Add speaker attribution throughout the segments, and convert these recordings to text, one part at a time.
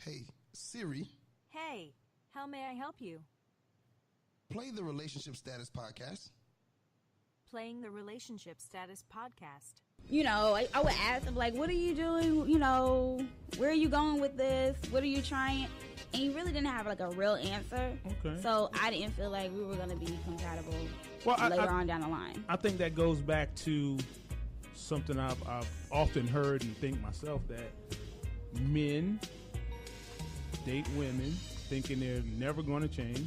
Speaker 1: Hey, Siri.
Speaker 2: Hey, how may I help you?
Speaker 1: Play the Relationship Status Podcast.
Speaker 2: Playing the Relationship Status Podcast.
Speaker 3: You know, I would ask him, like, what are you doing? You know, where are you going with this? What are you trying? And he really didn't have, like, a real answer.
Speaker 4: Okay.
Speaker 3: So I didn't feel like we were going to be compatible later on down the line.
Speaker 4: I think that goes back to something I've often heard and think myself, that men date women thinking they're never going to change,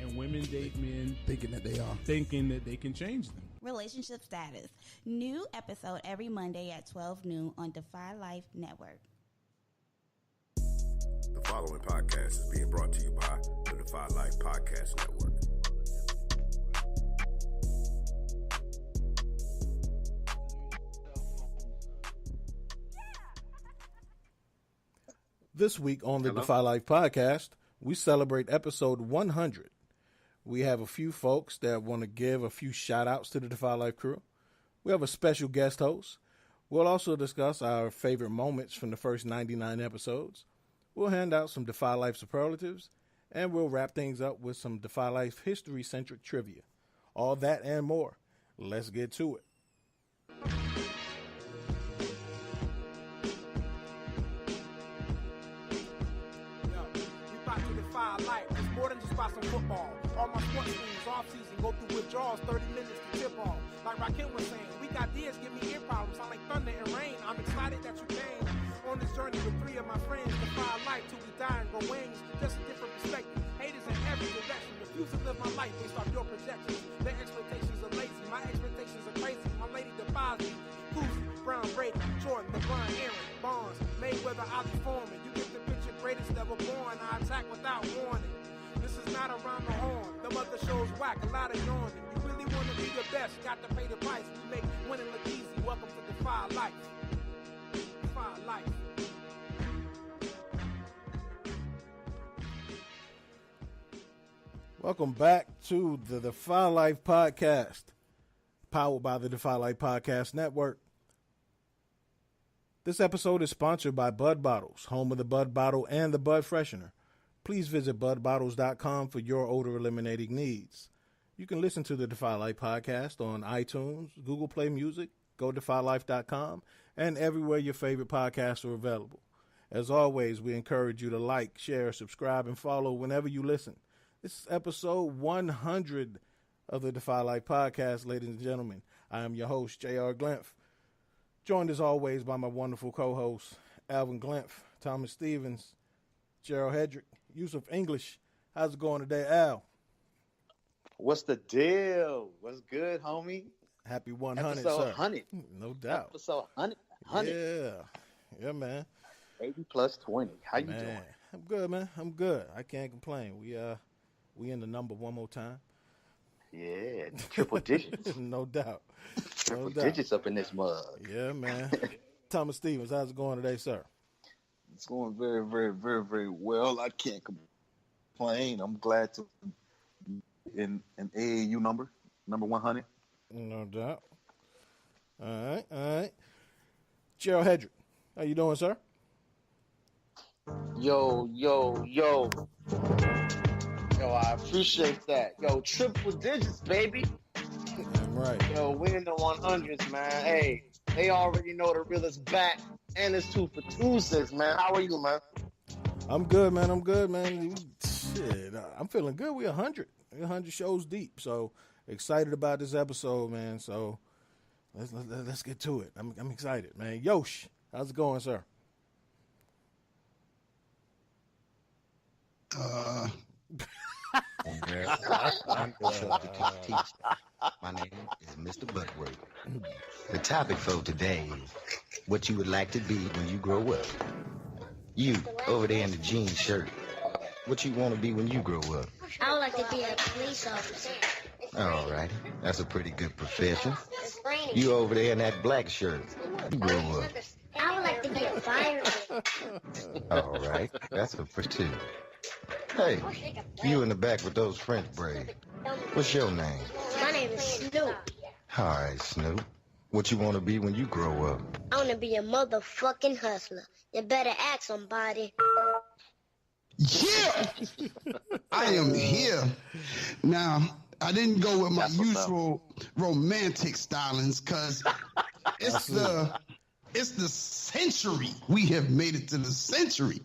Speaker 4: and women date men
Speaker 1: Thinking that they are.
Speaker 4: thinking that they can change them.
Speaker 3: Relationship Status. New episode every Monday at 12 noon on Defy Life Network.
Speaker 5: The following podcast is being brought to you by the Defy Life Podcast Network.
Speaker 6: This week on the Defy Life Podcast, we celebrate episode 100. We have a few folks that want to give a few shout-outs to the Defy Life crew. We have a special guest host. We'll also discuss our favorite moments from the first 99 episodes. We'll hand out some Defy Life Superlatives, and we'll wrap things up with some Defy Life history-centric trivia. All that and more. Let's get to it.
Speaker 7: Defy Life. It's more than just about some football. All my sports teams off season go through withdrawals, 30 minutes to tip off. Like Rakim was saying, weak ideas give me ear problems. Sound like thunder and rain. I'm excited that you came on this journey with 3 of my friends. Defy life till we die and grow wings. Just a different perspective. Haters in every direction. Refuse to live my life based off your projections. Their expectations are lazy. My expectations are crazy. My lady defies me. Cousy, Brown, Brady, Jordan, LeBron, Aaron, Bonds, Mayweather, Ali Foreman. You get the picture, greatest ever born. I attack without warning. This is not around the horn. The other shows whack, a lot of yawning. You really want to be the best, got to pay the price. We make winning look easy. Welcome to Defy Life. Defy Life.
Speaker 6: Welcome back to the Defy Life Podcast, powered by the Defy Life Podcast Network. This episode is sponsored by Bud Bottles, home of the Bud Bottle and the Bud Freshener. Please visit budbottles.com for your odor eliminating needs. You can listen to the Defy Life Podcast on iTunes, Google Play Music, GoDefyLife.com, and everywhere your favorite podcasts are available. As always, we encourage you to like, share, subscribe, and follow whenever you listen. This is episode 100 of the Defy Life Podcast, ladies and gentlemen. I am your host, J.R. Glymph, joined as always by my wonderful co-hosts, Alvin Glymph, Thomas Stevens, Gerald Hedrick, Yusuf English. How's it going today, Al?
Speaker 8: What's the deal? What's good, homie?
Speaker 6: Happy 100,
Speaker 8: Episode
Speaker 6: sir.
Speaker 8: 100.
Speaker 6: No doubt.
Speaker 8: Episode 100.
Speaker 6: Yeah, man.
Speaker 8: 80 plus 20. How you
Speaker 6: Man,
Speaker 8: doing?
Speaker 6: I'm good, man. I'm good. I can't complain. We in the number one more time.
Speaker 8: Yeah, triple digits.
Speaker 6: No doubt.
Speaker 8: Triple digits up in this mug.
Speaker 6: Yeah, man. Thomas Stevens, how's it going today, sir?
Speaker 9: It's going very, very, very, very well. I can't complain. I'm glad to be in an AAU number 100.
Speaker 6: No doubt. All right. Gerald Hedrick, how you doing, sir?
Speaker 8: Yo, I appreciate that. Yo, triple digits, baby.
Speaker 6: I'm right.
Speaker 8: Yo, we in the 100s, man. Hey, they already know the real is back. And it's 2 for Tuesdays, man. How are you, man?
Speaker 6: I'm good, man. Shit, I'm feeling good. We're 100. We're 100 shows deep. So excited about this episode, man. So let's get to it. I'm excited, man. Yoshi, how's it going, sir?
Speaker 10: My name is Mr. Butworth. The topic for today is what you would like to be when you grow up. You, over there in the jean shirt, what you want to be when you grow up?
Speaker 11: I would like to be a police officer.
Speaker 10: All right, that's a pretty good profession. You over there in that black shirt, you grow up.
Speaker 11: I would like to be a fireman.
Speaker 10: All right, that's a pursuit. Hey, you in the back with those French braids. What's your name?
Speaker 11: My name is Snoop.
Speaker 10: All right, Snoop. What you want to be when you grow up?
Speaker 11: I want to be a motherfucking hustler. You better ask somebody.
Speaker 1: Yeah, I am here. Now, I didn't go with my usual romantic stylings because it's the century. We have made it to the century.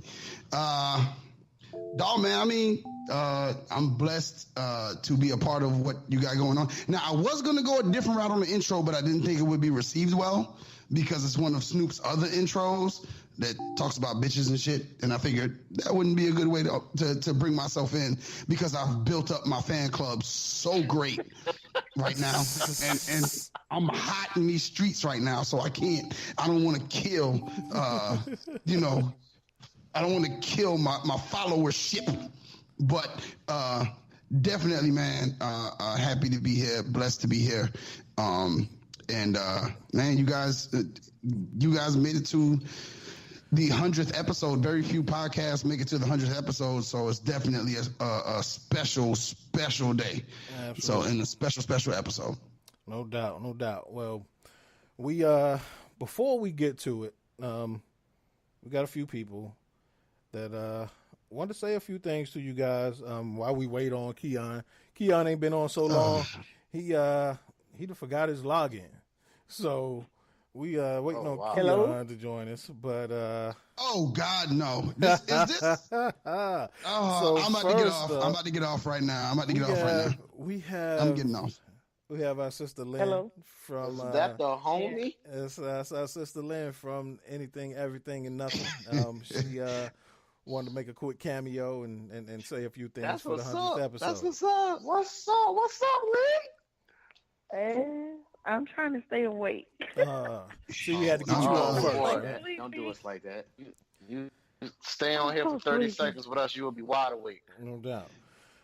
Speaker 1: Dog, man, I mean, I'm blessed to be a part of what you got going on. Now, I was going to go a different route on the intro, but I didn't think it would be received well because it's one of Snoop's other intros that talks about bitches and shit. And I figured that wouldn't be a good way to bring myself in because I've built up my fan club so great right now. And I'm hot in these streets right now, so I don't want to kill, I don't want to kill my followership, but definitely, man, happy to be here, blessed to be here. Man, you guys made it to the 100th episode. Very few podcasts make it to the 100th episode, so it's definitely a special day. Absolutely. So, in a special episode.
Speaker 6: No doubt. Well, we before we get to it, we got a few people that want to say a few things to you guys while we wait on Keon. Keon ain't been on so long. He done forgot his login. So we waiting on Keon to join us. But
Speaker 1: oh God, no. Is this? So I'm about to get off. I'm about to get off right now. I'm getting off.
Speaker 6: We have our sister Lynn.
Speaker 8: Hello.
Speaker 6: From
Speaker 8: is that the homie?
Speaker 6: It's our sister Lynn from Anything, Everything, and Nothing. She wanted to make a quick cameo and say a few things for the 100th episode.
Speaker 8: That's what's up. What's up, Lynn?
Speaker 12: I'm trying to stay awake.
Speaker 6: So we had to get you on first.
Speaker 8: Don't do us like that. You stay on here for 30 seconds with us, you will be wide awake.
Speaker 6: No doubt.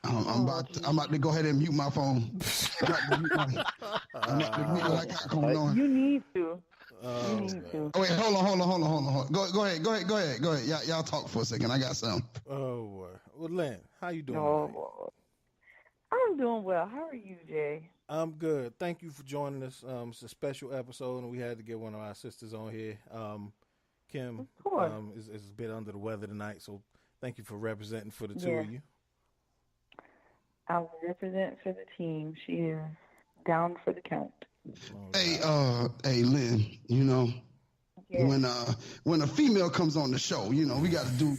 Speaker 1: I'm about to go ahead and mute my phone. I'm about to mute what I got going on.
Speaker 12: You need to.
Speaker 1: Oh, wait, hold on. Go ahead. Y'all talk for a second. I got something.
Speaker 6: Oh, boy. Well, Lynn, how you doing?
Speaker 12: I'm doing well. How are you, Jay?
Speaker 6: I'm good. Thank you for joining us. It's a special episode, and we had to get one of our sisters on here. Kim is a bit under the weather tonight, so thank you for representing for the two of you.
Speaker 12: I will represent for the team. She is down for the count.
Speaker 1: Hey, Lynn, when a female comes on the show, we got to do.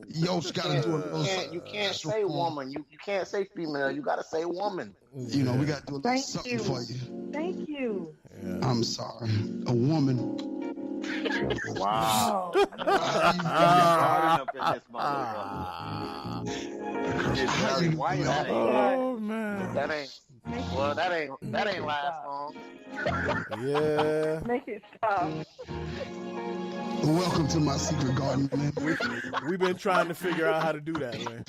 Speaker 1: Yoshi got to do a little.
Speaker 8: You can't say woman. You can't say female. You got to say woman.
Speaker 1: We got to do a little something for you.
Speaker 12: Thank you.
Speaker 1: Yeah. I'm sorry, a woman.
Speaker 8: Wow. Oh man. That ain't last long.
Speaker 6: Yeah.
Speaker 12: Make it stop.
Speaker 1: Welcome to my secret garden, man.
Speaker 6: We've been trying to figure out how to do that, man.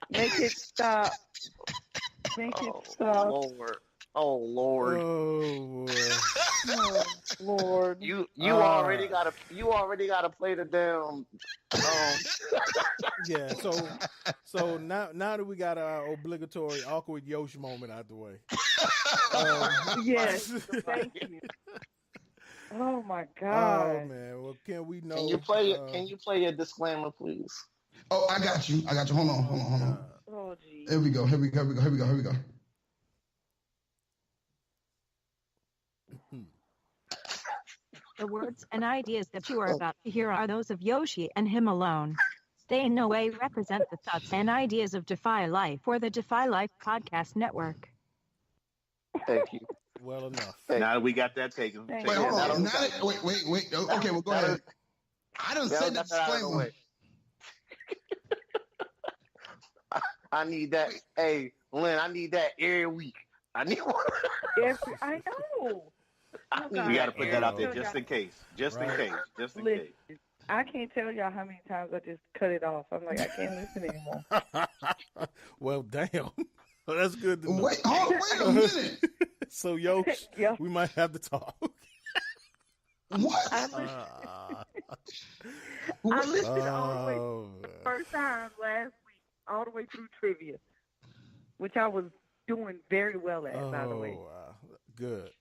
Speaker 12: Make it stop. Make it stop.
Speaker 8: Oh Lord.
Speaker 6: Oh boy.
Speaker 12: Oh Lord.
Speaker 8: You already gotta play the damn.
Speaker 6: Yeah. So now that we got our obligatory awkward Yoshi moment out the way.
Speaker 12: Yes. Thank you. Oh my God.
Speaker 6: Oh man. Well, can we know?
Speaker 8: Can you play your disclaimer, please?
Speaker 1: Oh, I got you. Hold on.
Speaker 12: Oh geez.
Speaker 1: Here we go.
Speaker 2: The words and ideas that you are about to hear are those of Yoshi and him alone. They in no way represent the thoughts and ideas of Defy Life or the Defy Life Podcast Network.
Speaker 8: Thank you.
Speaker 6: Well enough.
Speaker 9: Now that we got that taken.
Speaker 1: Wait, hold on. Wait. Okay, well, go ahead. I done said the disclaimer.
Speaker 8: I need that. Hey, Lynn, I need that every week. I need one.
Speaker 12: I know.
Speaker 9: We got to put that out there just in case. Just in case.
Speaker 12: I can't tell y'all how many times I just cut it off. I'm like, I can't listen anymore.
Speaker 6: Well, damn. Well, that's good to know.
Speaker 1: Wait a minute.
Speaker 6: So, we might have to talk.
Speaker 1: What?
Speaker 12: I listened all the way first time last week, all the way through trivia, which I was doing very well at, by the way.
Speaker 6: Wow. Good.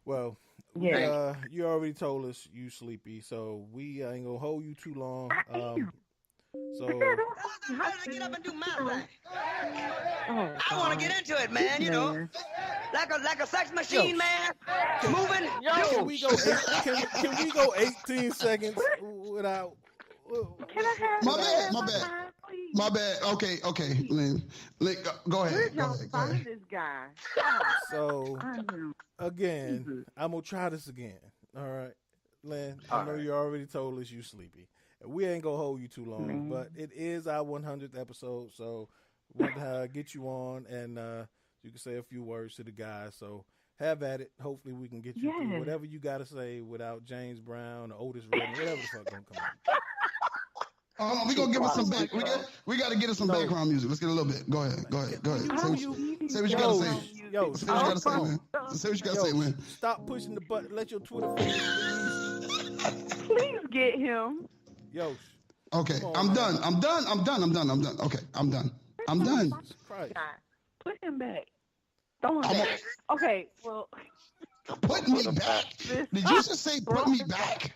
Speaker 6: Well,
Speaker 12: Yeah.
Speaker 6: You already told us you sleepy, so we ain't gonna hold you too long. So
Speaker 10: I'm ready to get up and do my thing. I want to get into it, man. You know, like a sex machine, man. Moving.
Speaker 6: Can we go? Can we go 18 seconds without?
Speaker 12: Can I have
Speaker 1: My bad. Okay, Lynn. Go ahead.
Speaker 12: Where'd y'all find this guy?
Speaker 6: So again, I'm gonna try this again. All right, Lynn. I know you already told us you sleepy. We ain't gonna hold you too long, but it is our 100th episode, so we want to get you on, and you can say a few words to the guys. So have at it. Hopefully, we can get you through whatever you got to say without James Brown or Otis Redding, whatever the fuck gonna come out.
Speaker 1: We're gonna give us some back. We got to get us some background music. Let's get a little bit. Go ahead. Say what you gotta say.
Speaker 6: Yo,
Speaker 1: say what you gotta say, Lynn. Say what you gotta say, Lynn.
Speaker 6: Stop pushing the button. Let your Twitter fingers
Speaker 12: Please get him.
Speaker 6: Yo.
Speaker 1: Okay, I'm done. Okay, I'm done.
Speaker 12: Put him back. Throw him back. Okay, well.
Speaker 1: Put me back? Did you just say put me back?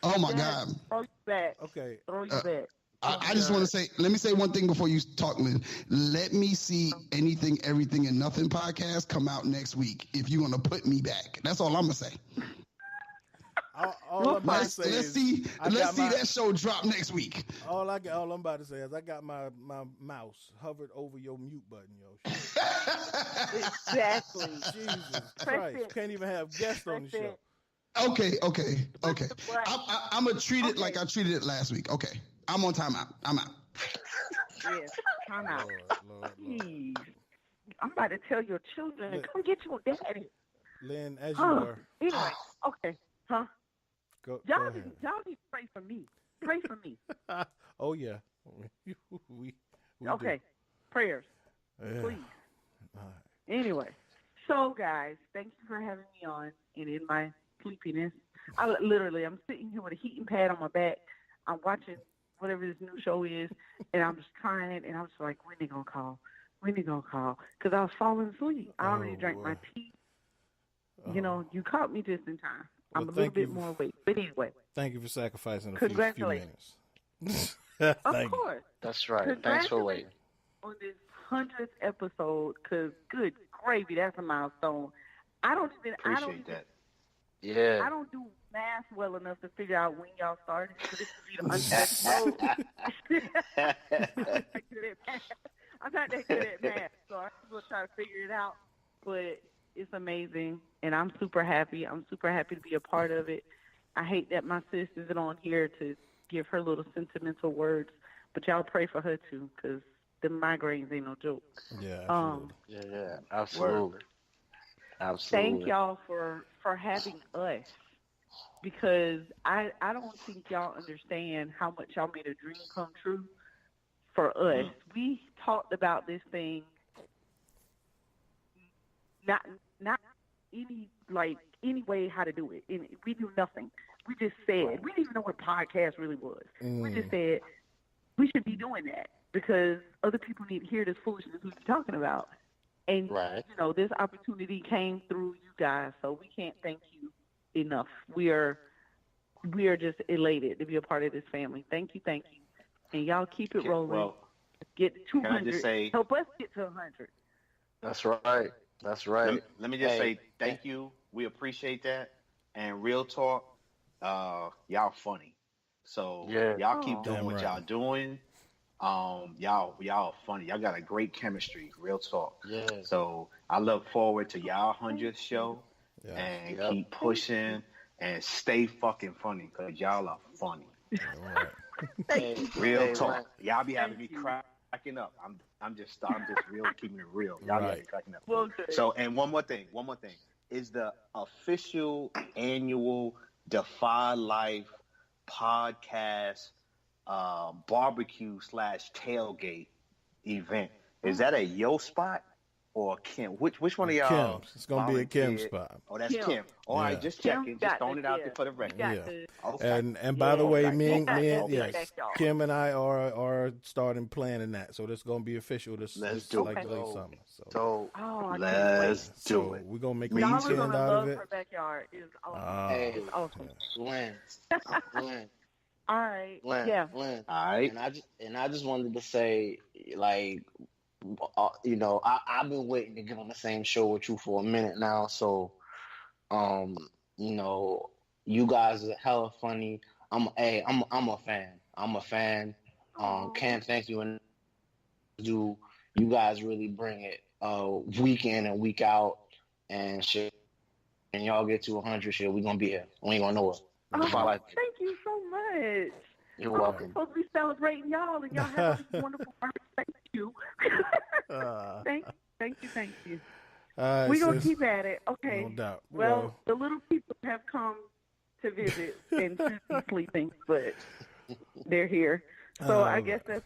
Speaker 1: Oh my God.
Speaker 12: Throw you back.
Speaker 6: Okay.
Speaker 12: Throw you back.
Speaker 1: I just want to say, let me say one thing before you talk, Lynn. Let me see Anything, Everything, and Nothing podcast come out next week if you're going to put me back. That's all I'm going to say. Let's see that show drop next week.
Speaker 6: All I'm about to say is I got my mouse hovered over your mute button, Yoshi.
Speaker 12: Exactly.
Speaker 6: Jesus Christ. Can't even have guests on the show.
Speaker 1: Okay. I'm going to treat it like I treated it last week. Okay. I'm on timeout. I'm out.
Speaker 12: Yes, timeout.
Speaker 6: Lord.
Speaker 12: Please. I'm about to tell your children, come get your daddy.
Speaker 6: Lynn, as you are.
Speaker 12: Anyway, okay. Huh? Y'all
Speaker 6: ahead.
Speaker 12: need to pray for me. Pray for me.
Speaker 6: Oh, yeah. we
Speaker 12: okay.
Speaker 6: Do.
Speaker 12: Prayers.
Speaker 6: Yeah.
Speaker 12: Please.
Speaker 6: All right.
Speaker 12: Anyway, so guys, thank you for having me on. And in my sleepiness, I'm sitting here with a heating pad on my back. I'm watching whatever this new show is, and I'm just trying, and I'm just like, when they gonna call? Because I was falling asleep. I already drank my tea. You know, you caught me just in time. I'm a little bit more awake. But anyway.
Speaker 6: Thank you for sacrificing a few minutes.
Speaker 12: Of course.
Speaker 8: That's right. Thanks for waiting.
Speaker 12: On this 100th episode, because good gravy, that's a milestone.
Speaker 8: Appreciate that. Yeah.
Speaker 12: I don't do math well enough to figure out when y'all started. So this would be the 100th episode. I'm not that good at math, so I'm going to try to figure it out. But it's amazing, and I'm super happy. I'm super happy to be a part of it. I hate that my sis isn't on here to give her little sentimental words, but y'all pray for her too, because the migraines ain't no joke.
Speaker 6: Yeah, absolutely.
Speaker 8: Absolutely.
Speaker 12: Thank y'all for having us, because I don't think y'all understand how much y'all made a dream come true for us. We talked about this thing, not any way how to do it. And we knew nothing. We just said, we didn't even know what podcast really was. We just said, we should be doing that because other people need to hear this foolishness we're talking about. And, you know, this opportunity came through you guys, so we can't thank you enough. We are just elated to be a part of this family. Thank you. And y'all keep it rolling.
Speaker 8: Well,
Speaker 12: get to 200.
Speaker 8: Can I just say,
Speaker 12: help us get to 100.
Speaker 8: That's right. Let me just say thank you. We appreciate that. And real talk, y'all funny. So y'all keep doing what y'all doing. Y'all are funny. Y'all got a great chemistry. Real talk. Yeah. So I look forward to y'all 100th show and keep pushing and stay fucking funny because y'all are funny. Real talk. Y'all be having me cracking up. I'm just real keeping it real. Y'all be cracking up.
Speaker 12: Well,
Speaker 8: so, and one more thing is the official annual Defy Life podcast barbecue / tailgate event. Is that a yo spot or Kim? Which one of y'all?
Speaker 6: Kim's. It's gonna be a Kim spot.
Speaker 8: Oh, that's Kim. All right, just checking, just throwing it out there for the record.
Speaker 6: Okay. And by the way, yes, Kim and I are starting planning that, so this is gonna be official. This
Speaker 8: let's do
Speaker 6: like
Speaker 8: it.
Speaker 6: late summer.
Speaker 8: So let's do it.
Speaker 6: We're gonna make a
Speaker 12: weekend
Speaker 6: out of it.
Speaker 12: Her backyard is awesome. It's awesome.
Speaker 13: Glenn.
Speaker 12: All right.
Speaker 13: Glenn.
Speaker 8: All right.
Speaker 13: And I just wanted to say, like, I've been waiting to get on the same show with you for a minute now. So, you guys are hella funny. I'm a fan. Can't thank you enough. You guys really bring it week in and week out and shit. And y'all get to 100 shit, we gonna be here. We ain't gonna know it.
Speaker 12: Thank you so much.
Speaker 13: You're welcome.
Speaker 12: I'm supposed to be celebrating y'all, and y'all have this wonderful birthday. Thank you. Thank you. We're going to keep at it. Okay.
Speaker 6: No doubt.
Speaker 12: Well, the little people have come to visit and to be sleeping, but they're here. So I guess that's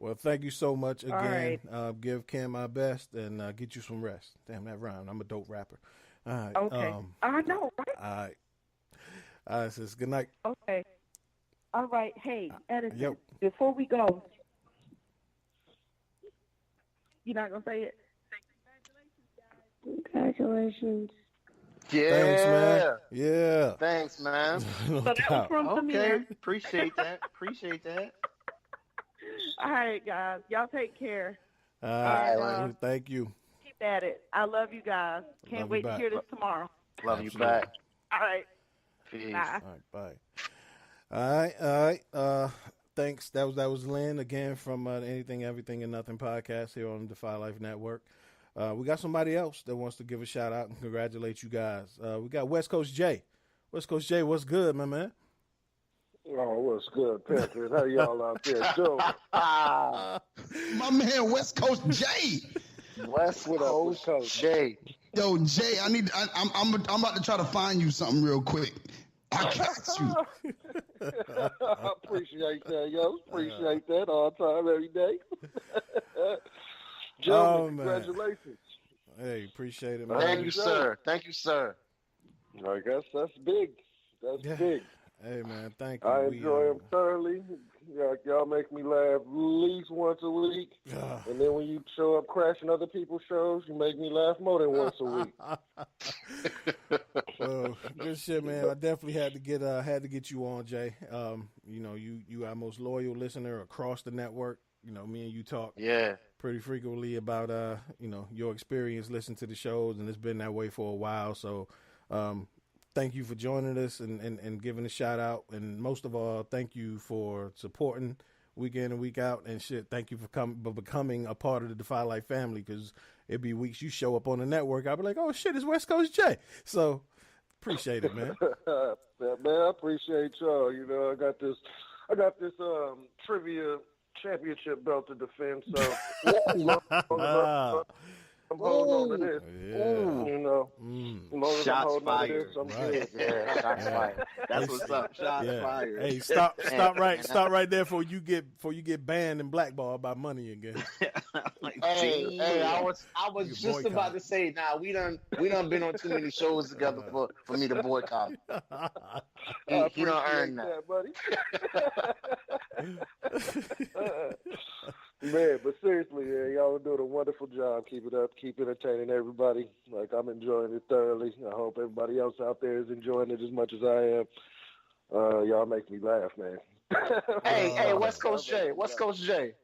Speaker 6: well, thank you so much again.
Speaker 12: Right.
Speaker 6: Give Kim my best and get you some rest. Damn, that rhymed. I'm a dope rapper. All right.
Speaker 12: Okay. I know, right?
Speaker 6: All right. All right, sis. Good night.
Speaker 12: Okay. All right. Hey, Edison,
Speaker 6: Yo.
Speaker 12: before we go, you're not going to say it?
Speaker 11: Congratulations.
Speaker 13: Yeah.
Speaker 6: Thanks, man. Yeah.
Speaker 13: Thanks, man.
Speaker 6: No
Speaker 12: So that was
Speaker 6: doubt.
Speaker 12: from Samir.
Speaker 8: Appreciate that.
Speaker 12: All right, guys. Y'all take care.
Speaker 6: All right. Thank you.
Speaker 12: Keep at it. I love you guys. Can't
Speaker 6: Love you
Speaker 12: wait to
Speaker 6: back.
Speaker 12: hear this tomorrow.
Speaker 13: Love you back.
Speaker 12: All right.
Speaker 13: Peace.
Speaker 12: Bye.
Speaker 6: All right, bye. All right. Thanks. That was Lynn again from Anything, Everything, and Nothing podcast here on the Defy Life Network. We got somebody else that wants to give a shout out and congratulate you guys. We got West Coast Jay. West Coast Jay, what's good, my man?
Speaker 14: Oh, what's good, Patrick? How y'all out there doing?
Speaker 1: My man, West Coast Jay.
Speaker 14: West Coast
Speaker 13: Jay.
Speaker 1: Yo, Jay, I'm about to try to find you something real quick. I got you.
Speaker 14: I appreciate that, yo. Appreciate that all the time, every day. Gentlemen, congratulations.
Speaker 6: Hey, appreciate it, man.
Speaker 13: Thank you, sir. Thank you, sir.
Speaker 14: I guess that's big. That's big.
Speaker 6: Hey, man, thank you.
Speaker 14: I enjoy them thoroughly. Y'all make me laugh at least once a week. And then when you show up crashing other people's shows, you make me laugh more than once a week.
Speaker 6: Good shit, man. I definitely had to get you on, Jay. You our most loyal listener across the network. Me and you talk pretty frequently about your experience listening to the shows, and it's been that way for a while. So thank you for joining us and giving a shout out. And most of all, thank you for supporting week in and week out. And shit, thank you for becoming a part of the Defy Life family, because it'd be weeks you show up on the network, I'll be like, oh shit, it's West Coast Jay. So appreciate it, man.
Speaker 14: Man, I appreciate y'all. I got this trivia championship belt to defend, so I'm holding on to this.
Speaker 8: Yeah. Shots fired. Yeah, shots fired. That's what's up. Shots fired.
Speaker 6: Hey, stop right there before you get banned and blackballed by money again.
Speaker 13: Hey, I was just about to say, we done been on too many shows together for me to boycott. You don't earn that,
Speaker 14: buddy. Man, but seriously, y'all are doing a wonderful job. Keep it up. Keep entertaining everybody. Like, I'm enjoying it thoroughly. I hope everybody else out there is enjoying it as much as I am. Y'all make me laugh, man.
Speaker 13: Hey, West Coast Jay. West Coast Jay.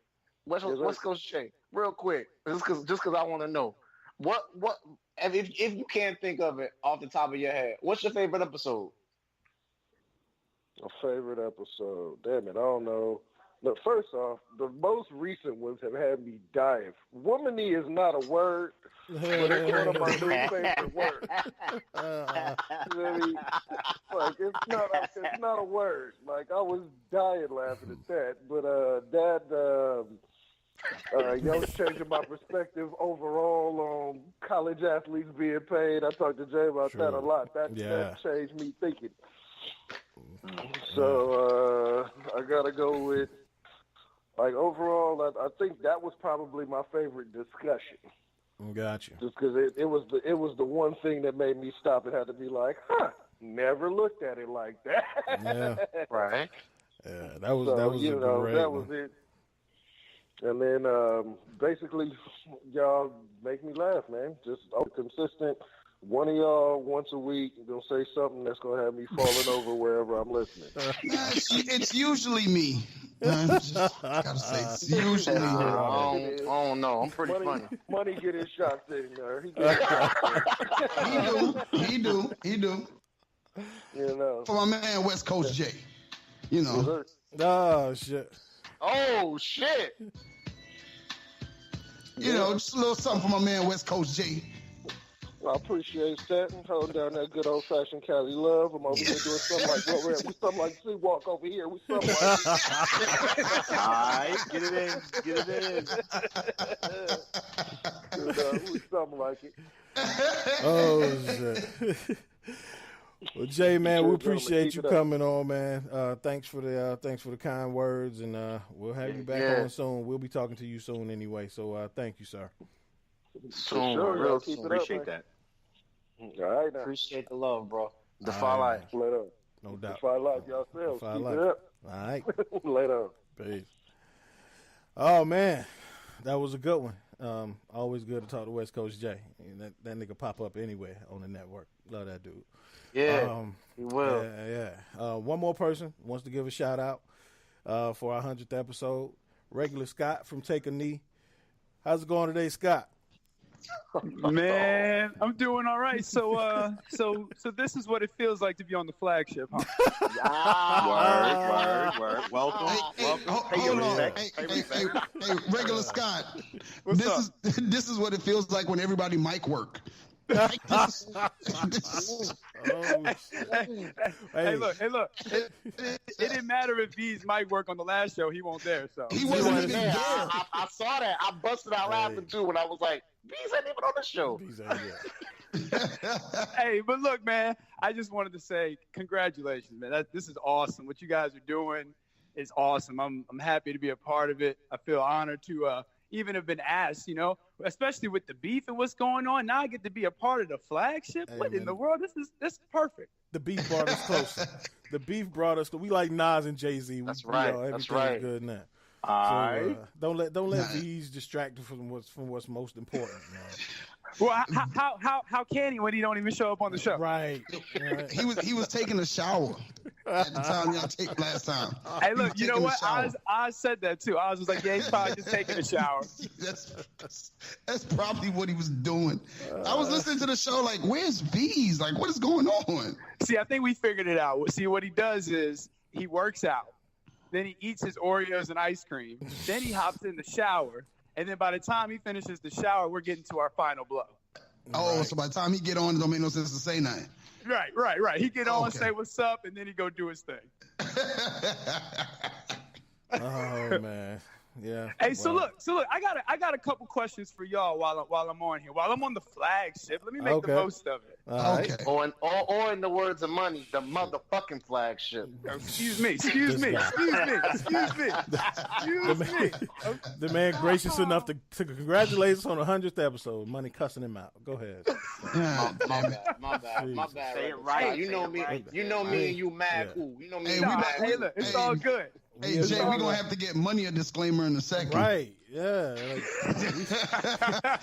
Speaker 13: Real quick, just because I want to know. What if you can't think of it off the top of your head, what's your favorite episode?
Speaker 14: A favorite episode? Damn it, I don't know. Look, first off, the most recent ones have had me dying. Womany is not a word, but it's one of my new favorite words. Like, it's not a word. Like, I was dying laughing at that. But Yoshi changing my perspective overall on college athletes being paid. I talked to Jay about that a lot. That changed me thinking. So I gotta go with Like overall, I think that was probably my favorite discussion.
Speaker 6: Got you.
Speaker 14: Just because it was the one thing that made me stop and had to be like, never looked at it like that.
Speaker 6: Yeah.
Speaker 13: Right.
Speaker 6: Yeah, that was
Speaker 14: that was it. And then basically, y'all make me laugh, man. Just consistent. One of y'all once a week gonna say something that's gonna have me falling over wherever I'm listening.
Speaker 1: It's usually me. Gotta say, it's usually me.
Speaker 13: I don't know. I'm pretty funny.
Speaker 14: Money get his shots in there.
Speaker 1: He do.
Speaker 14: You know.
Speaker 1: For my man West Coast Jay. You know.
Speaker 6: Oh shit.
Speaker 13: Oh shit.
Speaker 1: You know, just a little something for my man West Coast Jay.
Speaker 14: I appreciate that and holding down that good old fashioned Cali love. I'm over here doing something like what we're at. We something like Sea Walk over here. We something like
Speaker 8: all right, get it in.
Speaker 14: We something like it.
Speaker 6: Oh shit. Well, Jay, man, we appreciate you coming on, man. Thanks for the kind words, and we'll have you back on soon. We'll be talking to you soon anyway. So
Speaker 13: thank you, sir.
Speaker 8: Soon, real soon. Appreciate that.
Speaker 14: All right, now.
Speaker 13: Appreciate the love, bro.
Speaker 14: Defy Life. Later.
Speaker 6: No doubt.
Speaker 14: Defy Life yourselves.
Speaker 6: Defy
Speaker 14: Keep
Speaker 6: Life.
Speaker 14: it up.
Speaker 6: All right.
Speaker 14: Later.
Speaker 6: Peace. Oh man, that was a good one. Always good to talk to West Coast Jay. That nigga pop up anywhere on the network. Love that dude.
Speaker 13: Yeah, he will.
Speaker 6: Yeah. One more person wants to give a shout out for our 100th episode. Regular Scott from Take a Knee. How's it going today, Scott?
Speaker 15: Man, I'm doing all right. So this is what it feels like to be on the flagship, huh?
Speaker 8: Word. Welcome.
Speaker 1: Hold on. Hey, Regular Scott. This is what it feels like when everybody mic work.
Speaker 15: Hey, look. It didn't matter if V's mic work on the last show. He won't there. So
Speaker 1: he wasn't even there.
Speaker 13: I saw that. I busted out laughing too when I was like, V's ain't even on the show.
Speaker 15: Hey, but look, man, I just wanted to say congratulations, man. This is awesome. What you guys are doing is awesome. I'm happy to be a part of it. I feel honored to even have been asked, especially with the beef and what's going on. Now I get to be a part of the flagship. Hey, what in the world? This is perfect.
Speaker 6: The beef brought us closer. The beef brought us. We like Nas and Jay-Z.
Speaker 13: That's right.
Speaker 6: Everything's good now. So don't let these distract you from what's most important. Man.
Speaker 15: Well, how can he when he don't even show up on the show?
Speaker 6: Right.
Speaker 1: He was taking a shower at the time y'all taped last time.
Speaker 15: Hey, look, you know what? I said that too. I was like, yeah, he's probably just taking a shower.
Speaker 1: That's probably what he was doing. I was listening to the show like, where's V's? Like, what is going on?
Speaker 15: See, I think we figured it out. See, what he does is he works out. Then he eats his Oreos and ice cream. Then he hops in the shower. And then by the time he finishes the shower, we're getting to our final blow.
Speaker 1: Oh, right. So by the time he get on, it don't make no sense to say nothing.
Speaker 15: Right. He get on, say what's up, and then he go do his thing.
Speaker 6: Oh, man. Yeah.
Speaker 15: Hey, so look, I got a couple questions for y'all while I'm on here. While I'm on the flagship, let me make the most of it.
Speaker 6: Right.
Speaker 13: Or in the words of Money, the motherfucking flagship.
Speaker 15: Excuse me.
Speaker 6: The man gracious enough to congratulate us on the 100th episode. Money cussing him out. Go ahead.
Speaker 13: My bad.
Speaker 8: Say it right.
Speaker 13: You know me. You know me and you mad cool. You know me.
Speaker 15: Hey, look, it's all good.
Speaker 1: Hey, Jay, we're going to have to get Money a disclaimer in a second.
Speaker 6: Right, yeah.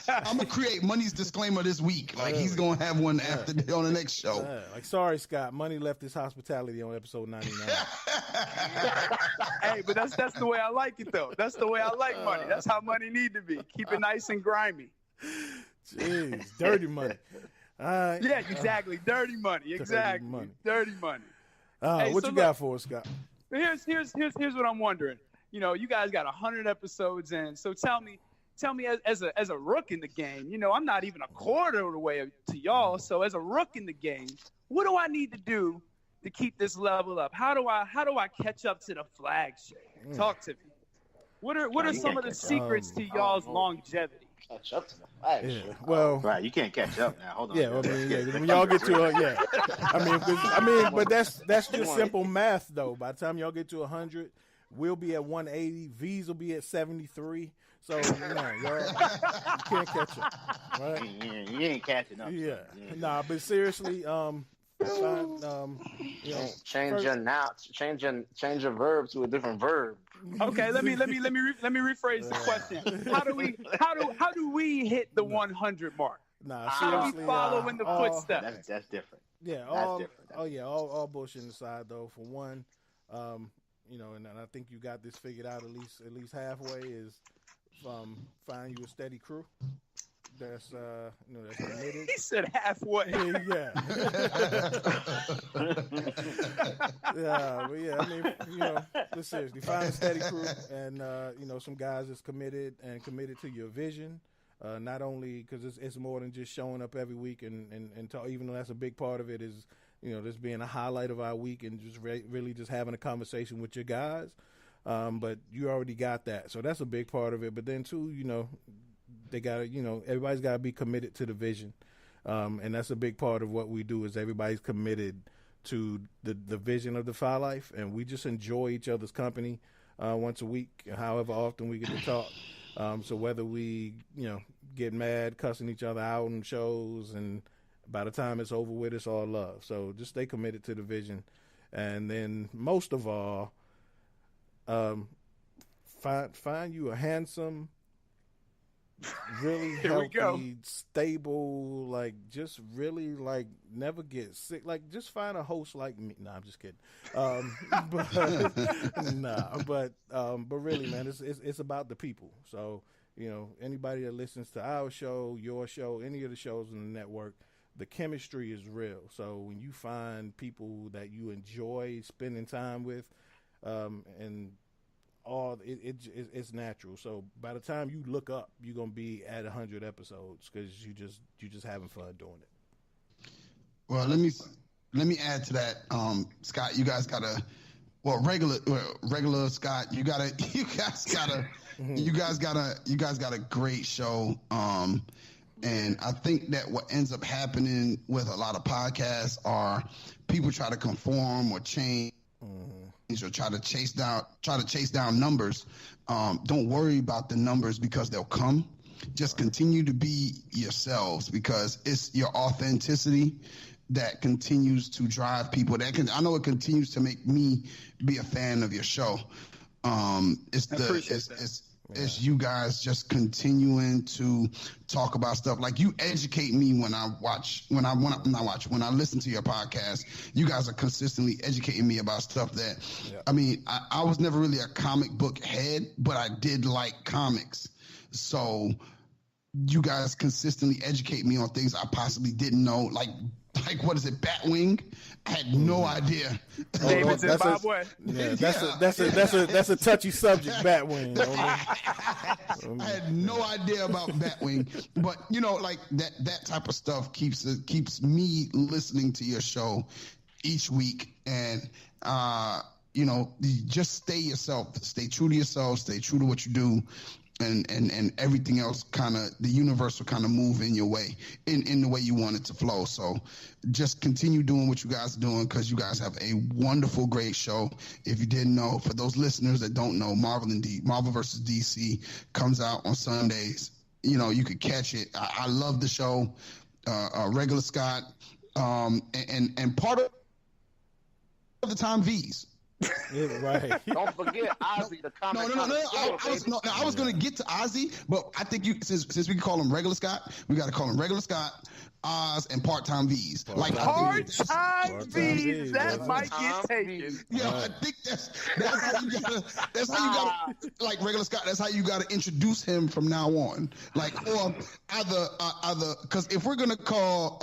Speaker 1: I'm going to create Money's disclaimer this week. Like, he's going to have one on the next show.
Speaker 6: Like, sorry, Scott. Money left his hospitality on episode 99.
Speaker 15: Hey, but that's the way I like it, though. That's the way I like Money. That's how Money need to be. Keep it nice and grimy.
Speaker 6: Jeez, dirty money. All right.
Speaker 15: Yeah, exactly. Dirty money. Exactly. Dirty money.
Speaker 6: Hey, what you got for us, Scott?
Speaker 15: Here's what I'm wondering. You guys got 100 episodes in, so tell me as a rook in the game. I'm not even a quarter of the way to y'all. So as a rook in the game, what do I need to do to keep this level up? How do I catch up to the flagship? Talk to me. What are some of the secrets to y'all's longevity?
Speaker 13: Catch up to the flagship.
Speaker 6: Yeah. Well,
Speaker 8: right. You can't catch up now. Hold on.
Speaker 6: Yeah. When y'all get to but that's just simple math though. By the time y'all get to 100, We'll be at 180. V's will be at 73. So, you can't catch up. Right?
Speaker 8: You ain't catching up.
Speaker 6: Yeah. Nah, but seriously,
Speaker 13: change your verb to a different verb.
Speaker 15: Okay, let me rephrase the question. How do we hit the 100 mark?
Speaker 6: Nah,
Speaker 15: how do we follow in the footsteps?
Speaker 8: That's different.
Speaker 6: Yeah, all bullshit aside though. For one, and I think you got this figured out at least halfway is find you a steady crew. That's that's committed.
Speaker 15: He said halfway.
Speaker 6: Yeah. I mean, but seriously, find a steady crew and some guys that's committed to your vision. Not only because it's more than just showing up every week and talk, even though that's a big part of it is this being a highlight of our week and just really just having a conversation with your guys. But you already got that, so that's a big part of it. But then too, they got to, everybody's got to be committed to the vision. And that's a big part of what we do is everybody's committed to the vision of Defy Life. And we just enjoy each other's company once a week, however often we get to talk. So whether we, get mad, cussing each other out in shows, and by the time it's over with, it's all love. So just stay committed to the vision. And then most of all, find you a handsome, really healthy, stable, just really never get sick. Just find a host like me. Nah, I'm just kidding. But really, man, it's about the people. So anybody that listens to our show, your show, any of the shows in the network, the chemistry is real. So when you find people that you enjoy spending time with, and it's natural. So by the time you look up, you're gonna be at 100 episodes because you just having fun doing it.
Speaker 1: Well, let me add to that, Scott. You guys gotta, regular Scott. You guys got a great show. And I think that what ends up happening with a lot of podcasts are people try to conform or change. Or try to chase down numbers. Don't worry about the numbers because they'll come. Just continue to be yourselves because it's your authenticity that continues to drive people. I know it continues to make me be a fan of your show. It's you guys just continuing to talk about stuff. Like you educate me when I listen to your podcast. You guys are consistently educating me about stuff that, I mean, I was never really a comic book head, but I did like comics. So you guys consistently educate me on things I possibly didn't know. Like what is it, Batwing? I had no idea.
Speaker 15: David Zimbabwe.
Speaker 6: That's a touchy subject, Batwing.
Speaker 1: I had no idea about Batwing, but that type of stuff keeps me listening to your show each week, and just stay yourself, stay true to yourself, stay true to what you do. And everything else the universe will kind of move in your way, in the way you want it to flow. So just continue doing what you guys are doing because you guys have a wonderful, great show. If you didn't know, for those listeners that don't know, Marvel vs. DC comes out on Sundays. You could catch it. I love the show. Regular Scott, and part of the time V's.
Speaker 6: Yeah, right.
Speaker 13: Don't forget Ozzy, the comic.
Speaker 1: No. I was going to get to Ozzy, but I think since we can call him Regular Scott, we got to call him Regular Scott, Oz, and Part-Time V's.
Speaker 15: Part-Time V's. That might get taken.
Speaker 1: Yeah, I think that's how you gotta like Regular Scott. That's how you gotta introduce him from now on. Or either because if we're gonna call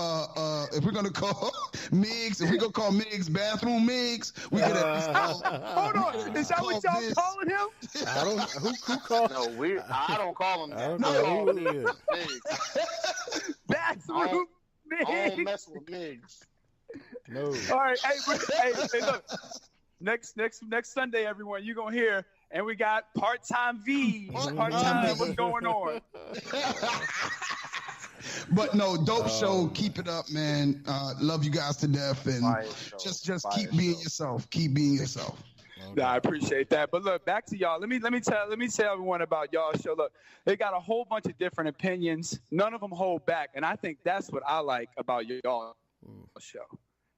Speaker 1: Miggs, if we're gonna call Miggs Bathroom Miggs, we could
Speaker 15: hold on. Is that what y'all calling him?
Speaker 6: I don't. Who called?
Speaker 13: No, I don't call him that.
Speaker 6: I don't know.
Speaker 15: Bathroom Miggs.
Speaker 13: I don't mess with Miggs.
Speaker 6: No.
Speaker 15: All right, hey, look. Next Sunday, everyone, you're gonna hear, and we got Part-Time V. Part-Time V, what's going on?
Speaker 1: But no, dope show. Keep it up, man. Love you guys to death, and just keep being yourself. Keep being yourself.
Speaker 15: Nah, I appreciate that. But look, back to y'all. Let me tell everyone about y'all's show. Look, they got a whole bunch of different opinions. None of them hold back, and I think that's what I like about y'all show.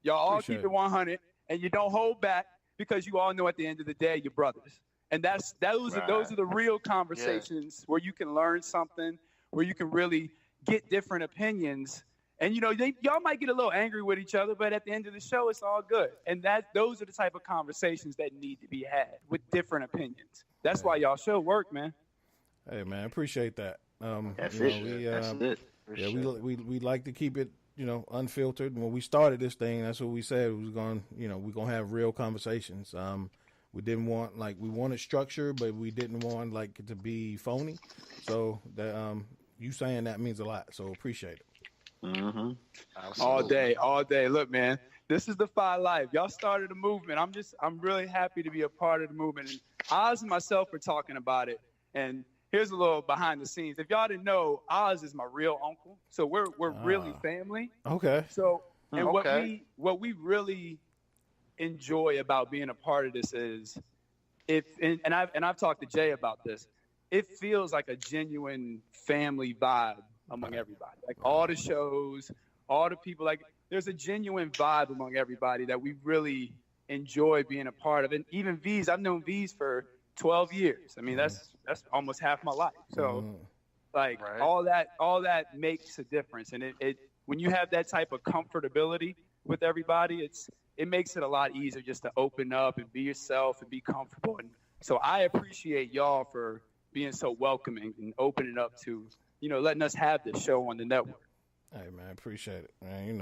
Speaker 15: Y'all all keep it 100, and you don't hold back because you all know at the end of the day you're brothers. And those are the real conversations where you can learn something, where you can really get different opinions. And, y'all might get a little angry with each other, but at the end of the show, it's all good. And those are the type of conversations that need to be had with different opinions. That's why y'all show work, man.
Speaker 6: Hey, man, appreciate that.
Speaker 8: That's it.
Speaker 6: We like to keep it, unfiltered. When we started this thing, that's what we said. We're going to have real conversations. We didn't want, we wanted structure, but we didn't want, it to be phony. So you saying that means a lot. So appreciate it.
Speaker 15: Mm-hmm. All day. Look, man, this is Defy Life. Y'all started a movement. I'm really happy to be a part of the movement. And Oz and myself were talking about it. And here's a little behind the scenes. If y'all didn't know, Oz is my real uncle. So we're really family.
Speaker 6: Okay.
Speaker 15: So what we really enjoy about being a part of this is I've talked to Jay about this. It feels like a genuine family vibe among everybody. All the shows, all the people, there's a genuine vibe among everybody that we really enjoy being a part of. And even V's, I've known V's for 12 years. I mean, that's almost half my life. So all that makes a difference. And it when you have that type of comfortability with everybody, it makes it a lot easier just to open up and be yourself and be comfortable. And so I appreciate y'all for being so welcoming and opening up to, letting us have this show on the network.
Speaker 6: Hey, man, appreciate it, man.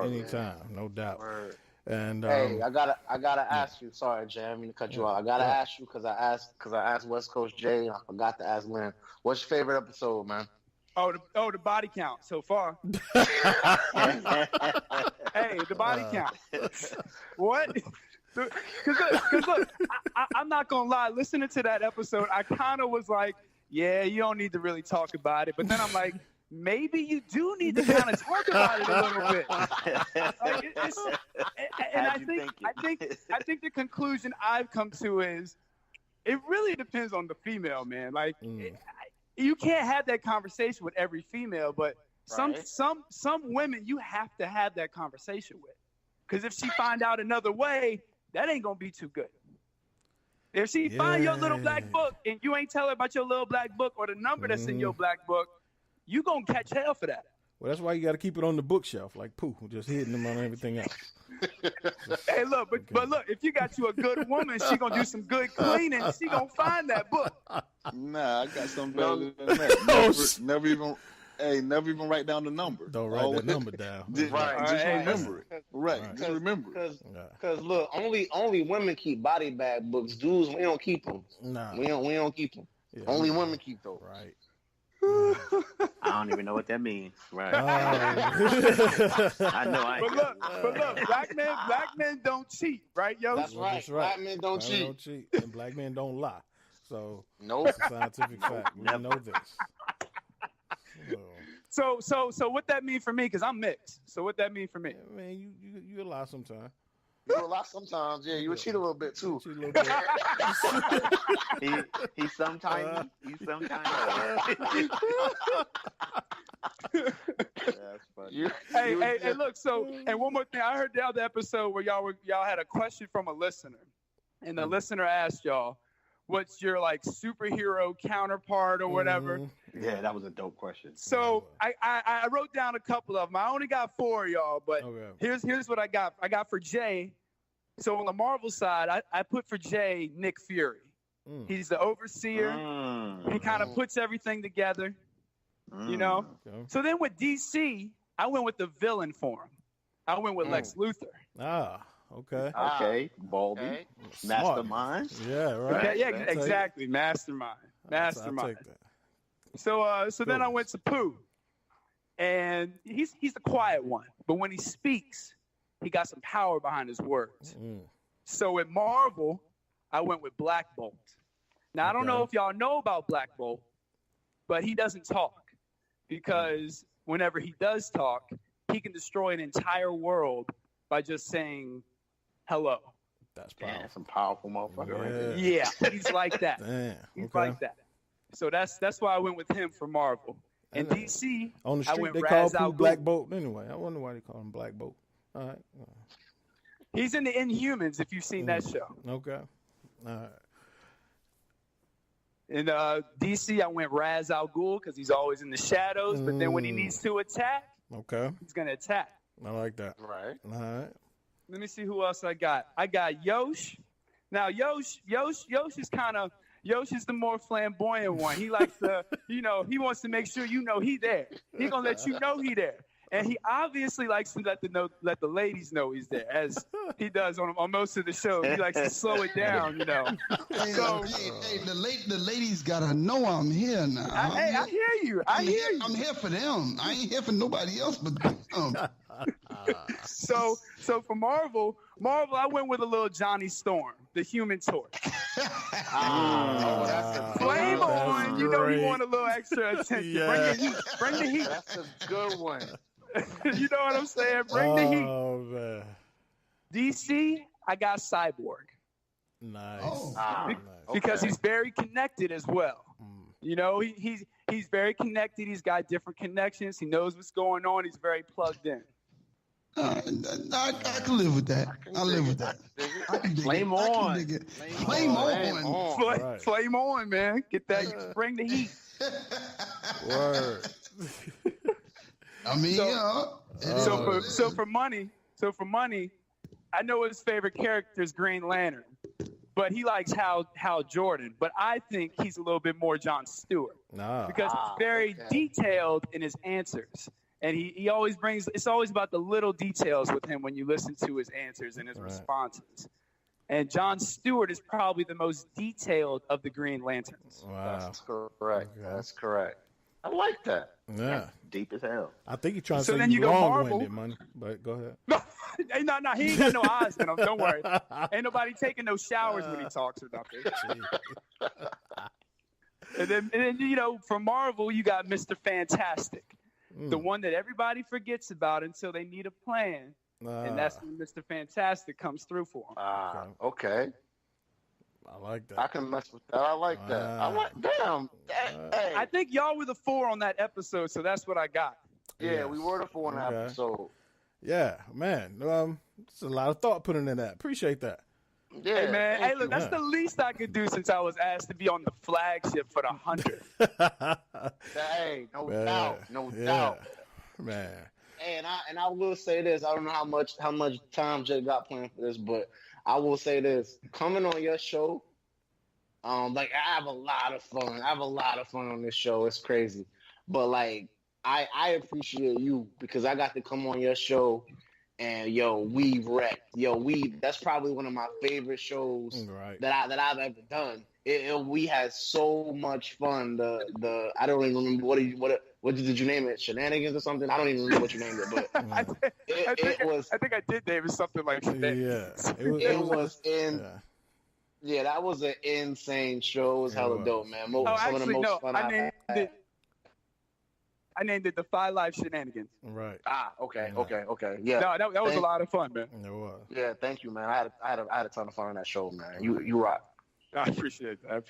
Speaker 6: Anytime, no doubt.
Speaker 13: Word.
Speaker 6: And
Speaker 13: hey, I gotta ask you. Sorry, Jay, I didn't mean to cut you off. I gotta ask you because I asked West Coast Jay. I forgot to ask Lynn. What's your favorite episode, man?
Speaker 15: The body count so far. Hey, the body count. What? Because look, I'm not gonna lie. Listening to that episode, I kind of was like, yeah, you don't need to really talk about it. But then I'm like, maybe you do need to kind of talk about it a little bit. I think the conclusion I've come to is it really depends on the female, man. You can't have that conversation with every female, but some women you have to have that conversation with, because if she find out another way, that ain't gonna be too good. If she find your little black book and you ain't tell her about your little black book or the number that's in your black book, you gonna catch hell for that.
Speaker 6: Well, that's why you got to keep it on the bookshelf, like Pooh, just hitting them on everything else.
Speaker 15: Hey, look, but look, if you got you a good woman, she gonna do some good cleaning. She gonna find that book.
Speaker 9: Nah, I got something better than that. Never even write down the number.
Speaker 6: Don't write that number down.
Speaker 9: Just remember it. Right. Just remember it.
Speaker 13: Because look, only women keep body bag books. Dudes, we don't keep them.
Speaker 6: Nah.
Speaker 13: We don't keep them. Yeah, only women keep those.
Speaker 6: Right.
Speaker 8: I don't even know what that means. Right. I know I ain't.
Speaker 15: But look, black men don't cheat, right, yo?
Speaker 13: That's right. Black men don't cheat.
Speaker 6: And black men don't lie. So
Speaker 13: nope.
Speaker 6: It's a scientific fact. We know this.
Speaker 15: So what that mean for me? Because I'm mixed. So what that mean for me?
Speaker 6: Yeah, man, you lie sometimes.
Speaker 13: You a lot sometimes. Yeah, you would cheat a little bit too.
Speaker 8: He's sometimes. He's sometimes. That's funny.
Speaker 15: Hey, look. So, and one more thing. I heard the other episode where y'all had a question from a listener, and the listener asked y'all, "What's your superhero counterpart or whatever?"
Speaker 8: Yeah, that was a dope question.
Speaker 15: So I wrote down a couple of them. I only got 4 of y'all, but here's what I got. I got for Jay. So on the Marvel side, I put for Jay Nick Fury. He's the overseer. He kind of puts everything together, Okay. So then with DC, I went with the villain for him. I went with Lex Luthor.
Speaker 6: Okay.
Speaker 8: Okay. Baldy. Okay. Mastermind.
Speaker 6: Yeah, right.
Speaker 15: Okay, yeah, exactly. Mastermind.
Speaker 6: I'll take that.
Speaker 15: So then I went to Pooh. And he's the quiet one. But when he speaks, he got some power behind his words. So at Marvel, I went with Black Bolt. Now, I don't know if y'all know about Black Bolt, but he doesn't talk. Because whenever he does talk, he can destroy an entire world by just saying hello.
Speaker 6: That's powerful.
Speaker 13: That's some powerful motherfucker right there.
Speaker 15: Yeah, he's like that.
Speaker 6: Damn,
Speaker 15: he's
Speaker 6: okay.
Speaker 15: like that. So that's why I went with him for Marvel. And DC,
Speaker 6: on the
Speaker 15: I
Speaker 6: street
Speaker 15: went
Speaker 6: they call
Speaker 15: Ra's
Speaker 6: people
Speaker 15: al Ghul.
Speaker 6: Black Bolt anyway. I wonder why they call him Black Bolt. All right.
Speaker 15: He's in the Inhumans, if you've seen that show.
Speaker 6: Okay. All right.
Speaker 15: In DC, I went Ra's al Ghul because he's always in the shadows. But then when he needs to attack,
Speaker 6: Okay.
Speaker 15: he's gonna attack.
Speaker 6: I like that.
Speaker 13: Right.
Speaker 6: All right.
Speaker 15: Let me see who else I got. I got Yosh. Now Yosh is kind of Yoshi's the more flamboyant one. He likes to, he wants to make sure he there. He gonna let you know he there. And he obviously likes to let the ladies know he's there, as he does on most of the shows. He likes to slow it down,
Speaker 1: Hey,
Speaker 15: So,
Speaker 1: the ladies gotta know I'm here now.
Speaker 15: I hear you.
Speaker 1: I'm here for them. I ain't here for nobody else but them.
Speaker 15: So for Marvel, I went with a little Johnny Storm, the Human Torch. Flame on, you know he want a little extra attention.
Speaker 6: Yeah.
Speaker 15: Bring the heat.
Speaker 13: That's a good one.
Speaker 15: You know what I'm saying? Bring the heat.
Speaker 6: Oh man.
Speaker 15: DC, I got Cyborg.
Speaker 6: Nice.
Speaker 15: Because he's very connected as well. He's very connected. He's got different connections. He knows what's going on. He's very plugged in.
Speaker 1: I can live with that. I live with that.
Speaker 13: Flame on.
Speaker 1: Flame on.
Speaker 15: Flame on, man. Get that. Bring the heat.
Speaker 6: Word.
Speaker 1: I mean,
Speaker 15: so for money, I know his favorite character is Green Lantern, but he likes Hal Jordan. But I think he's a little bit more John Stewart because he's very detailed in his answers. And he always it's always about the little details with him when you listen to his answers and his responses. And John Stewart is probably the most detailed of the Green Lanterns.
Speaker 6: Wow.
Speaker 13: That's correct. Okay. That's correct. I like that.
Speaker 6: Yeah.
Speaker 13: That's deep as hell.
Speaker 6: I think you're trying to
Speaker 15: So
Speaker 6: say
Speaker 15: then you go
Speaker 6: long-winded, man. But go ahead.
Speaker 15: No, he ain't got no eyes in him. Don't worry. Ain't nobody taking no showers when he talks or nothing. And then for Marvel, you got Mr. Fantastic. The one that everybody forgets about until they need a plan. And that's when Mr. Fantastic comes through for him.
Speaker 13: Okay.
Speaker 6: I like that.
Speaker 13: I can mess with that. I like that. I like damn. Hey.
Speaker 15: I think y'all were the 4 on that episode, so that's what I got.
Speaker 13: Yeah, we were the 4 on that episode.
Speaker 6: Yeah, man. It's a lot of thought put into that. Appreciate that.
Speaker 13: Yeah.
Speaker 15: Hey, man. Hey, look, that's the least I could do since I was asked to be on the flagship for the 100.
Speaker 13: Hey, no doubt.
Speaker 6: Man.
Speaker 13: And I will say this. I don't know how much time Jay got planned for this, but I will say this. Coming on your show, I have a lot of fun. I have a lot of fun on this show. It's crazy. But I appreciate you because I got to come on your show and we wrecked. That's probably one of my favorite shows that I've ever done. We had so much fun. I don't even remember what did you name it? Shenanigans or something? I don't even remember what you named it, but
Speaker 15: I think I did name it something like Shenanigans.
Speaker 6: Yeah,
Speaker 13: Yeah, that was an insane show. It was hella dope, man. Some of the most fun I had.
Speaker 15: I named it Defy Life Shenanigans.
Speaker 6: Right.
Speaker 13: Okay. Yeah.
Speaker 15: No, that was a lot of fun, man.
Speaker 6: It was.
Speaker 13: Yeah, thank you, man. I had a ton of fun on that show, man. You rock.
Speaker 15: I appreciate that.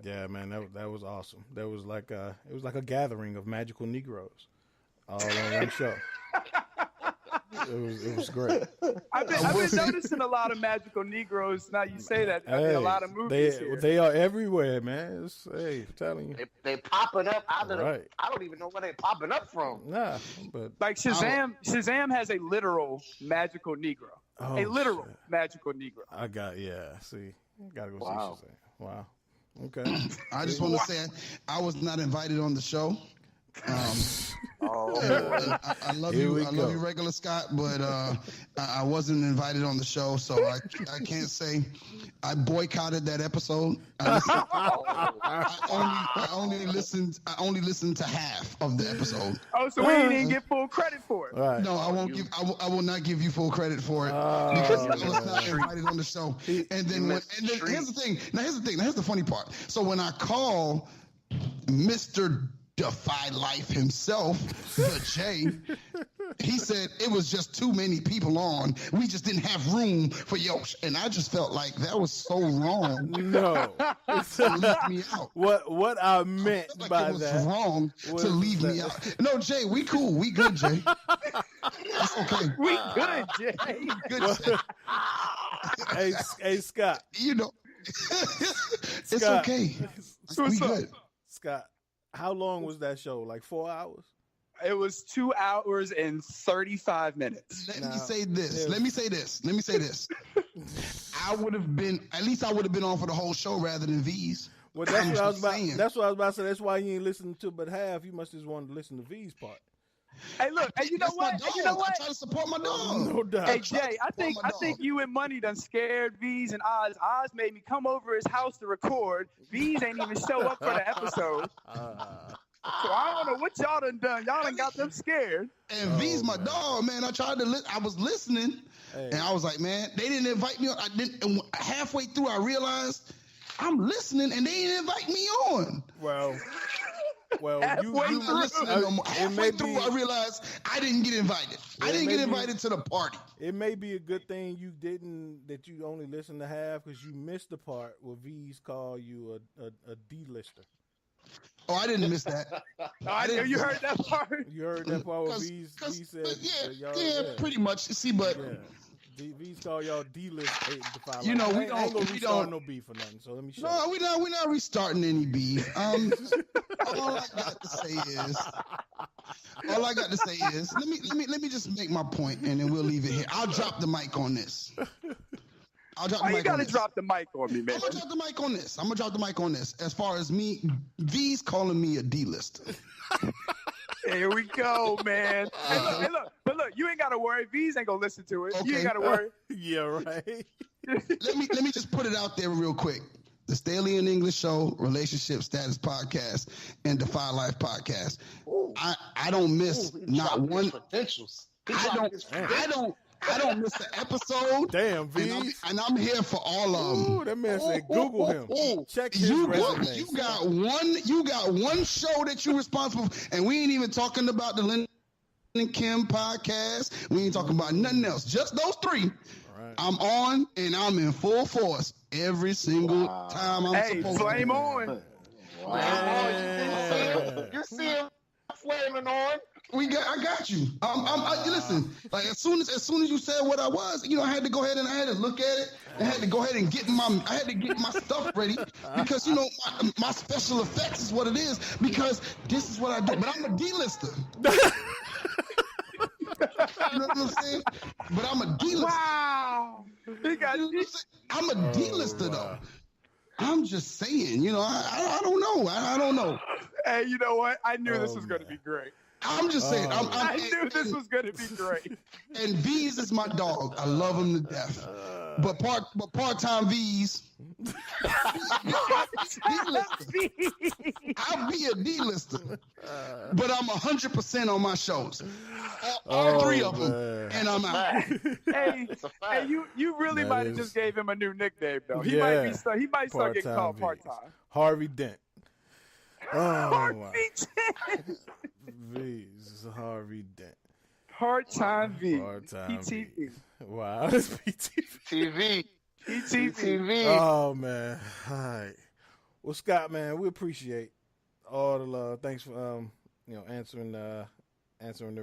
Speaker 6: Yeah, man, that was awesome. It was like a gathering of magical Negroes, all on one show. It was great.
Speaker 15: I've been noticing a lot of magical Negroes. Now you say that, a lot of movies here.
Speaker 6: They are everywhere, man. I'm telling you,
Speaker 13: they popping up out of I don't even know where they popping up from.
Speaker 6: Nah, but
Speaker 15: like Shazam. Shazam has a literal magical Negro. Magical Negro.
Speaker 6: See, gotta go see Shazam. Wow. Okay.
Speaker 1: I just want to say I was not invited on the show. I love you, regular Scott, but I wasn't invited on the show, so I can't say I boycotted that episode. I only listened to half of the episode.
Speaker 15: Oh, so we didn't get full credit for it.
Speaker 6: Right.
Speaker 1: No, I won't I will not give you full credit for it because I was not invited on the show. And then here's the thing. Now here's the funny part. So when I call Mr. Defy Life himself, the J, he said it was just too many people on. We just didn't have room for Yoshi. And I just felt like that was so wrong.
Speaker 6: No.
Speaker 1: To leave me out.
Speaker 6: What I meant
Speaker 1: like
Speaker 6: by
Speaker 1: it was
Speaker 6: that
Speaker 1: wrong to leave me out. No, Jay, we cool. We good, Jay. It's okay.
Speaker 15: We good, Jay.
Speaker 1: We good, Jay.
Speaker 6: Hey, Scott.
Speaker 1: You know, it's
Speaker 6: Scott.
Speaker 1: okay.
Speaker 15: What's
Speaker 1: We
Speaker 15: up?
Speaker 1: good.
Speaker 6: Scott, how long was that show? Like 4 hours?
Speaker 15: It was 2 hours and 35 minutes.
Speaker 1: Let me say this. I would have been on for the whole show rather than V's.
Speaker 6: Well, that's what I was about. That's what I was about to say. That's why you ain't listening to but half. You must just want to listen to V's part.
Speaker 15: Hey, look. Hey, you know what? Hey, you know what?
Speaker 1: I try to support my dog.
Speaker 6: No doubt.
Speaker 15: Hey, Jay, I think you and Money done scared V's and Oz. Oz made me come over his house to record. V's ain't even show up for the episode. So I don't know what y'all done. Y'all done got them scared.
Speaker 1: And V's my dog, man. I was listening, and I was like, man, they didn't invite me on. And halfway through, I realized I'm listening, and they didn't invite me on.
Speaker 6: Well,
Speaker 1: halfway through, I realized I didn't get invited. I didn't get invited to the party.
Speaker 6: It may be a good thing that you only listened to half because you missed the part where V's call you a D-lister.
Speaker 1: Oh, I didn't miss that.
Speaker 15: You heard that part?
Speaker 6: You heard that part where V said,
Speaker 1: yeah, pretty much. See, but
Speaker 6: V's call y'all D-list.
Speaker 1: You know, we
Speaker 6: ain't gonna restart no beef or nothing. So let me show.
Speaker 1: No, we're not restarting any beef. All I got to say is, let me just make my point, and then we'll leave it here. I'll drop the mic on this.
Speaker 15: Why you gotta drop the mic on me, man?
Speaker 1: I'm gonna drop the mic on this. As far as me, V's calling me a D-lister.
Speaker 15: Here we go, man. Hey, look, you ain't gotta worry. V's ain't gonna listen to it.
Speaker 1: Okay.
Speaker 15: You ain't gotta worry.
Speaker 6: Yeah, right.
Speaker 1: Let me just put it out there real quick. The Staley in English Show, Relationship Status Podcast, and Defy Life Podcast. I don't miss not one. I don't miss an episode.
Speaker 6: Damn, V.
Speaker 1: And I'm here for all of them.
Speaker 6: Ooh, that man said Google him. Check his resume.
Speaker 1: You got one show that you're responsible for, and we ain't even talking about the Lynn and Kim podcast. We ain't talking about nothing else. Just those three. Right. I'm on, and I'm in full force every single time I'm supposed to.
Speaker 15: Hey, flame on.
Speaker 13: Wow. You see him flaming on.
Speaker 1: I got you. Listen. Like as soon as you said what I was, I had to go ahead and I had to look at it. I had to go ahead and get my stuff ready because my special effects is what it is because this is what I do. But I'm a D-lister. You know what I'm saying? But I'm a D-lister.
Speaker 15: Wow.
Speaker 1: I'm a D-lister though. I'm just saying. I don't know. I don't know.
Speaker 15: Hey, you know what? I knew this was going to be great.
Speaker 1: I'm just saying.
Speaker 15: I knew this was going to be great.
Speaker 1: And V's is my dog. I love him to death. But part-time V's. I'll be a D-lister. But I'm 100% on my shows. All three of them. And I'm out.
Speaker 15: Hey, you really might have just gave him a new nickname though. He might start getting called part-time.
Speaker 6: Harvey Dent.
Speaker 15: Harvey Dent.
Speaker 6: V's Harvey Dent.
Speaker 15: Part-time V.
Speaker 6: Part-time
Speaker 15: PTV.
Speaker 6: V. Wow, it's PTV.
Speaker 15: PTV.
Speaker 6: Oh man. All right. Well, Scott, man, we appreciate all the love. Thanks for answering the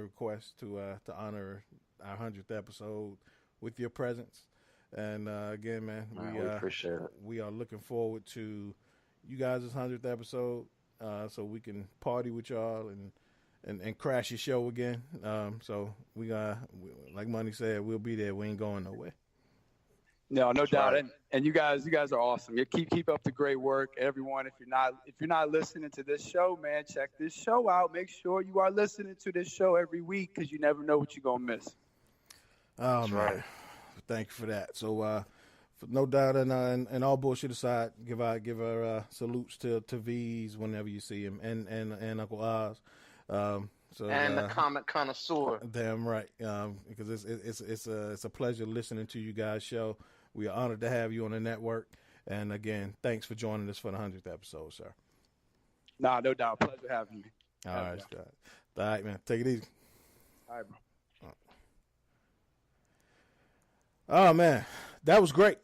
Speaker 6: request to honor our 100th episode with your presence. And again, man, we
Speaker 13: appreciate it.
Speaker 6: We are looking forward to you guys' 100th episode, so we can party with y'all and crash your show again. So we like Money said, we'll be there. We ain't going nowhere.
Speaker 15: No doubt. Right. And you guys are awesome. You keep up the great work, everyone. If you're not listening to this show, man, check this show out. Make sure you are listening to this show every week because you never know what you're gonna miss.
Speaker 6: Oh man, right. Thank you for that. So no doubt, and all bullshit aside, give our salutes to V's whenever you see him, and Uncle Oz.
Speaker 13: The comic connoisseur.
Speaker 6: Damn right, because it's a pleasure listening to you guys' show. We are honored to have you on the network, and again, thanks for joining us for the 100th episode, sir.
Speaker 15: Nah, no doubt, pleasure having me.
Speaker 6: All right, Scott. All right, man, take it easy.
Speaker 15: All right, bro.
Speaker 6: Oh man, that was great.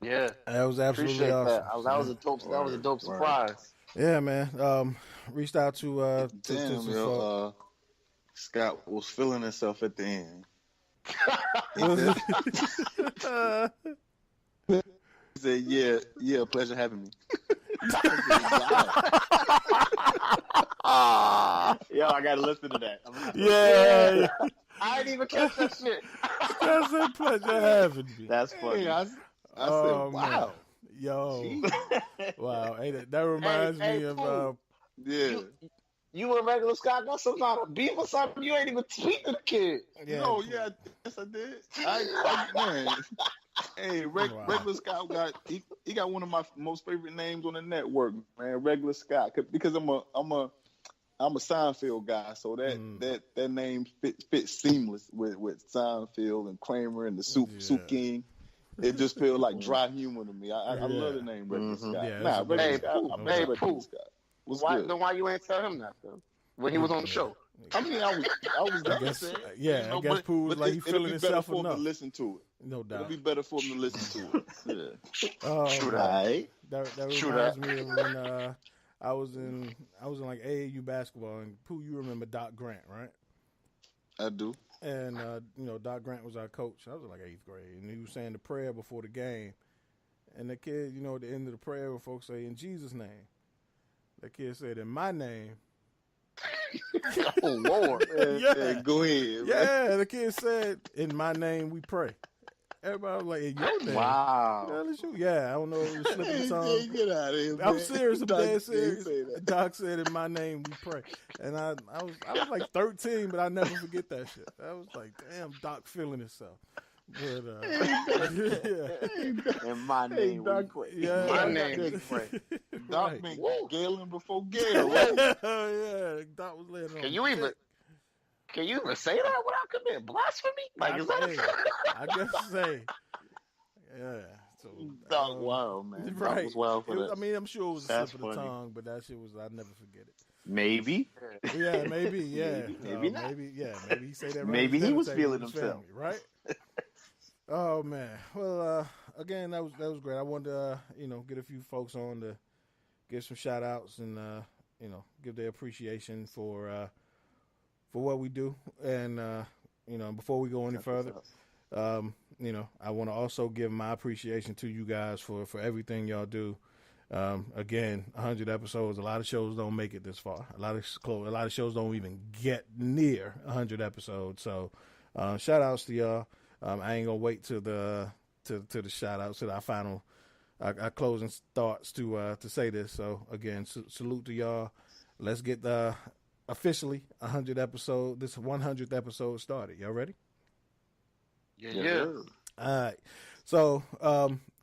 Speaker 13: Yeah,
Speaker 6: that was absolutely awesome.
Speaker 13: That was a dope surprise.
Speaker 6: Yeah, man. Reached out to
Speaker 9: Scott was feeling himself at the end. He said, "Yeah, pleasure having me."
Speaker 8: Yo, I gotta listen to that.
Speaker 6: Yeah.
Speaker 13: I didn't even catch that shit.
Speaker 6: That's a pleasure having me.
Speaker 8: That's funny.
Speaker 9: Hey, I said, "Wow,
Speaker 6: man. Yo, wow." Hey, that reminds me of
Speaker 13: You and regular Scott got some kind of beef or something? You ain't even speak to the kid.
Speaker 9: Yes, I did. Man. Hey, regular Scott he got one of my most favorite names on the network, man. Regular Scott, because I'm a Seinfeld guy, so that name fits seamless with Seinfeld and Kramer and the Soup King. It just feels like dry humor to me. I love the name Regular Scott.
Speaker 13: Yeah,
Speaker 9: Regular Scott.
Speaker 13: Why you ain't tell him that though when he was on the show?
Speaker 9: I mean, I was
Speaker 6: guessing. I guess Pooh was like he feeling himself enough.
Speaker 9: It'll be better for him to listen to it.
Speaker 6: No doubt.
Speaker 9: It'll be better for him to listen to it. Yeah.
Speaker 6: True that. That reminds me of when I was in like AAU basketball, and Pooh, you remember Doc Grant, right?
Speaker 9: I do.
Speaker 6: And Doc Grant was our coach. I was in like 8th grade, and he was saying the prayer before the game. And the kid, at the end of the prayer, when folks say, "In Jesus' name," the kid said, "In my name."
Speaker 13: Oh Lord!
Speaker 9: Yeah, go ahead.
Speaker 6: Yeah,
Speaker 9: man.
Speaker 6: the kid said, "In my name we pray." Everybody was like, "In your name."
Speaker 13: Wow.
Speaker 6: Yeah, I don't know if it was slipping the tongue.
Speaker 9: Get out of here, man.
Speaker 6: I'm serious. I'm dead serious.
Speaker 9: That.
Speaker 6: Doc said, "In my name we pray," and I was like 13, but I never forget that shit. I was like, "Damn, Doc feeling himself." But
Speaker 8: in my name,
Speaker 9: Doc,
Speaker 8: we pray.
Speaker 6: Yeah,
Speaker 13: my name, we pray.
Speaker 9: Doc
Speaker 6: Right.
Speaker 9: been Galen before Gale, right?
Speaker 6: Yeah, Doc was laying on.
Speaker 13: Can you even say that without committing blasphemy? Like, is that?
Speaker 6: I guess say. Yeah. So,
Speaker 8: Doc, wow, man.
Speaker 6: Right.
Speaker 8: Doc was wild for that.
Speaker 6: I mean, I'm sure it was a
Speaker 8: That's
Speaker 6: slip of the
Speaker 8: funny.
Speaker 6: tongue, but that shit was, I'd never forget it.
Speaker 8: Maybe.
Speaker 6: Yeah, maybe, yeah.
Speaker 8: Maybe not.
Speaker 6: Maybe, yeah. Maybe he say that right.
Speaker 8: Maybe he was feeling
Speaker 6: his
Speaker 8: himself.
Speaker 6: family, right? Oh, man. Well, again, that was great. I wanted to, get a few folks on to give some shout outs and, give their appreciation for what we do. And, before we go any further, I want to also give my appreciation to you guys for everything y'all do. Again, 100 episodes. A lot of shows don't make it this far. A lot of shows don't even get near 100 episodes. So, shout outs to y'all. I ain't gonna wait till the shout outs to our final, our closing thoughts to say this. So again, salute to y'all. Let's get officially 100 episode. This 100th episode started. Y'all ready?
Speaker 13: Yeah.
Speaker 6: All right. So,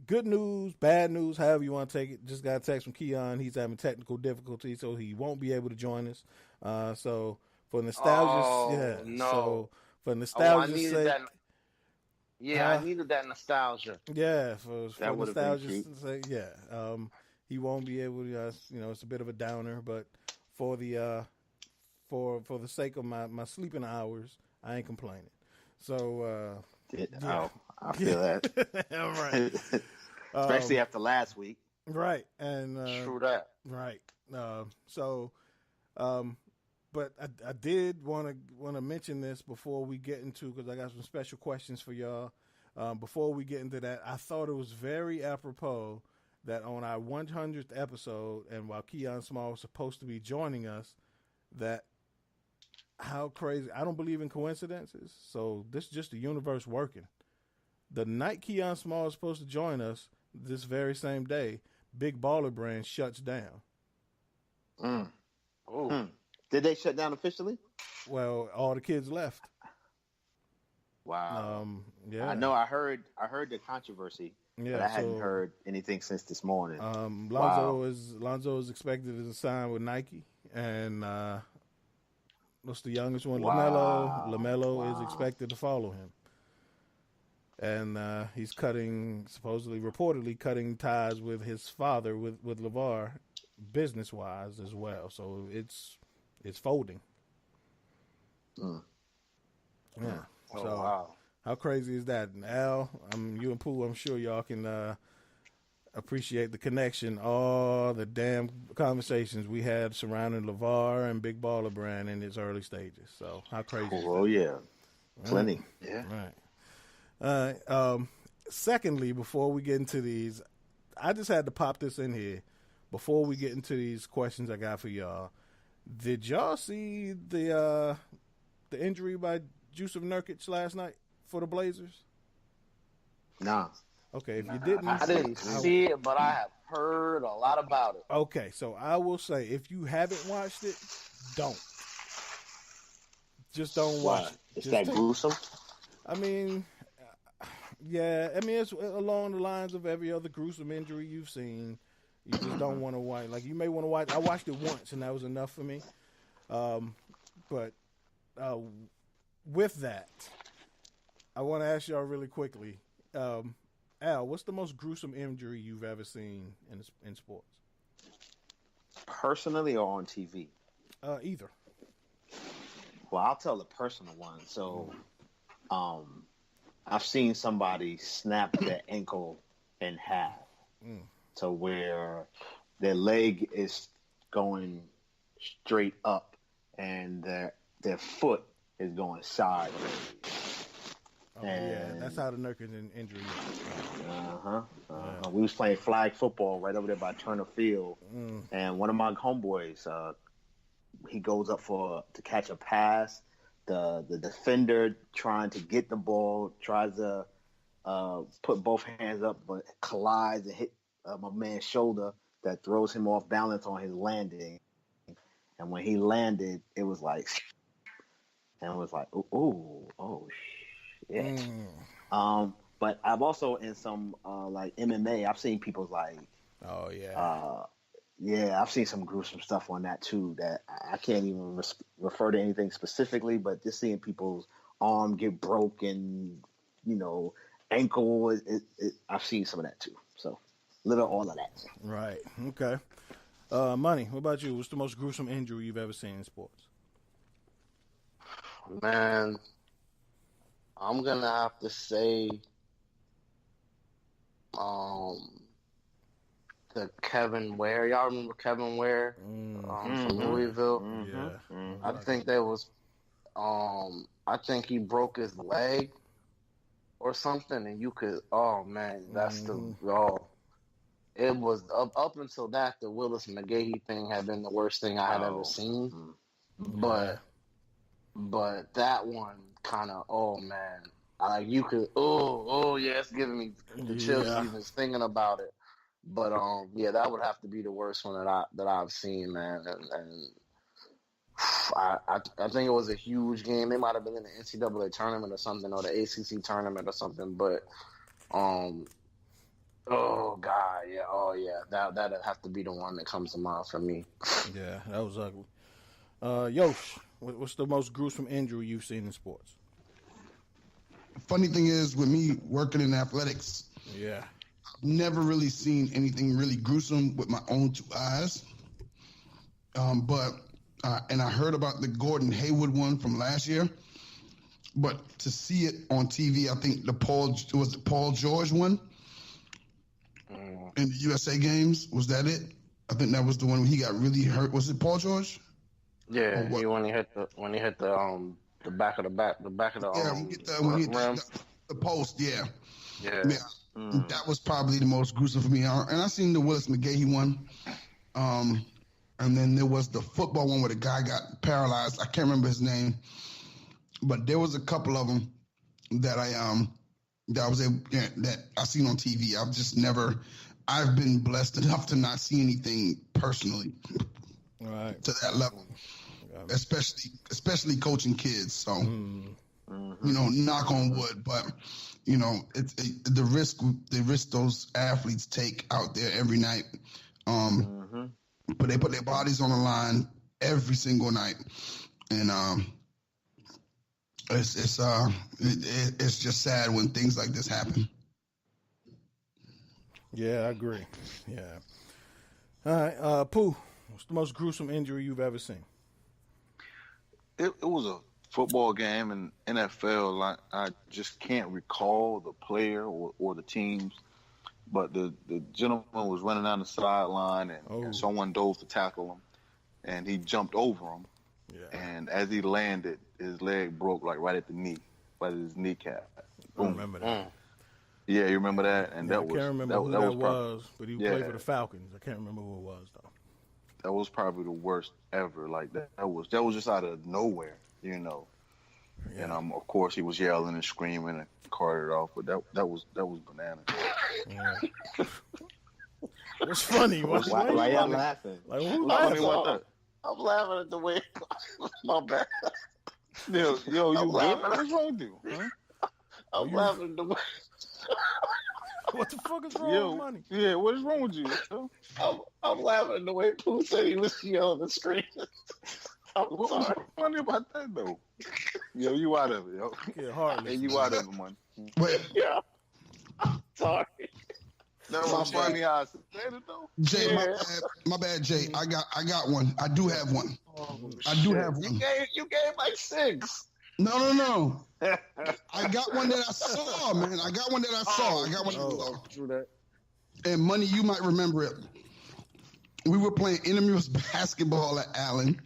Speaker 6: good news, bad news, however you want to take it. Just got a text from Keon. He's having technical difficulties, so he won't be able to join us. So for nostalgia's, So for nostalgia's sake.
Speaker 13: I needed that nostalgia.
Speaker 6: Yeah, for nostalgia's sake, yeah. He won't be able to. It's a bit of a downer, but for the for the sake of my sleeping hours, I ain't complaining. So.
Speaker 8: I feel that.
Speaker 6: All right.
Speaker 8: Especially after last week.
Speaker 6: Right. And
Speaker 13: true that.
Speaker 6: Right. But I did want to mention this before we get into, because I got some special questions for y'all. Before we get into that, I thought it was very apropos that on our 100th episode, and while Keon Small was supposed to be joining us, that how crazy. I don't believe in coincidences, so this is just the universe working. The night Keon Small is supposed to join us, this very same day, Big Baller Brand shuts down.
Speaker 8: Did they shut down officially?
Speaker 6: Well, all the kids left.
Speaker 8: Wow.
Speaker 6: Yeah.
Speaker 8: I know. I heard the controversy, but I hadn't heard anything since this morning.
Speaker 6: Lonzo is expected to sign with Nike, and what's the youngest one?
Speaker 8: Wow.
Speaker 6: LaMelo is expected to follow him. And he's reportedly cutting ties with his father, with LeVar, business-wise as well. So it's folding. Yeah.
Speaker 13: Wow.
Speaker 6: How crazy is that? And Al, you and Pooh, I'm sure y'all can appreciate the connection, all the damn conversations we had surrounding LeVar and Big Baller Brand in its early stages. So how crazy is that?
Speaker 8: Oh, yeah. Plenty.
Speaker 6: Yeah. Right. Secondly, before we get into these, I just had to pop this in here. Before we get into these questions I got for y'all, did y'all see the injury by Jusuf Nurkic last night for the Blazers?
Speaker 8: Nah.
Speaker 6: Okay, if you didn't,
Speaker 13: I didn't see it, but I have heard a lot about it.
Speaker 6: Okay, so I will say, if you haven't watched it, don't. Just don't watch it.
Speaker 8: Is that gruesome?
Speaker 6: I mean, yeah. I mean, it's along the lines of every other gruesome injury you've seen. You just don't want to watch. Like, you may want to watch. I watched it once, and that was enough for me. But with that, I want to ask y'all really quickly. Al, what's the most gruesome injury you've ever seen in sports?
Speaker 8: Personally or on TV?
Speaker 6: Either.
Speaker 8: Well, I'll tell the personal one. So, I've seen somebody snap their ankle in half to where their leg is going straight up and their foot is going sideways.
Speaker 6: Yeah, that's how the Nurkic injury is.
Speaker 8: We was playing flag football right over there by Turner Field, and one of my homeboys, he goes up to catch a pass. The defender trying to get the ball tries to put both hands up, but collides and hit my man's shoulder. That throws him off balance on his landing. And when he landed, it was like, oh shit. But I've also in some like MMA, I've seen people's like, I've seen some gruesome stuff on that too that I can't even refer to anything specifically, but just seeing people's arm get broken, ankle, I've seen some of that too. So, little all of that.
Speaker 6: Right. Okay. Money, what about you? What's the most gruesome injury you've ever seen in sports?
Speaker 13: Man, I'm going to have to say the Kevin Ware. Y'all remember Kevin Ware from Louisville? I think there was, I think he broke his leg or something, and you could, that's it was up until that, the Willis McGahee thing had been the worst thing I had ever seen. But that one kind of, you could, it's giving me the chills even thinking about it. But that would have to be the worst one that I've seen, man. And I think it was a huge game. They might have been in the NCAA tournament or something, or the ACC tournament or something. But that'd have to be the one that comes to mind for me.
Speaker 6: Yeah, that was ugly. Yosh, what's the most gruesome injury you've seen in sports?
Speaker 1: Funny thing is, with me working in athletics, I've never really seen anything really gruesome with my own two eyes. But I heard about the Gordon Hayward one from last year, but to see it on TV, I think the Paul George one in the USA games. Was that it? I think that was the one where he got really hurt. Was it Paul George?
Speaker 13: Yeah, when he hit the back of the rim.
Speaker 1: The post. Yeah.
Speaker 13: Yeah.
Speaker 1: That was probably the most gruesome for me. And I seen the Willis McGahee one. And then there was the football one where the guy got paralyzed. I can't remember his name, but there was a couple of them that that I seen on TV. I've been blessed enough to not see anything personally to that level, especially coaching kids. So, knock on wood, but it's the risk those athletes take out there every night. But they put their bodies on the line every single night, and it's just sad when things like this happen.
Speaker 6: Yeah, I agree. Yeah. All right, Pooh, what's the most gruesome injury you've ever seen?
Speaker 9: It was football game and NFL, I just can't recall the player or the teams, but the gentleman was running down the sideline and someone dove to tackle him, and he jumped over him, and as he landed, his leg broke like right at the knee, right at his kneecap.
Speaker 6: I remember that.
Speaker 9: Yeah, you remember that? And
Speaker 6: I can't remember who that was, but he played for the Falcons. I can't remember who it was though.
Speaker 9: That was probably the worst ever. Like that was just out of nowhere, you know. Yeah. And of course he was yelling and screaming and carted it off, but that was bananas.
Speaker 6: Yeah. What's funny?
Speaker 13: Why y'all laughing?
Speaker 6: Like who laughing?
Speaker 13: I'm laughing at the way. My bad.
Speaker 9: Yo, you good? What's wrong with you? Huh?
Speaker 13: I'm laughing at the way.
Speaker 6: What the fuck is wrong with Money?
Speaker 9: Yeah, what is wrong with you?
Speaker 13: I'm laughing at the way Pooh said he was yelling and screaming.
Speaker 9: What was funny about that though? Yo, you out of it, yo.
Speaker 6: Yeah, hardly.
Speaker 9: Hey, you out of it, man.
Speaker 1: Wait.
Speaker 13: Yeah. I'm sorry.
Speaker 9: That was funny how I said it though.
Speaker 1: Jay, my bad, Jay. I got one. I do have one. I do have one.
Speaker 13: You gave like 6.
Speaker 1: No. I got one that I saw, man. I got one that I saw.
Speaker 13: True that.
Speaker 1: And Money, you might remember it. We were playing intramural basketball at Allen,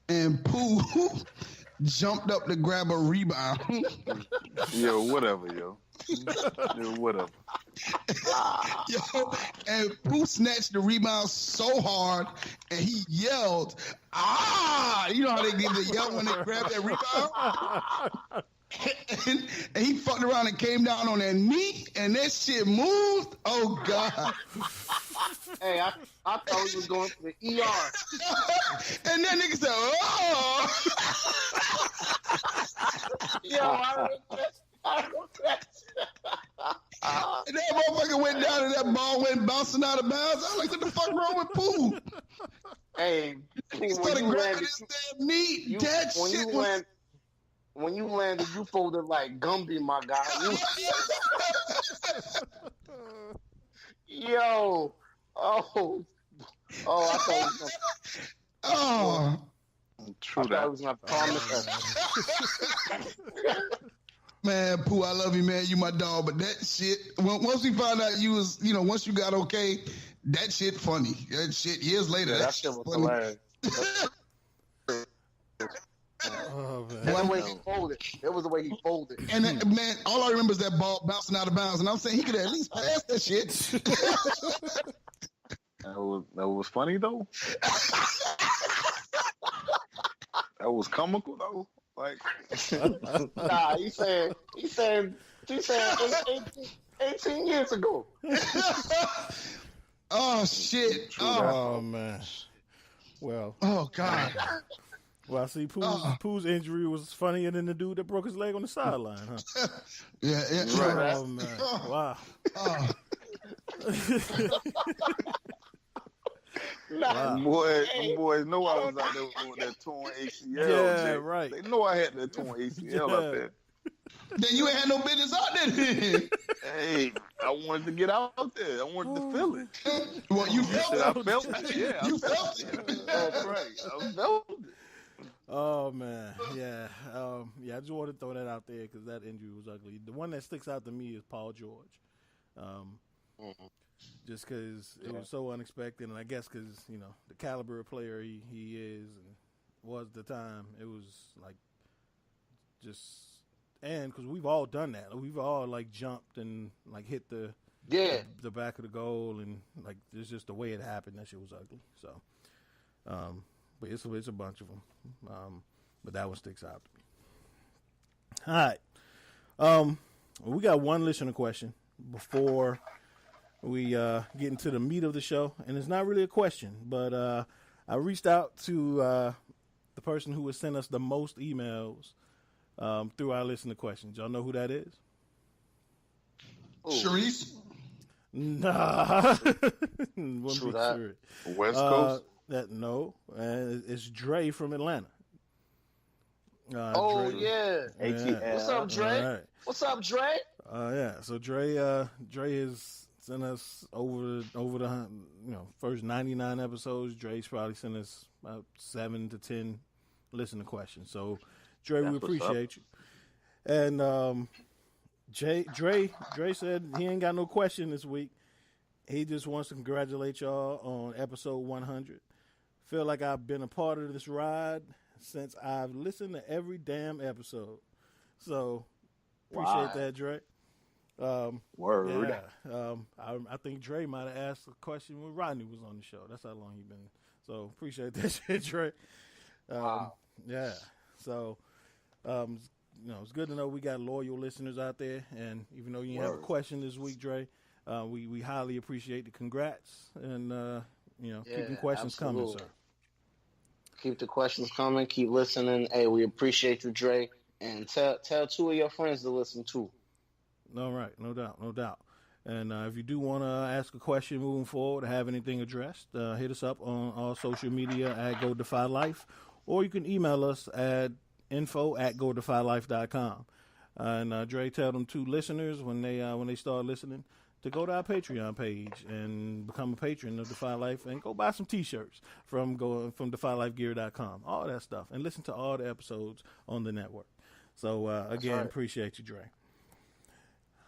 Speaker 1: and Pooh jumped up to grab a rebound.
Speaker 9: Yo, whatever, yo. Yo, whatever.
Speaker 1: Yo, and Pooh snatched the rebound so hard, and he yelled, "Ah!" You know how they give the yell when they grab that rebound? And he fucked around and came down on that knee, and that shit moved. Oh, God.
Speaker 13: Hey, I thought he was going to the ER.
Speaker 1: And that nigga said, "Oh!"
Speaker 13: Yo, I regret.
Speaker 1: And that motherfucker went down and that ball went bouncing out of bounds. I was like, what the fuck wrong with Pooh?
Speaker 13: Hey,
Speaker 1: he started grabbing his damn knee.
Speaker 13: When you landed, you folded like Gumby, my guy. Yo. Oh, I thought he was going to...
Speaker 9: True that.
Speaker 13: I was going to promise us.
Speaker 1: Man, Pooh, I love you, man. You my dog. But that shit, once we found out you was, once you got okay, that shit funny. That shit, years later, that shit was funny.
Speaker 13: Hilarious.
Speaker 6: Oh, man.
Speaker 13: And the way he folded. It was the way he folded.
Speaker 1: And that, man, all I remember is that ball bouncing out of bounds. And I'm saying he could at least pass that shit.
Speaker 9: That was funny though. That was comical though. Like,
Speaker 13: nah, he said 18 years ago.
Speaker 1: Oh shit!
Speaker 6: Oh man. Well.
Speaker 1: Oh God.
Speaker 6: Well, I see Pooh's injury was funnier than the dude that broke his leg on the sideline, huh?
Speaker 1: Yeah.
Speaker 6: Right. Oh man. Wow.
Speaker 1: Oh.
Speaker 9: Wow. Boys know I was out there with that torn ACL.
Speaker 6: Yeah, right.
Speaker 9: They know I had that torn ACL out there.
Speaker 1: Then you ain't had no business out there.
Speaker 9: Hey, I wanted to get out there. I wanted to feel it.
Speaker 1: Well, you felt it.
Speaker 9: I felt it. Yeah,
Speaker 1: you felt it.
Speaker 9: That's right. I felt it.
Speaker 6: Oh man, yeah, I just wanted to throw that out there because that injury was ugly. The one that sticks out to me is Paul George, just because it was so unexpected, and I guess because the caliber of player he is and was at the time, it was like and because we've all done that, we've all like jumped and like hit the back of the goal, and like it's just the way it happened. That shit was ugly. So. But it's a bunch of them. But that one sticks out to me. All right. We got one listener question before we get into the meat of the show. And it's not really a question, but I reached out to the person who has sent us the most emails through our listener questions. Y'all know who that is?
Speaker 1: Sharice?
Speaker 6: Nah.
Speaker 9: True that. West Coast?
Speaker 6: No, it's Dre from Atlanta.
Speaker 13: Dre. Yeah. What's up, Dre?
Speaker 6: Right.
Speaker 13: What's up, Dre?
Speaker 6: Yeah. So Dre has sent us over the first 99 episodes. Dre's probably sent us about 7 to 10 listener questions. So, Dre, we appreciate you. And Dre said he ain't got no question this week. He just wants to congratulate y'all on episode 100. Feel like I've been a part of this ride since I've listened to every damn episode. So, appreciate that, Dre.
Speaker 13: Word.
Speaker 6: Yeah. I think Dre might have asked a question when Rodney was on the show. That's how long he been. So, appreciate that shit, Dre.
Speaker 13: Wow.
Speaker 6: Yeah. So, it's good to know we got loyal listeners out there. And even though you didn't have a question this week, Dre, we highly appreciate the congrats and, keeping questions coming, sir.
Speaker 13: Keep the questions coming. Keep listening. Hey, we appreciate you, Dre. And tell 2 of your friends to listen, too.
Speaker 6: All right. No doubt. And if you do want to ask a question moving forward or have anything addressed, hit us up on all social media at Go Defy Life, or you can email us at info@godefylife.com. And Dre, tell them 2 listeners when they start listening to go to our Patreon page and become a patron of Defy Life and go buy some T-shirts from DefyLifeGear.com, all that stuff, and listen to all the episodes on the network. So again, appreciate you, Dre.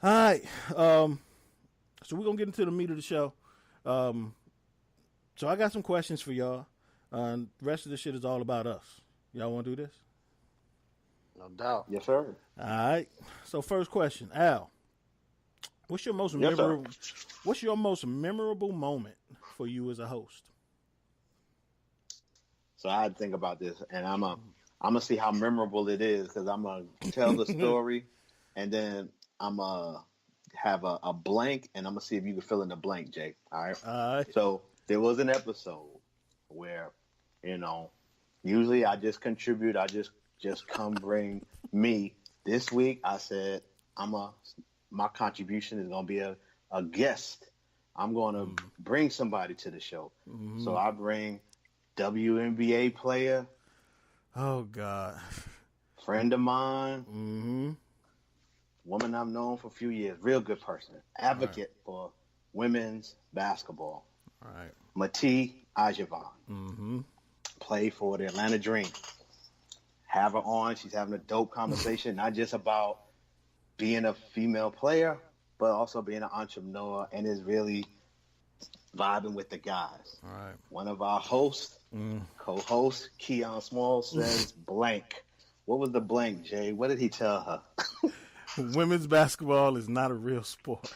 Speaker 6: All right, so we're gonna get into the meat of the show. So I got some questions for y'all. The rest of the shit is all about us. Y'all want to do this?
Speaker 13: No doubt.
Speaker 8: Yes, sir.
Speaker 6: All right. So first question, Al. What's your most memorable moment for you as a host?
Speaker 8: So I had to think about this, and I'm gonna see how memorable it is, because I'm gonna tell the story, and then I'm gonna have a blank, and I'm gonna see if you can fill in the blank, Jay. All right. So there was an episode where, usually I just contribute. I just come bring me. This week I said my contribution is gonna be a guest. I'm gonna bring somebody to the show. Mm-hmm. So I bring WNBA player.
Speaker 6: Oh God.
Speaker 8: Friend of mine.
Speaker 6: Mm-hmm.
Speaker 8: Woman I've known for a few years. Real good person. Advocate for women's basketball.
Speaker 6: All right.
Speaker 8: Mati Ajavan.
Speaker 6: Mm-hmm.
Speaker 8: Played for the Atlanta Dream. Have her on. She's having a dope conversation, not just about being a female player, but also being an entrepreneur, and is really vibing with the guys.
Speaker 6: All right.
Speaker 8: One of our hosts, co-host, Keon Small, says blank. What was the blank, Jay? What did he tell her?
Speaker 6: Women's basketball is not a real sport.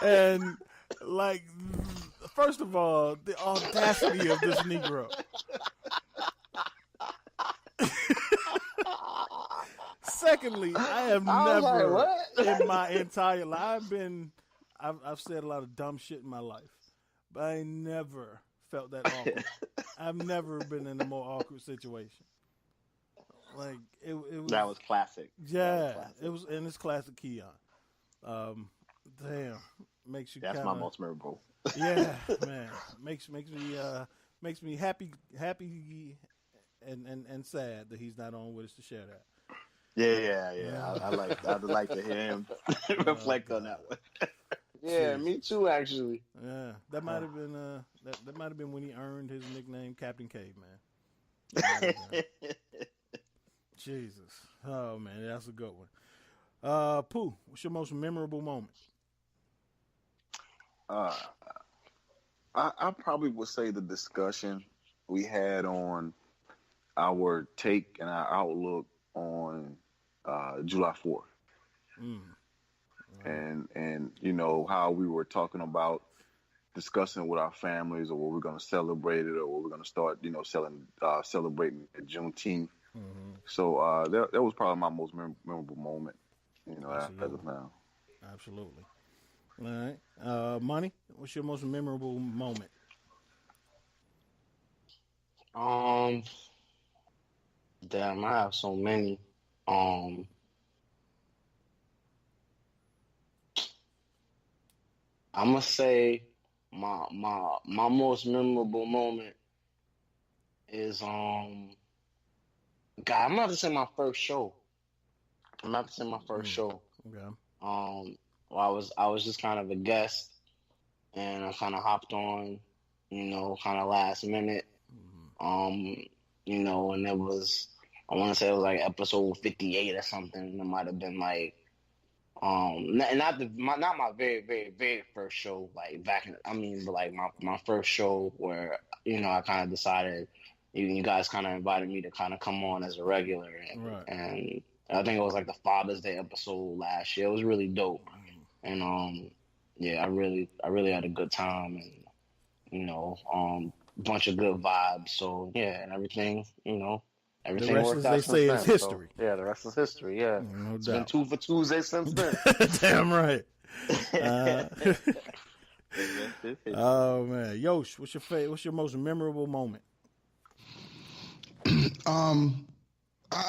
Speaker 6: And first of all, the audacity of this Negro. Secondly, I have never in my entire life I've said a lot of dumb shit in my life, but I never felt that awkward. I've never been in a more awkward situation. Like it was.
Speaker 8: That was classic.
Speaker 6: Yeah, it was, and it's classic Keon. Damn, makes you.
Speaker 8: That's my most memorable.
Speaker 6: Yeah, man, makes me happy and sad that he's not on with us to share that.
Speaker 8: Yeah. I'd like to hear him reflect on that one.
Speaker 13: Yeah, me too, actually.
Speaker 6: Yeah, that might have been that might have been when he earned his nickname, Captain Caveman. Jesus, oh man, that's a good one. Pooh, what's your most memorable moment?
Speaker 9: I probably would say the discussion we had on our take and our outlook on July 4th. And how we were talking about discussing with our families, or what we're going to celebrate it, or what we're going to start, celebrating at Juneteenth.
Speaker 6: Mm-hmm.
Speaker 9: So that was probably my most memorable moment, as of now.
Speaker 6: Absolutely. All right. Money, what's your most memorable moment?
Speaker 13: Damn, I have so many. I'm gonna say my most memorable moment is God, I'm not to say my first show.
Speaker 6: Okay.
Speaker 13: I was just kind of a guest, and I kind of hopped on, kind of last minute. And it was, I want to say it was like episode 58 or something. It might have been like, not my very, very, very first show, like but like my first show where, I kind of decided, you guys kind of invited me to kind of come on as a regular. And I think it was like the Father's Day episode last year. It was really dope. And, I really had a good time and, bunch of good vibes. So yeah, and everything, everything
Speaker 6: the rest,
Speaker 13: worked
Speaker 6: as
Speaker 13: out.
Speaker 6: they say, is history.
Speaker 13: So, yeah, the rest is history. Yeah,
Speaker 6: no
Speaker 13: it's
Speaker 6: doubt.
Speaker 13: been 2 for Tuesday since then.
Speaker 6: Damn right. Oh man, Yosh, what's your most memorable moment?
Speaker 1: I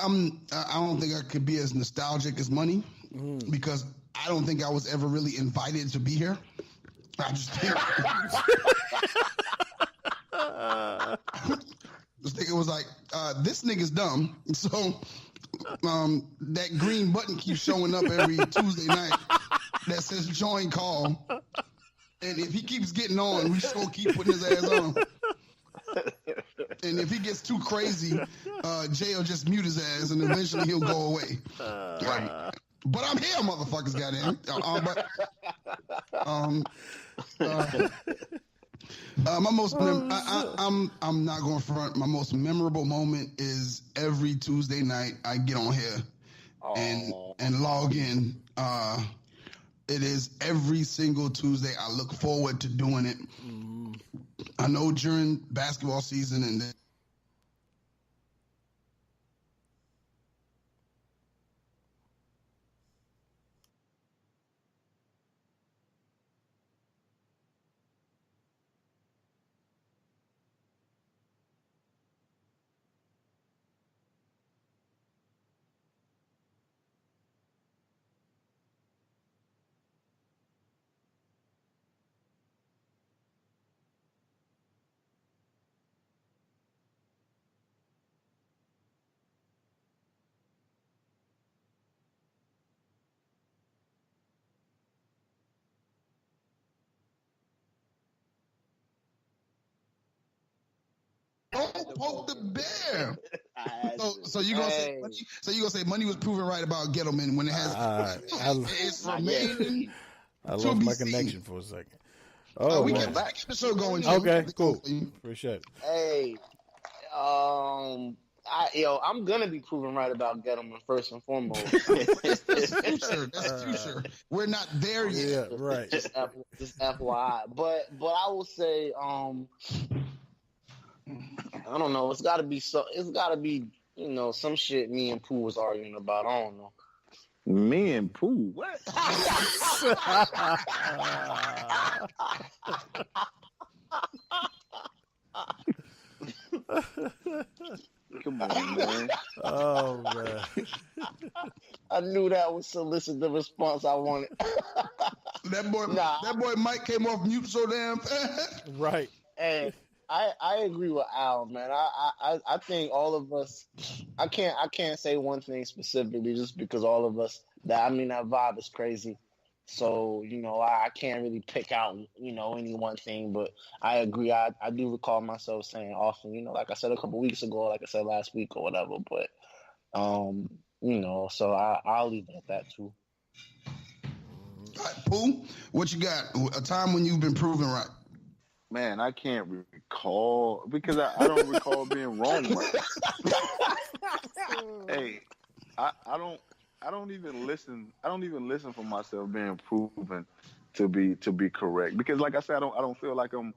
Speaker 1: don't think I could be as nostalgic as Money because I don't think I was ever really invited to be here. I just think it was like, this nigga's dumb. So that green button keeps showing up every Tuesday night that says join call. And if he keeps getting on, we just gonna keep putting his ass on. And if he gets too crazy, Jay will just mute his ass and eventually he'll go away. Right. But I'm here, motherfuckers, goddamn. My most, I'm not going front. My most memorable moment is every Tuesday night I get on here and log in. It is every single Tuesday. I look forward to doing it. I know during basketball season and then don't poke the bear. So you gonna say Money, Money was proven right about Gettleman when it has it's remaining.
Speaker 6: I lost my connection for a second.
Speaker 1: We get back to the show going.
Speaker 6: Okay, cool. Appreciate it.
Speaker 13: Hey, I'm gonna be proven right about Gettleman first and foremost.
Speaker 1: That's future. We're not there yet.
Speaker 6: Yeah, right.
Speaker 13: Just FYI. But I will say, I don't know. It's got to be some shit me and Pooh was arguing about. I don't know.
Speaker 9: Me and Pooh? What? Come on, man.
Speaker 6: Oh man.
Speaker 13: I knew that would solicit the response I wanted.
Speaker 1: That boy Mike came off mute so damn fast.
Speaker 6: Right.
Speaker 13: And I agree with Al, man. I think all of us. I can't say one thing specifically just because all of us. That vibe is crazy. So I can't really pick out any one thing, but I agree. I do recall myself saying often, like I said a couple weeks ago, like I said last week or whatever. But so I'll leave it at that too.
Speaker 1: All right, Pooh, what you got? A time when you've been proven right.
Speaker 9: Man, I can't recall because I don't recall being wrong. Hey, I don't even listen. I don't even listen for myself being proven to be correct because, like I said, I don't feel like I'm,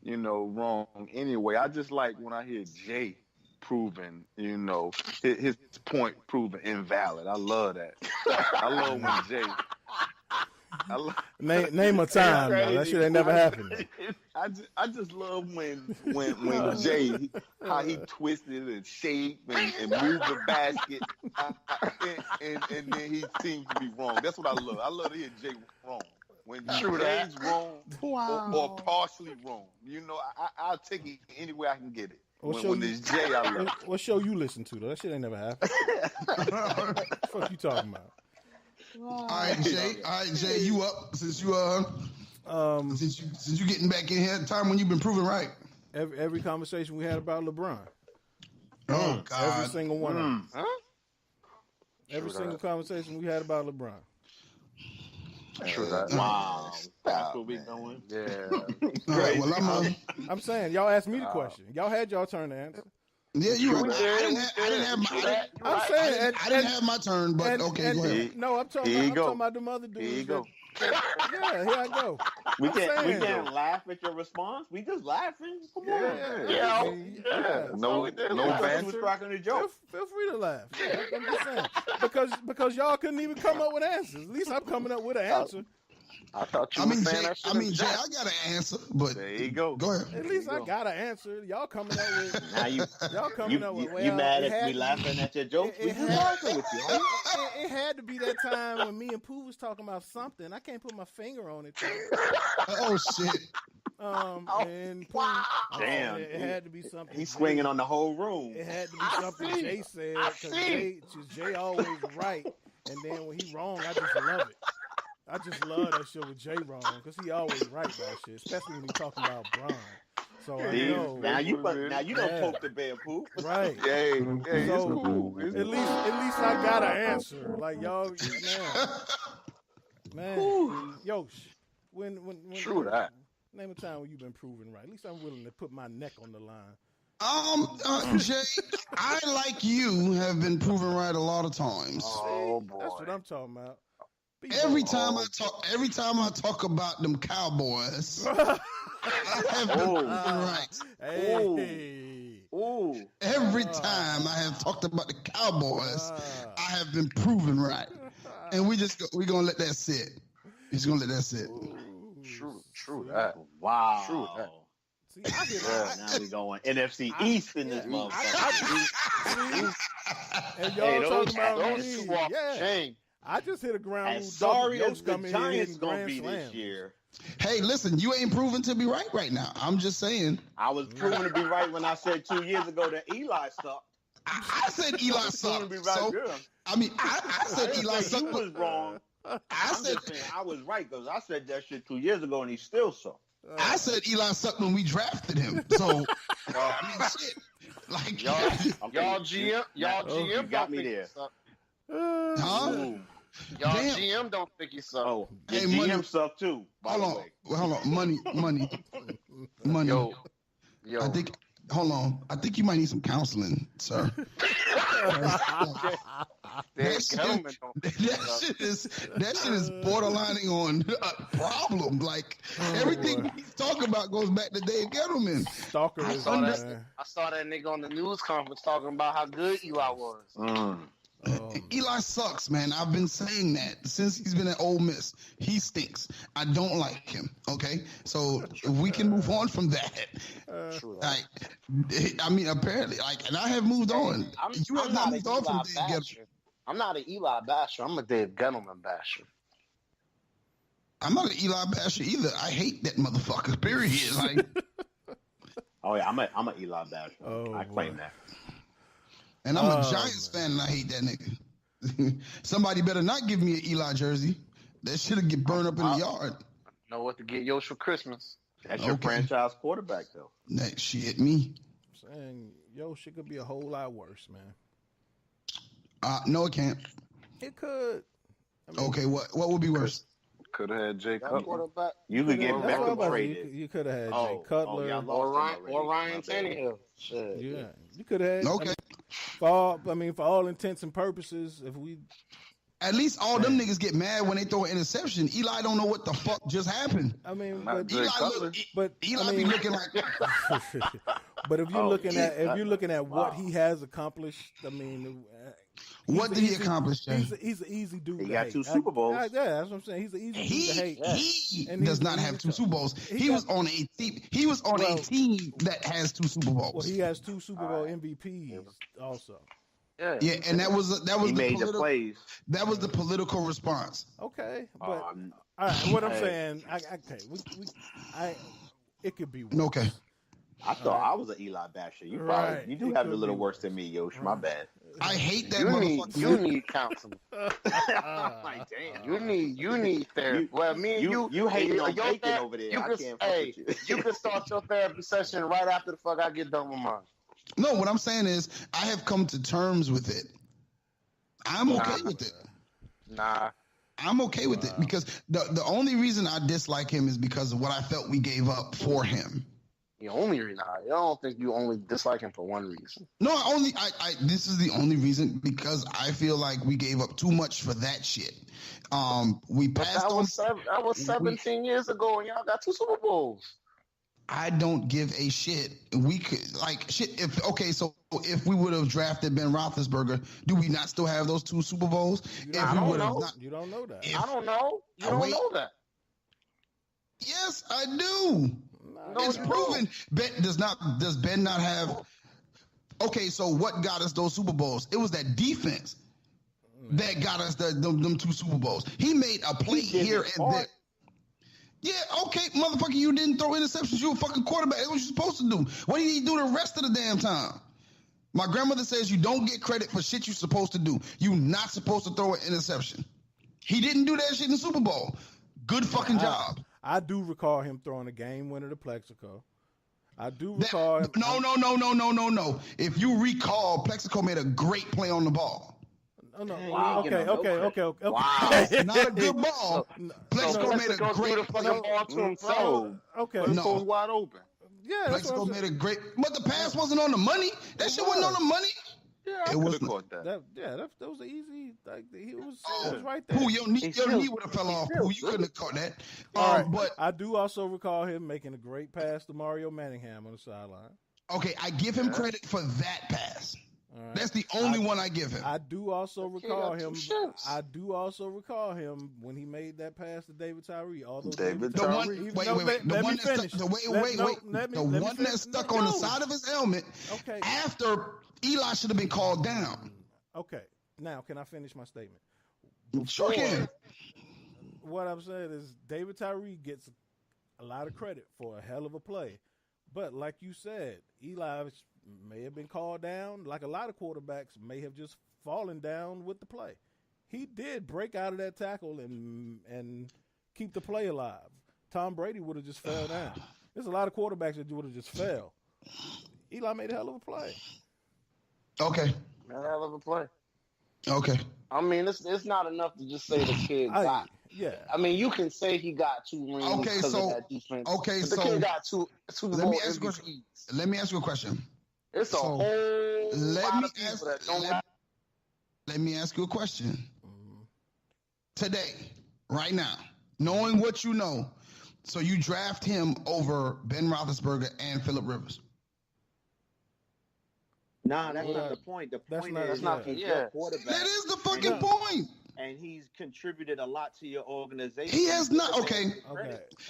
Speaker 9: wrong anyway. I just like when I hear Jay proven, his point proven invalid. I love that. I love when Jay.
Speaker 6: Name a time. That shit ain't never happened.
Speaker 9: I just love when Jay how he twisted and shaped and moved the basket and then he seems to be wrong. That's what I love. I love to hear Jay wrong. When Jay's wrong or partially wrong, I'll take it any way I can get it. When there's Jay, I love it.
Speaker 6: What show you listen to though? That shit ain't never happened. What the fuck you talking about?
Speaker 1: All right, Jay, you up since you Since you getting back in here, time when you've been proven right.
Speaker 6: Every conversation we had about LeBron.
Speaker 1: Oh God!
Speaker 6: Every single one of them. Huh? Every single conversation we had about LeBron.
Speaker 13: True that.
Speaker 8: Wow. That's what we doing.
Speaker 13: Yeah.
Speaker 1: Well,
Speaker 6: I'm saying, y'all asked me the question. Y'all had y'all turn to answer.
Speaker 1: Yeah, you right. I didn't have my turn, but okay, go ahead.
Speaker 6: No, I'm talking about them other dudes.
Speaker 13: Here you go.
Speaker 6: Yeah, here I go.
Speaker 8: We can't laugh at your response. We just laughing. Come on.
Speaker 13: Yeah. No banter.
Speaker 8: Cracking a joke.
Speaker 6: Feel free to laugh. Yeah, I'm just saying. Because y'all couldn't even come up with answers. At least I'm coming up with an answer.
Speaker 13: I thought you were saying that shit.
Speaker 1: Jay, I got an answer, but
Speaker 13: there you go.
Speaker 1: Go ahead.
Speaker 6: At least I got an answer. Y'all coming up with.
Speaker 8: Now you mad at me laughing at your jokes? We just laughing with you. Huh?
Speaker 6: It had to be that time when me and Pooh was talking about something. I can't put my finger on it.
Speaker 1: Oh shit.
Speaker 6: And Pooh,
Speaker 8: damn,
Speaker 6: it had to be something.
Speaker 8: He's swinging on the whole room.
Speaker 6: It had to be something Jay said because Jay always right, and then when he wrong, I just love it. I just love that shit with Jay wrong because he always right about shit, especially when he talking about Bron. So I know.
Speaker 8: Now you don't poke the bear, Pooh.
Speaker 6: Right.
Speaker 13: Yeah,
Speaker 6: so
Speaker 13: cool.
Speaker 6: At least I got an answer. Like y'all, man, Yoshi. When
Speaker 13: True that.
Speaker 6: Name a time when you've been proven right. At least I'm willing to put my neck on the line.
Speaker 1: Jay, I like you have been proven right a lot of times.
Speaker 13: Oh boy,
Speaker 6: that's what I'm talking about.
Speaker 1: Every time I talk about them Cowboys, I have been proven right.
Speaker 6: Hey.
Speaker 1: Every time I have talked about the Cowboys, I have been proven right, and we're gonna let that sit. We're just gonna let that sit.
Speaker 13: True that.
Speaker 8: Wow.
Speaker 13: True that.
Speaker 8: See, now we going NFC East in this motherfucker.
Speaker 6: And y'all talking about me. I just hit a ground rule.
Speaker 8: Sorry, as the Giants gonna be this year.
Speaker 1: Hey, listen, you ain't proven to be right now. I'm just saying.
Speaker 8: I was proven to be right when I said 2 years ago that Eli sucked.
Speaker 1: I said Eli sucked. I said Eli sucked.
Speaker 8: You was wrong. I'm just saying I was right because I said that shit 2 years ago and he still sucked.
Speaker 1: I said Eli sucked when we drafted him. So, shit. Like
Speaker 13: y'all GM
Speaker 8: got me there.
Speaker 1: Huh?
Speaker 13: Y'all GM don't think he sucked.
Speaker 8: Oh, hey, GM sucked too.
Speaker 1: Hold on. Money.
Speaker 13: Yo.
Speaker 1: I think you might need some counseling, sir. That shit is borderlining on a problem. Like everything he's talking about goes back to Dave Gettleman.
Speaker 6: Stalker.
Speaker 13: I saw that nigga on the news conference talking about how good Eli was.
Speaker 1: Eli sucks, man. I've been saying that since he's been at Ole Miss. He stinks. I don't like him. Okay, so if we can move on from that. I mean, apparently, and I have moved on. You have not moved on from Dave Gettleman.
Speaker 13: I'm not an Eli basher. I'm a Dave Gettleman basher.
Speaker 1: I'm not an Eli basher either. I hate that motherfucker. Period. Like,
Speaker 8: oh yeah, I'm a Eli basher. I claim that.
Speaker 1: And I'm a Giants fan, and I hate that nigga. Somebody better not give me an Eli jersey. That shit'll get burned up in the yard.
Speaker 13: Know what to get Yoshi for Christmas.
Speaker 8: That's your franchise quarterback, though.
Speaker 1: That shit, me.
Speaker 6: I'm saying Yoshi could be a whole lot worse, man.
Speaker 1: No, it can't.
Speaker 6: It could.
Speaker 1: Okay, what would be worse?
Speaker 13: Could have had Jay Cutler.
Speaker 8: You could get Beckham traded.
Speaker 6: You could have had Jay Cutler
Speaker 13: or Ryan Tannehill. Shit.
Speaker 6: Yeah, you could have had.
Speaker 1: Okay.
Speaker 6: For all intents and purposes, if we.
Speaker 1: At least all them niggas get mad when they throw an interception. Eli don't know what the fuck just happened.
Speaker 6: I mean,
Speaker 1: Eli be looking like.
Speaker 6: But if you're looking at what he has accomplished, I mean,
Speaker 1: what did he accomplish?
Speaker 6: He's an easy dude.
Speaker 8: He got 2 Super Bowls.
Speaker 6: Yeah, that's what I'm saying. He's an easy dude to hate.
Speaker 1: He does not have 2 Super Bowls. He was on a team. He was on a team that has 2 Super Bowls.
Speaker 6: Well, he has 2 Super Bowl MVPs also.
Speaker 1: Yeah, and that was
Speaker 8: he made the plays.
Speaker 1: That was the political response.
Speaker 6: Okay, but all right, what I'm saying, it could be worse.
Speaker 1: Okay.
Speaker 8: I thought I was an Eli basher. You probably you do have it a little worse than me, Yoshi. My bad.
Speaker 1: I hate that
Speaker 13: motherfucker. You need counseling.
Speaker 8: Like, damn.
Speaker 13: You need therapy. Well, me and you
Speaker 8: hate on bacon over there.
Speaker 13: You can start your therapy session right after the fuck I get done with mine.
Speaker 1: No, what I'm saying is I have come to terms with it. I'm okay with it. I'm okay with it because the only reason I dislike him is because of what I felt we gave up for him.
Speaker 13: The only reason I don't think you only dislike him for one reason.
Speaker 1: No, this is the only reason because I feel like we gave up too much for that shit. We passed
Speaker 13: that was 17 years ago, and y'all got 2 Super Bowls.
Speaker 1: I don't give a shit. We could if we would have drafted Ben Roethlisberger, do we not still have those 2 Super Bowls?
Speaker 6: You don't know that.
Speaker 13: I don't know. You don't know that.
Speaker 1: Yes, I do. No, it's proven. Does Ben not have? Okay, so what got us those Super Bowls? It was that defense that got us them 2 Super Bowls. He made a play here and there. Yeah, okay, motherfucker, you didn't throw interceptions. You a fucking quarterback. That's what you're supposed to do. What did he do the rest of the damn time? My grandmother says you don't get credit for shit you're supposed to do. You're not supposed to throw an interception. He didn't do that shit in the Super Bowl. Good fucking job.
Speaker 6: I do recall him throwing a game winner to Plexico. I do recall him.
Speaker 1: No. If you recall, Plexico made a great play on the ball.
Speaker 6: No. Wow. Okay.
Speaker 1: Wow. Not a good ball. Plexico made a great play on the ball.
Speaker 6: Okay.
Speaker 9: Plexico's wide open.
Speaker 6: Yeah,
Speaker 1: Plexico made a great, but the pass wasn't on the money. That shit wasn't on the money.
Speaker 9: Yeah, it was caught that.
Speaker 6: That was an easy. Like he was right there.
Speaker 1: Pooh, your knee would have fell off. Pooh, you couldn't have caught that. But
Speaker 6: I do also recall him making a great pass to Mario Manningham on the sideline.
Speaker 1: Okay, I give him credit for that pass. Right. That's the only one I give him.
Speaker 6: I do also recall him. When he made that pass to David Tyree.
Speaker 1: The one that stuck on the side of his helmet.
Speaker 6: Okay.
Speaker 1: After Eli should have been called down.
Speaker 6: Okay. Now, can I finish my statement?
Speaker 1: Sure can.
Speaker 6: What I'm saying is David Tyree gets a lot of credit for a hell of a play. But like you said, Eli may have been called down. Like a lot of quarterbacks may have just fallen down with the play. He did break out of that tackle and keep the play alive. Tom Brady would have just fell down. There's a lot of quarterbacks that would have just fell. Eli made a hell of a play.
Speaker 1: Okay.
Speaker 13: A hell of a play.
Speaker 1: Okay.
Speaker 13: I mean, it's not enough to just say the kid got.
Speaker 6: Yeah.
Speaker 13: I mean, you can say he got 2 rings because of that defense.
Speaker 1: Okay,
Speaker 13: but the kid got 2 Super Bowl MVPs.
Speaker 1: Let me ask you a question.
Speaker 13: It's a whole lot of people that don't have.
Speaker 1: Let me ask you a question. Today, right now, knowing what you know, so you draft him over Ben Roethlisberger and Phillip Rivers.
Speaker 8: Nah, that's not the point. The point is he's your quarterback.
Speaker 1: That is the fucking point.
Speaker 8: And he's contributed a lot to your organization.
Speaker 1: He has not. Okay.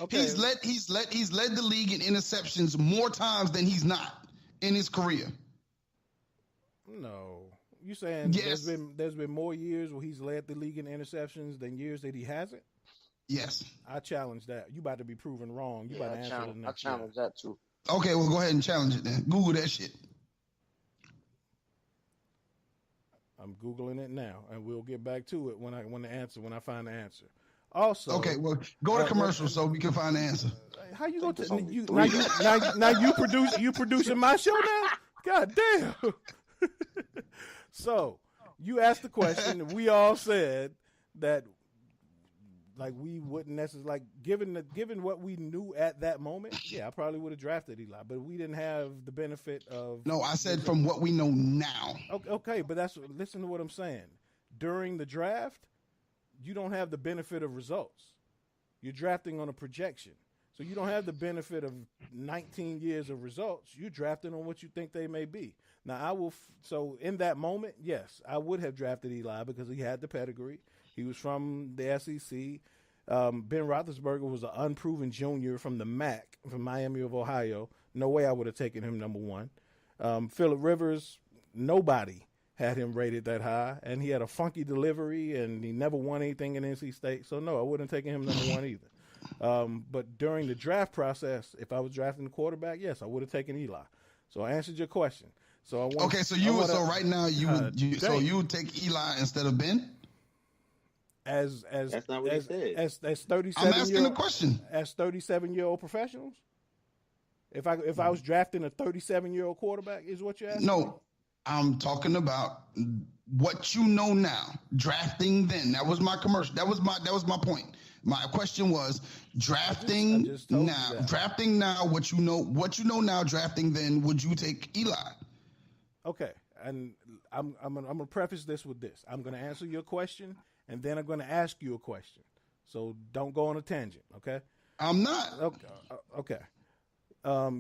Speaker 1: He's led the league in interceptions more times than he's not in his career.
Speaker 6: No. You saying there's been more years where he's led the league in interceptions than years that he hasn't?
Speaker 1: Yes.
Speaker 6: I challenge that. You about to be proven wrong. You about to answer the next
Speaker 13: I challenge that too.
Speaker 1: Okay, well go ahead and challenge it then. Google that shit.
Speaker 6: I'm Googling it now, and we'll get back to it when I find the answer. Also,
Speaker 1: okay, well, go to commercial so we can find the answer.
Speaker 6: How you go to now you producing my show now? God damn. So you asked the question. We all said that, like, we wouldn't necessarily, like, given what we knew at that moment. Yeah, I probably would have drafted Eli, but we didn't have the benefit of.
Speaker 1: No, I said from what we know now.
Speaker 6: Okay, but listen to what I'm saying. During the draft, you don't have the benefit of results. You're drafting on a projection. So you don't have the benefit of 19 years of results. You're drafting on what you think they may be. Now, so in that moment, yes, I would have drafted Eli because he had the pedigree. He was from the SEC. Ben Roethlisberger was an unproven junior from the MAC, from Miami of Ohio. No way I would have taken him number 1. Phillip Rivers, nobody had him rated that high, and he had a funky delivery, and he never won anything in NC State. So, no, I wouldn't have taken him number 1 either. But during the draft process, if I was drafting the quarterback, yes, I would have taken Eli. So I answered your question. So I want.
Speaker 1: So right now you would take Eli instead of Ben?
Speaker 6: As
Speaker 8: That's not what he said.
Speaker 6: As 37.
Speaker 1: I'm asking a question.
Speaker 6: As 37-year-old professionals. If I was drafting a 37-year-old quarterback, is what you're asking?
Speaker 1: No, I'm talking about what you know now. Drafting then. That was my commercial. That was my point. My question was drafting now. Drafting now. What you know now. Drafting then. Would you take Eli?
Speaker 6: Okay, and I'm gonna preface this with this. I'm gonna answer your question, and then I'm gonna ask you a question. So don't go on a tangent. Okay.
Speaker 1: I'm not.
Speaker 6: Okay.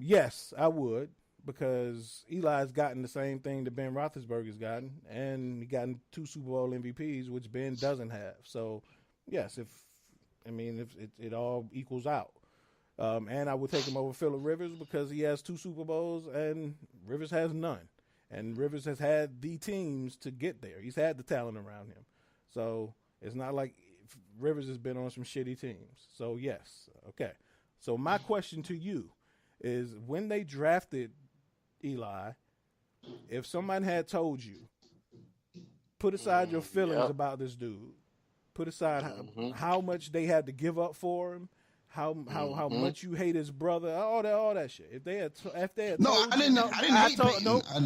Speaker 6: Yes, I would, because Eli's gotten the same thing that Ben Roethlisberger's gotten, and he gotten 2 Super Bowl MVPs, which Ben doesn't have. So, yes, if it all equals out. And I would take him over Phillip Rivers because he has 2 Super Bowls and Rivers has none. And Rivers has had the teams to get there. He's had the talent around him. So it's not like Rivers has been on some shitty teams. So, yes. Okay. So my question to you is, when they drafted Eli, if somebody had told you, put aside your feelings about this dude, put aside how much they had to give up for him, how much you hate his brother, all that shit. If they had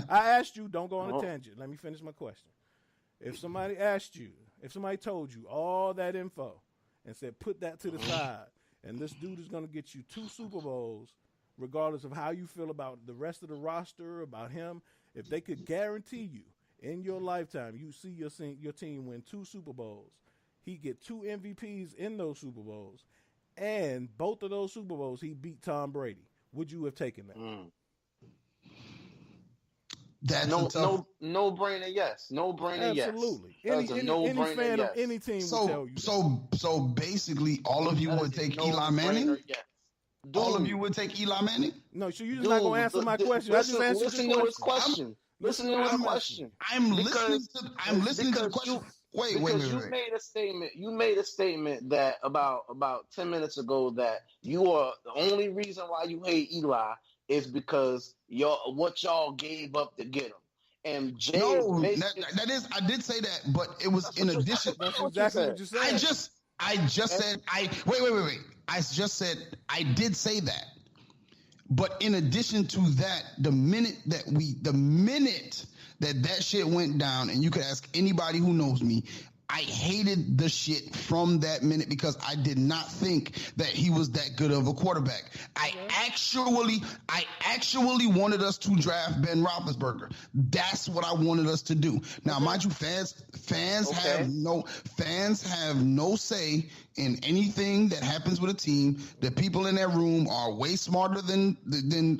Speaker 6: I asked you, don't go on a tangent. Let me finish my question. If somebody told you all that info and said, put that to the side, and this dude is going to get you 2 Super Bowls, regardless of how you feel about the rest of the roster, about him, if they could guarantee you in your lifetime, you see your team win 2 Super Bowls, he get 2 MVPs in those Super Bowls, and both of those Super Bowls he beat Tom Brady, would you have taken that?
Speaker 1: That's
Speaker 13: no brainer. Yes, no brainer.
Speaker 6: Absolutely.
Speaker 13: Yes,
Speaker 6: any fan of any team will tell you.
Speaker 1: So basically, all of you would take Eli Manning.
Speaker 13: Yes.
Speaker 1: All of you would take Eli Manning?
Speaker 6: No, so you're just not gonna answer my question. I just answered
Speaker 13: listen to his question. Listen to his question.
Speaker 1: I'm listening to the question. Wait.
Speaker 13: You made a statement that about 10 minutes ago that the only reason why you hate Eli is because what y'all gave up to get him. And Jay,
Speaker 1: that is, I did say that, but it was in addition.
Speaker 6: That's exactly what you said.
Speaker 1: I just said wait. I just said I did say that, but in addition to that, the minute that shit went down, and you could ask anybody who knows me, I hated the shit from that minute because I did not think that he was that good of a quarterback. I actually wanted us to draft Ben Roethlisberger. That's what I wanted us to do. Now, mind you, fans have no say in anything that happens with a team. The people in that room are way smarter than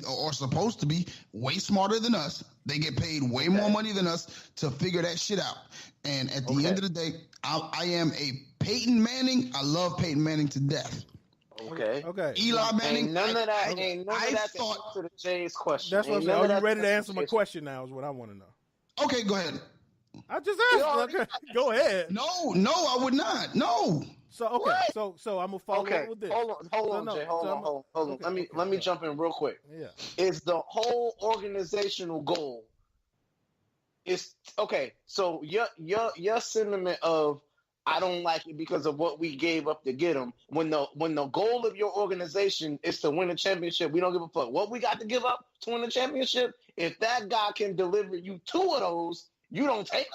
Speaker 1: or supposed to be way smarter than us. They get paid way more money than us to figure that shit out. And at the end of the day, I am a Peyton Manning. I love Peyton Manning to death.
Speaker 13: Okay.
Speaker 1: Eli Manning.
Speaker 13: Ain't none of that to the Jay's question.
Speaker 6: That's what I'm saying. Are you ready to answer my question now? Is what I want to know.
Speaker 1: Okay, go ahead.
Speaker 6: I just asked. Okay, go ahead.
Speaker 1: No, I would not. No.
Speaker 6: So okay, so I'm gonna follow up with this.
Speaker 13: Hold on, Jay. Hold on. Let me jump in real quick.
Speaker 6: Yeah.
Speaker 13: Is the whole organizational goal? It's okay. So your sentiment of I don't like it because of what we gave up to get him. When the goal of your organization is to win a championship, we don't give a fuck what we got to give up to win a championship. If that guy can deliver you 2 of those, you don't take him.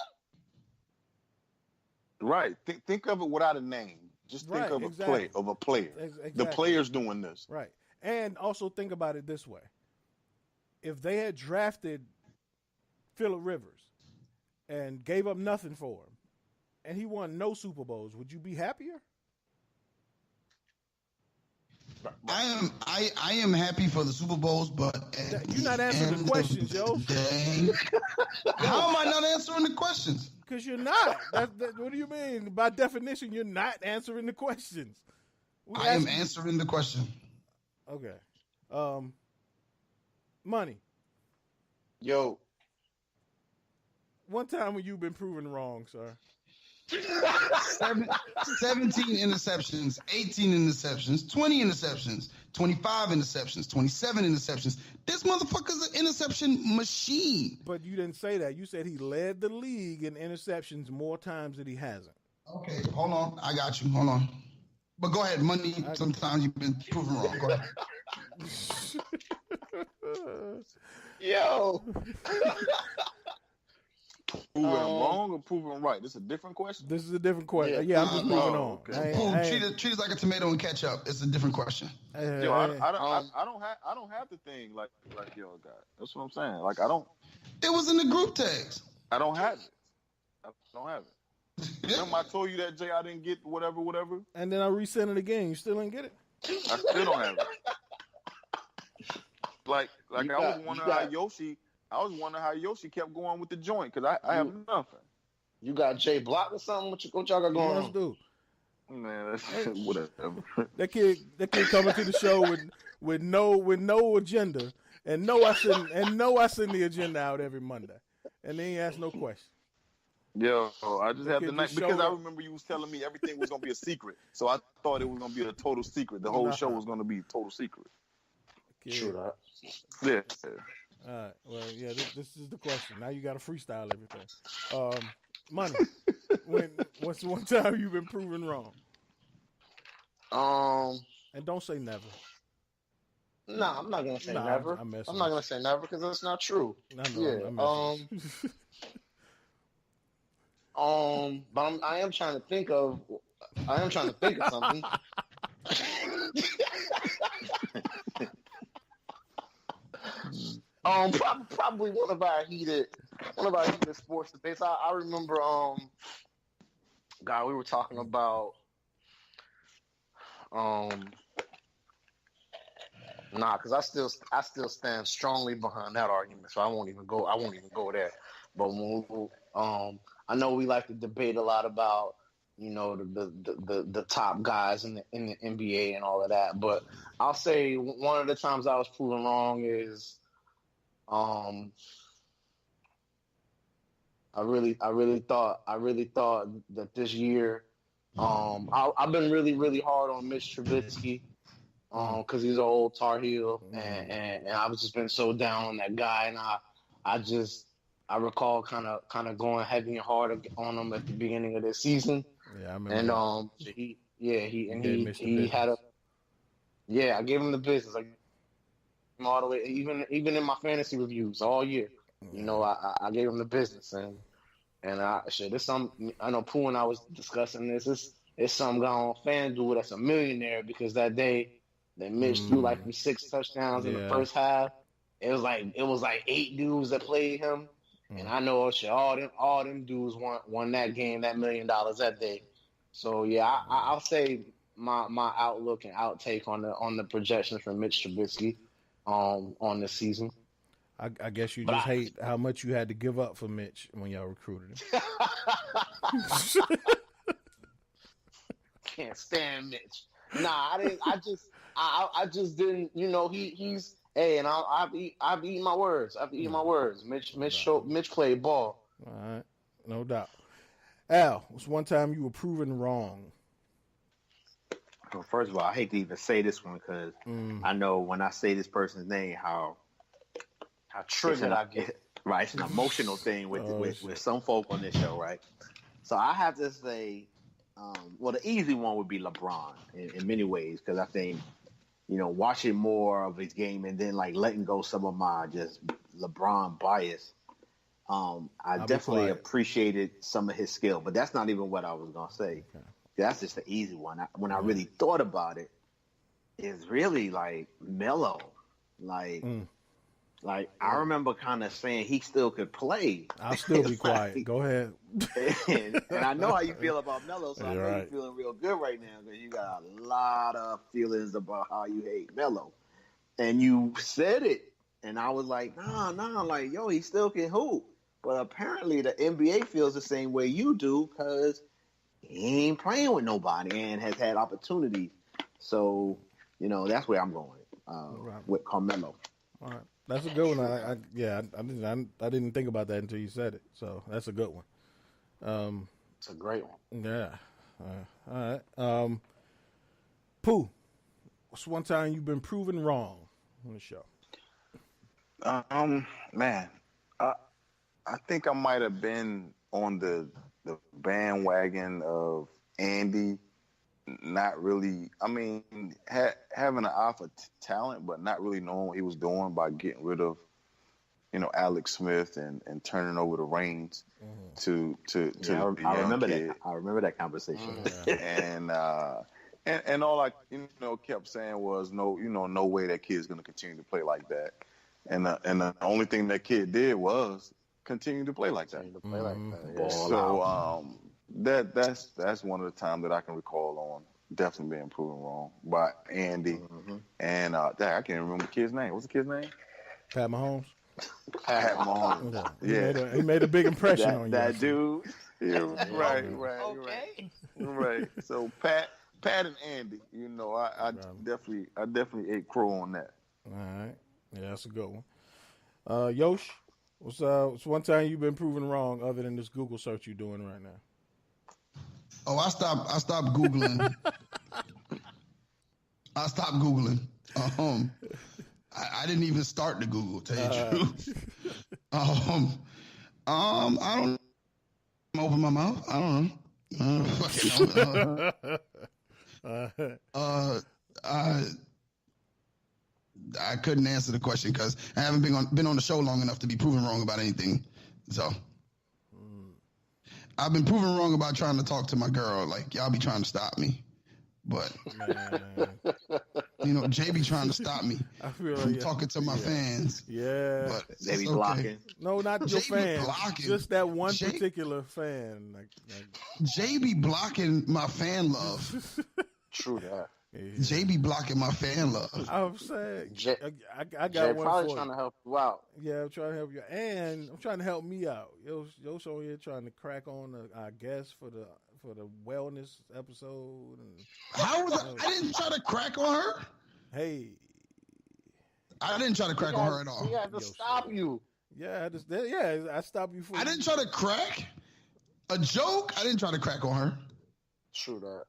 Speaker 9: Right. Think of it without a name. Just think of a player.
Speaker 6: Exactly.
Speaker 9: The player's doing this.
Speaker 6: Right. And also think about it this way. If they had drafted Phillip Rivers and gave up nothing for him, and he won no Super Bowls, would you be happier?
Speaker 1: I am happy for the Super Bowls, but
Speaker 6: you're not answering the questions, yo.
Speaker 1: How am I not answering the questions?
Speaker 6: Because you're not. What do you mean? By definition, you're not answering the questions.
Speaker 1: I am answering the question.
Speaker 6: Okay. Money.
Speaker 13: Yo.
Speaker 6: One time when you've been proven wrong, sir.
Speaker 1: 17 interceptions, 18 interceptions, 20 interceptions, 25 interceptions, 27 interceptions. This motherfucker's an interception machine.
Speaker 6: But you didn't say that. You said he led the league in interceptions more times than he hasn't.
Speaker 1: Okay, hold on. I got you. Hold on. But go ahead, Money. Sometimes you've been proven wrong. Go ahead.
Speaker 13: Yo.
Speaker 9: Proving wrong or proving right? This is a different question.
Speaker 6: This is a different question. Yeah, I'm just moving on.
Speaker 1: Okay. Treat it like a tomato and ketchup. It's a different question.
Speaker 9: Yo, I don't have the thing like y'all got. That's what I'm saying. Like I don't.
Speaker 1: It was in the group text.
Speaker 9: I don't have it. I don't have it. Remember I told you that Jay I didn't get whatever.
Speaker 6: And then I resent it again. You still didn't get it?
Speaker 9: I still don't have it. Like I was wondering how Yoshi. I was wondering how Yoshi kept going with the joint because I have nothing.
Speaker 13: You got Jay blocked or something? What y'all got going on?
Speaker 6: Do?
Speaker 9: Man, that's whatever.
Speaker 6: That kid coming to the show with no agenda and know I send the agenda out every Monday and they ain't ask no question.
Speaker 9: Yo, I just have the night because I remember you was telling me everything was gonna be a secret, so I thought it was gonna be a total secret. The whole show was gonna be a total secret.
Speaker 13: True that.
Speaker 9: Yeah.
Speaker 6: All right. Well, yeah. This is the question. Now you got to freestyle everything. Money. What's the one time you've been proven wrong? And don't say never.
Speaker 13: Nah, I'm not gonna say never. I'm not gonna say never because that's not true. But I am trying to think of something. Probably one of our heated sports debates. I remember, we were talking about, because I still stand strongly behind that argument, so I won't even go there. But I know we like to debate a lot about, the top guys in the NBA and all of that. But I'll say one of the times I was proven wrong is. I really thought that this year, I've been really, really hard on Mitch Trubisky, because he's an old Tar Heel, and I've just been so down on that guy, and I recall kind of going heavy and hard on him at the beginning of this season.
Speaker 6: Yeah, I remember.
Speaker 13: And I gave him the business. All the way, even in my fantasy reviews all year, I gave him the business, and it's some. I know Pooh and I was discussing this. It's some guy on FanDuel that's a millionaire because that day that Mitch threw like 6 touchdowns in the first half. It was like 8 dudes that played him, and I know all them dudes won that game, that $1 million that day. So yeah, I'll say my outlook and outtake on the projections for Mitch Trubisky. On this season.
Speaker 6: I guess you just hate how much you had to give up for Mitch when y'all recruited him.
Speaker 13: Can't stand Mitch. Nah, I didn't. I just didn't. He's and I've eaten my words. Mitch played ball.
Speaker 6: All right, no doubt. Al, what's one time you were proven wrong?
Speaker 8: Well, first of all, I hate to even say this one because I know when I say this person's name, how triggered I get. Right, it's an emotional thing with some folk on this show, right? So I have to say, the easy one would be LeBron in many ways because I think, watching more of his game and then like letting go some of my just LeBron bias. I definitely appreciated some of his skill, but that's not even what I was gonna say. Okay. That's just the easy one. When I really thought about it, it's really like Melo. Like I remember kind of saying he still could play.
Speaker 6: I'll still be quiet. Go ahead.
Speaker 8: And I know how you feel about Melo, so I know you're feeling real good right now because you got a lot of feelings about how you hate Melo. And you said it, and I was like, nah, like, yo, he still can hoop. But apparently the NBA feels the same way you do because he ain't playing with nobody and has had opportunities. So, that's where I'm going with Carmelo.
Speaker 6: All right. That's a good one. I didn't think about that until you said it. So that's a good one.
Speaker 13: It's a great one.
Speaker 6: Yeah. All right. Pooh, what's one time you've been proven wrong on the show?
Speaker 9: Man, I think I might have been on the bandwagon of Andy. Not really. I mean, having an eye for talent, but not really knowing what he was doing by getting rid of, Alex Smith and turning over the reins to
Speaker 16: I remember that. I remember that conversation.
Speaker 9: And all I kept saying was no way that kid's gonna continue to play like that. And the only thing that kid did was continue to play like that. So that's one of the times that I can recall on definitely being proven wrong by Andy. And I can't remember the kid's name. What's the kid's name?
Speaker 6: Pat Mahomes.
Speaker 9: Pat Mahomes.
Speaker 6: Yeah. He made a big impression on you.
Speaker 9: That dude. Yeah, right. Right. So Pat and Andy, I definitely ate crow on that.
Speaker 6: All right. Yeah, that's a good one. Yosh, what's one time you've been proven wrong other than this Google search you're doing right now?
Speaker 1: Oh, I stopped Googling. I stopped Googling. I didn't even start to Google, to tell you the truth. I don't open my mouth. I don't know. I couldn't answer the question because I haven't been on the show long enough to be proven wrong about anything. So I've been proven wrong about trying to talk to my girl. Like, y'all be trying to stop me. But, Jay be trying to stop me from talking to my fans.
Speaker 6: Yeah.
Speaker 1: But
Speaker 16: they be blocking.
Speaker 6: No, not your fans. Just that one particular fan.
Speaker 1: Jay be blocking my fan love.
Speaker 13: True that.
Speaker 1: Jay be blocking my fan love.
Speaker 6: I'm saying, I got
Speaker 13: Jay
Speaker 6: one
Speaker 13: probably
Speaker 6: for
Speaker 13: trying
Speaker 6: you.
Speaker 13: to help you out.
Speaker 6: Yeah, I'm trying to help you, and I'm trying to help me out. Yo's over here trying to crack on our guest for the wellness episode. And,
Speaker 1: how was I didn't try to crack on her.
Speaker 6: Hey,
Speaker 1: I didn't try to crack on her at all.
Speaker 13: We had to stop you.
Speaker 6: Yeah, I stopped you for.
Speaker 1: I didn't try to crack a joke. I didn't try to crack on her.
Speaker 13: True that.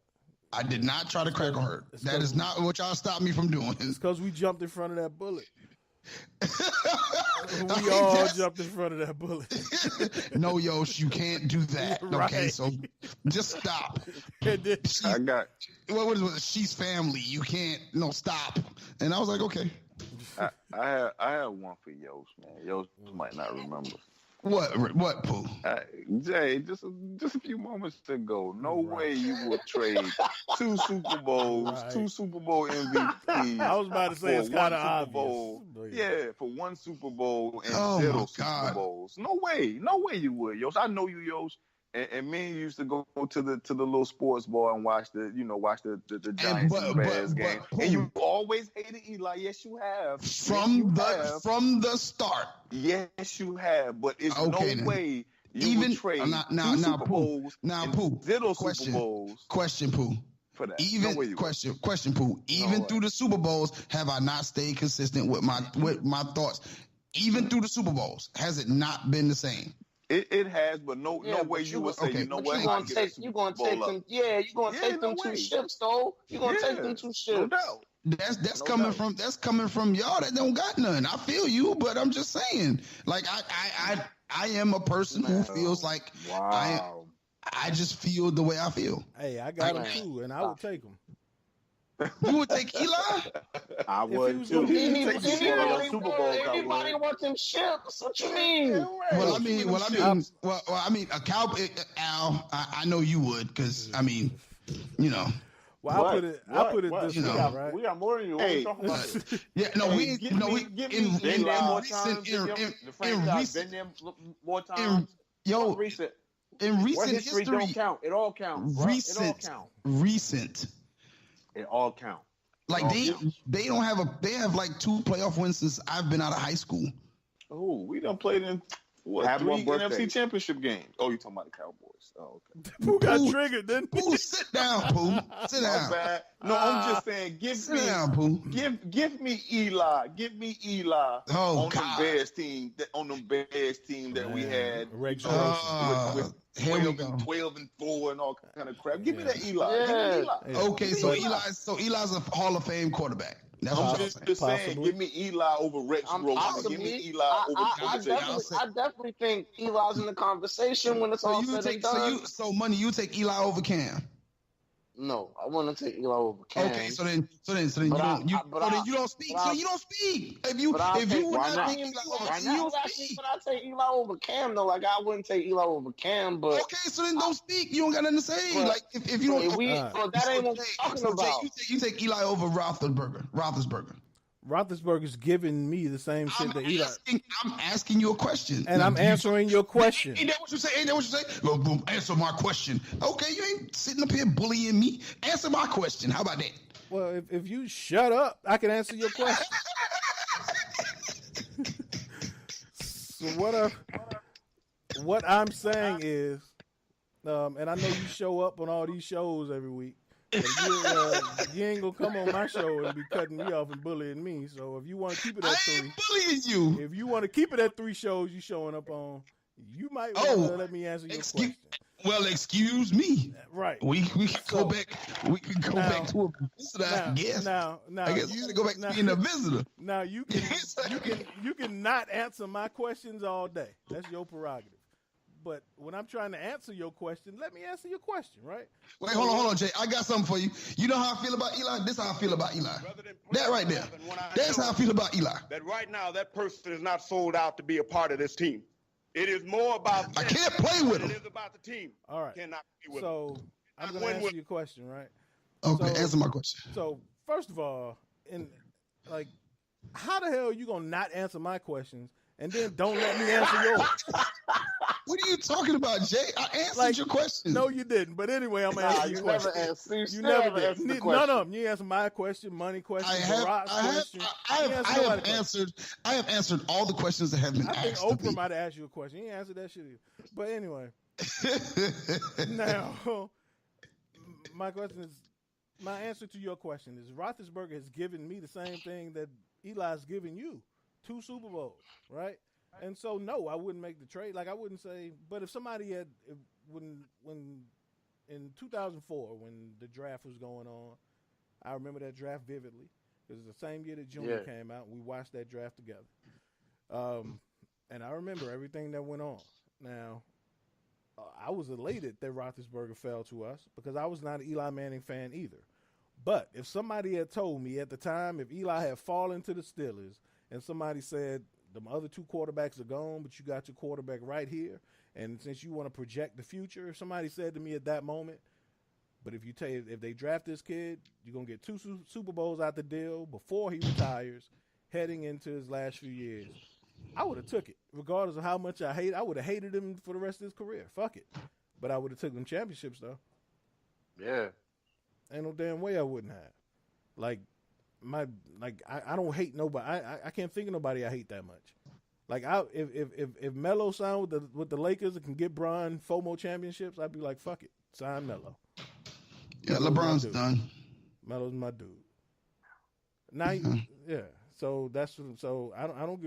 Speaker 1: I did not try to crack on her. That is not what y'all stopped me from doing.
Speaker 6: It's because we jumped in front of that bullet. We all jumped in front of that bullet.
Speaker 1: No, Yosh, you can't do that.
Speaker 6: Right.
Speaker 1: Okay, so just stop.
Speaker 9: I got.
Speaker 1: What is it? She's family. You can't. No, stop. And I was like, okay.
Speaker 9: I have one for Yosh, man. Yosh might not remember.
Speaker 1: What, Pooh?
Speaker 9: Jay, just a few moments ago, no way you would trade 2 Super Bowls, 2 Super Bowl MVPs.
Speaker 6: I was about to say it's kind of obvious.
Speaker 9: Yeah, for 1 Super Bowl and 0 Super Bowls. No way you would, Yosh. I know you, Yosh. And me and you used to go to the little sports bar and watch the Giants and Bears game. And you always hated Eli. Yes, you have.
Speaker 1: From the start.
Speaker 9: Yes, you have. But it's no way you would trade two Super Bowls and
Speaker 1: Pooh.
Speaker 9: 0 Super Bowls.
Speaker 1: Question, Pooh.
Speaker 9: For that.
Speaker 1: Question, Pooh. Even through the Super Bowls, have I not stayed consistent with my thoughts? Even through the Super Bowls, has it not been the same?
Speaker 9: It has, but no way you would say, you know what?
Speaker 13: You're going to take them. Yeah, you're going to take them 2 ships, though. You're going to take them 2 ships.
Speaker 9: No doubt.
Speaker 1: That's coming from y'all that don't got none. I feel you, but I'm just saying. Like I am a person who feels like I just feel the way I feel.
Speaker 6: Hey, I got them too, and I would take them.
Speaker 1: You would take Eli?
Speaker 16: I would too.
Speaker 13: Anybody want them ships? What you mean?
Speaker 1: Well, I mean, a cow. Al, I know you would, because I mean,
Speaker 6: Well, I put it this way, right?
Speaker 16: We got more than you. What are you talking about?
Speaker 1: Yeah, no, we in recent history,
Speaker 16: don't count. It all counts.
Speaker 1: Recent.
Speaker 16: It all counts.
Speaker 1: Like they have like 2 playoff wins since I've been out of high school.
Speaker 9: Oh, we done played in What?
Speaker 8: Have
Speaker 9: 3
Speaker 8: one birthday.
Speaker 9: NFC Championship games. Oh, you talking about the Cowboys? Oh, okay.
Speaker 6: Pooh got triggered, didn't he?
Speaker 1: Pooh, sit down, Pooh. Sit down.
Speaker 9: My bad. No, I'm just saying.
Speaker 1: Sit down, Pooh.
Speaker 9: Give me Eli. Give me Eli on the Bears team. On the Bears team that we had.
Speaker 6: With
Speaker 1: here we go.
Speaker 9: 12-4 and all kind of crap. Give me that Eli.
Speaker 13: Yeah.
Speaker 9: Give me Eli.
Speaker 1: Okay, so Eli's a Hall of Fame quarterback. That's what
Speaker 9: I'm just saying. Give me Eli over Rex Rosen. Give me Eli over
Speaker 13: I definitely think Eli's in the conversation when it's all said and done.
Speaker 1: So money, you take Eli over Cam.
Speaker 13: No, I want to take Eli over Cam.
Speaker 1: Okay, so then you don't speak. So you don't speak. If you would not take Eli over, you don't speak.
Speaker 13: But I take Eli over Cam though. Like I wouldn't take Eli over Cam, but
Speaker 1: okay, so then don't speak. You don't got nothing to say. But, like if you don't,
Speaker 13: but that ain't what we're talking about.
Speaker 1: You take Eli over Roethlisberger.
Speaker 6: Roethlisberger's giving me the same shit that Eli.
Speaker 1: I'm asking you a question,
Speaker 6: and I'm answering your question.
Speaker 1: Ain't that what you say? Well, boom, answer my question. Okay, you ain't sitting up here bullying me. Answer my question. How about that?
Speaker 6: Well, if you shut up, I can answer your question. So what I'm saying is, and I know you show up on all these shows every week. You ain't gonna come on my show and be cutting me off and bullying me. So if you want to keep it at 3,
Speaker 1: I ain't bullying you.
Speaker 6: If you want to keep it at 3 shows you showing up on, you might want to let me answer your question.
Speaker 1: Well, excuse me.
Speaker 6: Right.
Speaker 1: We can go back. We can go back to a visitor. I guess.
Speaker 6: Now,
Speaker 1: I guess you gotta go back to being a visitor.
Speaker 6: Now you can not answer my questions all day. That's your prerogative. But when I'm trying to answer your question, let me answer your question, right?
Speaker 1: Wait, hold on, Jay. I got something for you. You know how I feel about Eli? This is how I feel about Eli. That right there. That's how I feel about Eli.
Speaker 17: That right now, that person is not sold out to be a part of this team. It is more about
Speaker 1: I can't play with him.
Speaker 17: It is about the team.
Speaker 6: All right.
Speaker 17: Cannot be with
Speaker 6: so
Speaker 17: him.
Speaker 6: I'm going to answer your question, right?
Speaker 1: Okay, answer my question.
Speaker 6: So first of all, how the hell are you going to not answer my questions and then don't let me answer yours?
Speaker 1: What are you talking about, Jay? I answered your question.
Speaker 6: No, you didn't. But anyway, I'm asking you a question. You never did. None of them. You answered my question, money question,
Speaker 1: I have answered all the questions that have been asked.
Speaker 6: I think Oprah might have asked you a question. You didn't answer that shit either. But anyway. Now, my answer to your question is Roethlisberger has given me the same thing that Eli's given you. 2 Super Bowls, right? And so, no, I wouldn't make the trade. Like, I wouldn't say, but if somebody when in 2004, when the draft was going on, I remember that draft vividly. It was the same year that Junior came out, and we watched that draft together. And I remember everything that went on. Now, I was elated that Roethlisberger fell to us because I was not an Eli Manning fan either. But if somebody had told me at the time, if Eli had fallen to the Steelers and somebody said, the other 2 quarterbacks are gone, but you got your quarterback right here. And since you want to project the future, if somebody said to me at that moment, but if they draft this kid, you're going to get 2 Super Bowls out the deal before he retires, heading into his last few years, I would have took it. Regardless of how much I would have hated him for the rest of his career. Fuck it. But I would have took them championships, though.
Speaker 13: Yeah. Ain't
Speaker 6: no damn way I wouldn't have. I don't hate nobody. I can't think of nobody I hate that much. Like if Melo signed with the Lakers and can get Bron 4 more championships, I'd be like, fuck it, sign Melo.
Speaker 1: Yeah, LeBron's done.
Speaker 6: Melo's my dude. Now, yeah. So I don't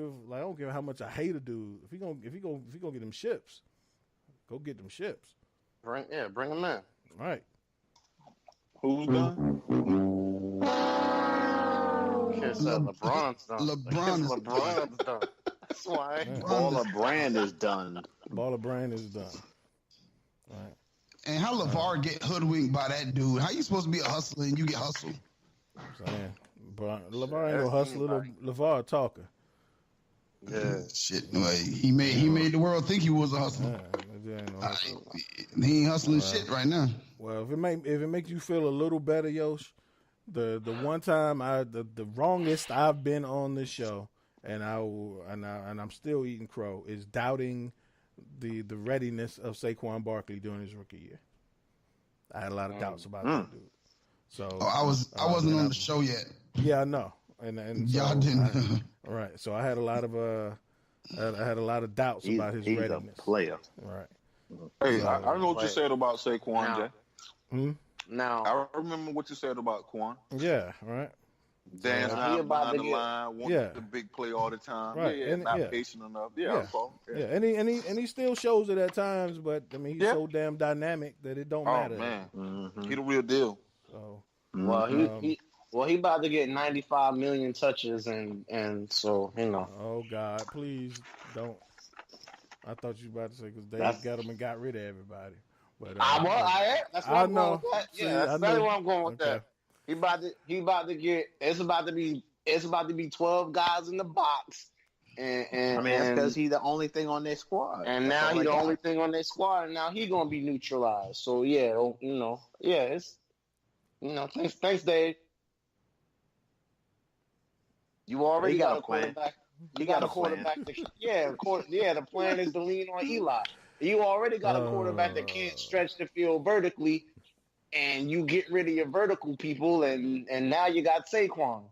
Speaker 6: give how much I hate a dude. If he gonna get them ships, go get them ships.
Speaker 13: Bring him in.
Speaker 6: All right.
Speaker 9: Who's done?
Speaker 13: LeBron's done. LeBron's done. That's why.
Speaker 8: Baller Brand is done.
Speaker 6: Baller Brand is done. All right.
Speaker 1: And how LeVar get hoodwinked by that dude? How you supposed to be a hustler and you get hustled?
Speaker 6: Saying, LeVar ain't no hustler. LeVar a talker.
Speaker 1: Yeah, shit. He made the world think he was a hustler. He ain't hustling shit right now.
Speaker 6: Well, if it makes you feel a little better, Yosh, the one time the wrongest I've been on this show, and I'm still eating crow, is doubting the readiness of Saquon Barkley during his rookie year. I had a lot of doubts about that dude. So
Speaker 1: I wasn't on the show yet.
Speaker 6: Yeah, I know. And
Speaker 1: y'all didn't.
Speaker 6: Right. So I had a lot of I had a lot of doubts about his readiness.
Speaker 8: He's a player.
Speaker 6: Right.
Speaker 9: Hey, I know what you said about Saquon, Jay.
Speaker 13: Now,
Speaker 9: I remember what you said about Quan.
Speaker 6: Yeah, right.
Speaker 9: Dance out behind the line, wanted the big play all the time.
Speaker 6: Right.
Speaker 9: Yeah, not patient enough. Yeah.
Speaker 6: And he still shows it at times, but I mean, he's so damn dynamic that it don't matter.
Speaker 9: Oh man, he the real deal.
Speaker 6: So,
Speaker 13: well, he about to get 95 million touches, and so you know.
Speaker 6: Oh God, please don't. I thought you were about to say because they got him and got rid of everybody. But
Speaker 13: that's where I'm going with that. Yeah, that's exactly where I'm going with that. He about to get. It's about to be 12 guys in the box, and
Speaker 8: I mean that's because he's the only thing on their squad.
Speaker 13: And now he's the only thing on their squad, and now he's gonna be neutralized. So it's thanks, Dave. You already got a quarterback. You got a quarterback. The plan is to lean on Eli. You already got a quarterback that can't stretch the field vertically, and you get rid of your vertical people, and now you got Saquon.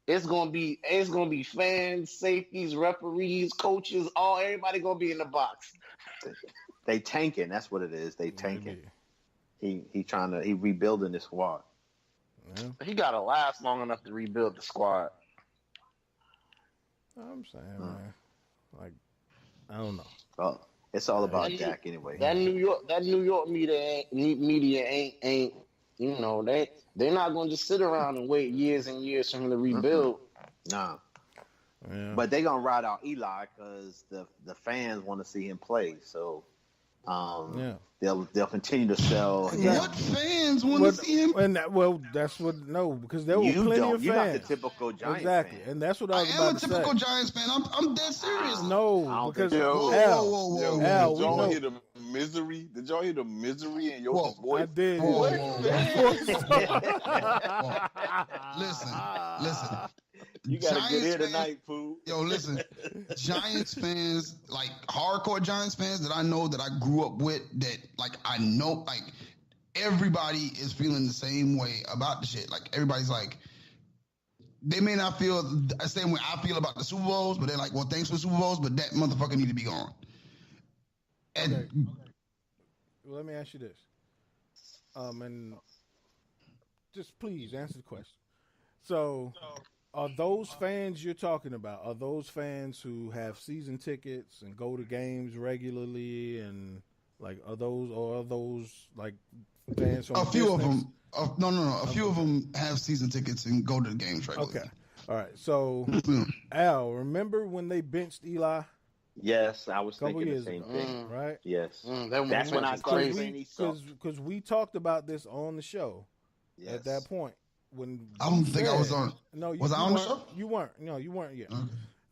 Speaker 13: It's gonna be fans, safeties, referees, coaches, everybody gonna be in the box.
Speaker 8: They tanking. That's what it is. They tanking. He rebuilding the squad.
Speaker 6: Yeah.
Speaker 13: He gotta last long enough to rebuild the squad.
Speaker 6: I'm saying, man, like I don't know.
Speaker 8: Oh, it's all about Dak anyway.
Speaker 13: That New York media ain't you know they're not gonna just sit around and wait years and years for him to rebuild.
Speaker 8: Nah.
Speaker 6: Yeah.
Speaker 8: But they gonna ride out Eli because the fans want to see him play. So they'll continue to sell.
Speaker 1: What fans want to see him?
Speaker 6: And that's what because there were plenty of fans.
Speaker 8: You're not the typical Giants fan.
Speaker 6: And that's what I was about to say.
Speaker 1: I am a typical Giants fan. I'm dead serious.
Speaker 6: No, because
Speaker 9: Al, did y'all hear the misery? Did y'all hear the misery in your voice?
Speaker 6: I did.
Speaker 1: Listen.
Speaker 16: You gotta
Speaker 1: Giants
Speaker 16: get here
Speaker 1: fans,
Speaker 16: tonight, fool.
Speaker 1: Yo, listen. Giants fans, like hardcore Giants fans that I know that I grew up with, that like I know, like everybody is feeling the same way about the shit. Like everybody's like, they may not feel the same way I feel about the Super Bowls, but they're like, well, thanks for the Super Bowls, but that motherfucker need to be gone. And
Speaker 6: well, let me ask you this. And just please answer the question. So are those fans you're talking about, are those fans who have season tickets and go to games regularly and like are those like fans from
Speaker 1: a few of them? A few of them have season tickets and go to the games regularly.
Speaker 6: Okay. All right. So Al, remember when they benched Eli?
Speaker 8: Yes, I was thinking the same thing.
Speaker 6: Right?
Speaker 8: Yes. That's when I started saying he sucked.
Speaker 6: Because we talked about this on the show at that point. When
Speaker 1: I don't think I was on.
Speaker 6: No,
Speaker 1: was I on the show?
Speaker 6: You weren't. No, you weren't yet.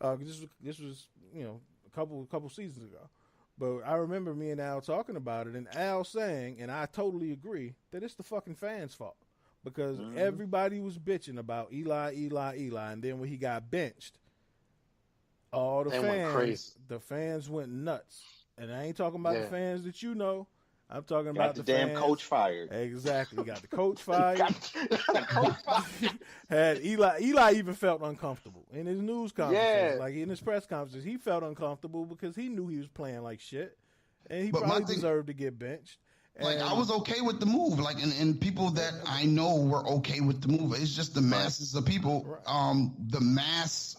Speaker 1: Okay.
Speaker 6: This was a couple seasons ago. But I remember me and Al talking about it, and Al saying, and I totally agree, that it's the fucking fans' fault because everybody was bitching about Eli, and then when he got benched, all the fans went nuts. And I ain't talking about the fans that you know. I'm talking about the
Speaker 8: damn
Speaker 6: fans.
Speaker 8: coach fired.
Speaker 6: Exactly. You got the coach fired. Had Eli even felt uncomfortable in his news conferences. Like in his press conferences, he felt uncomfortable because he knew he was playing like shit. And he probably deserved to get benched.
Speaker 1: Like I was okay with the move. Like and people that I know were okay with the move. It's just the masses of people. The mass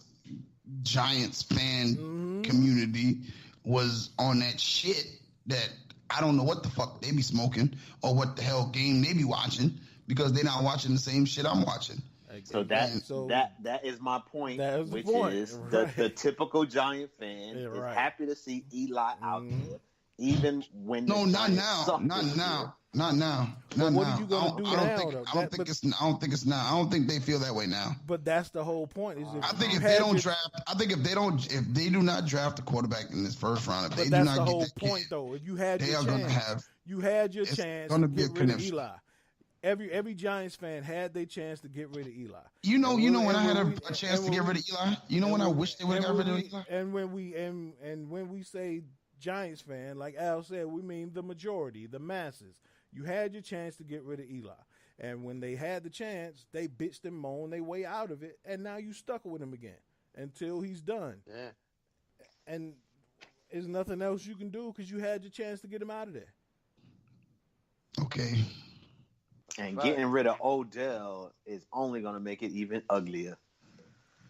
Speaker 1: Giants fan community was on that shit that I don't know what the fuck they be smoking or what the hell game they be watching because they're not watching the same shit I'm watching.
Speaker 8: So that is my point, which is the typical Giant fan is happy to see Eli out there, even when
Speaker 1: not now. What
Speaker 6: are you gonna do now?
Speaker 1: I don't think they feel that way now.
Speaker 6: But that's the whole point.
Speaker 1: I think if they do not draft a quarterback in this first round, if they do not
Speaker 6: that's the
Speaker 1: get
Speaker 6: whole
Speaker 1: that
Speaker 6: point,
Speaker 1: kid,
Speaker 6: though. If you had
Speaker 1: they
Speaker 6: your
Speaker 1: are
Speaker 6: chance,
Speaker 1: gonna have.
Speaker 6: You had your chance to get rid of Eli. Every Giants fan had their chance to get rid of Eli.
Speaker 1: You know when I had a chance to get rid of Eli. You know when I wish they would have got rid of Eli.
Speaker 6: And when we say Giants fan, like Al said, we mean the majority, the masses. You had your chance to get rid of Eli. And when they had the chance, they bitched and moaned their way out of it, and now you stuck with him again until he's done.
Speaker 13: Yeah.
Speaker 6: And there's nothing else you can do because you had your chance to get him out of there.
Speaker 1: Okay.
Speaker 8: And getting rid of Odell is only going to make it even uglier.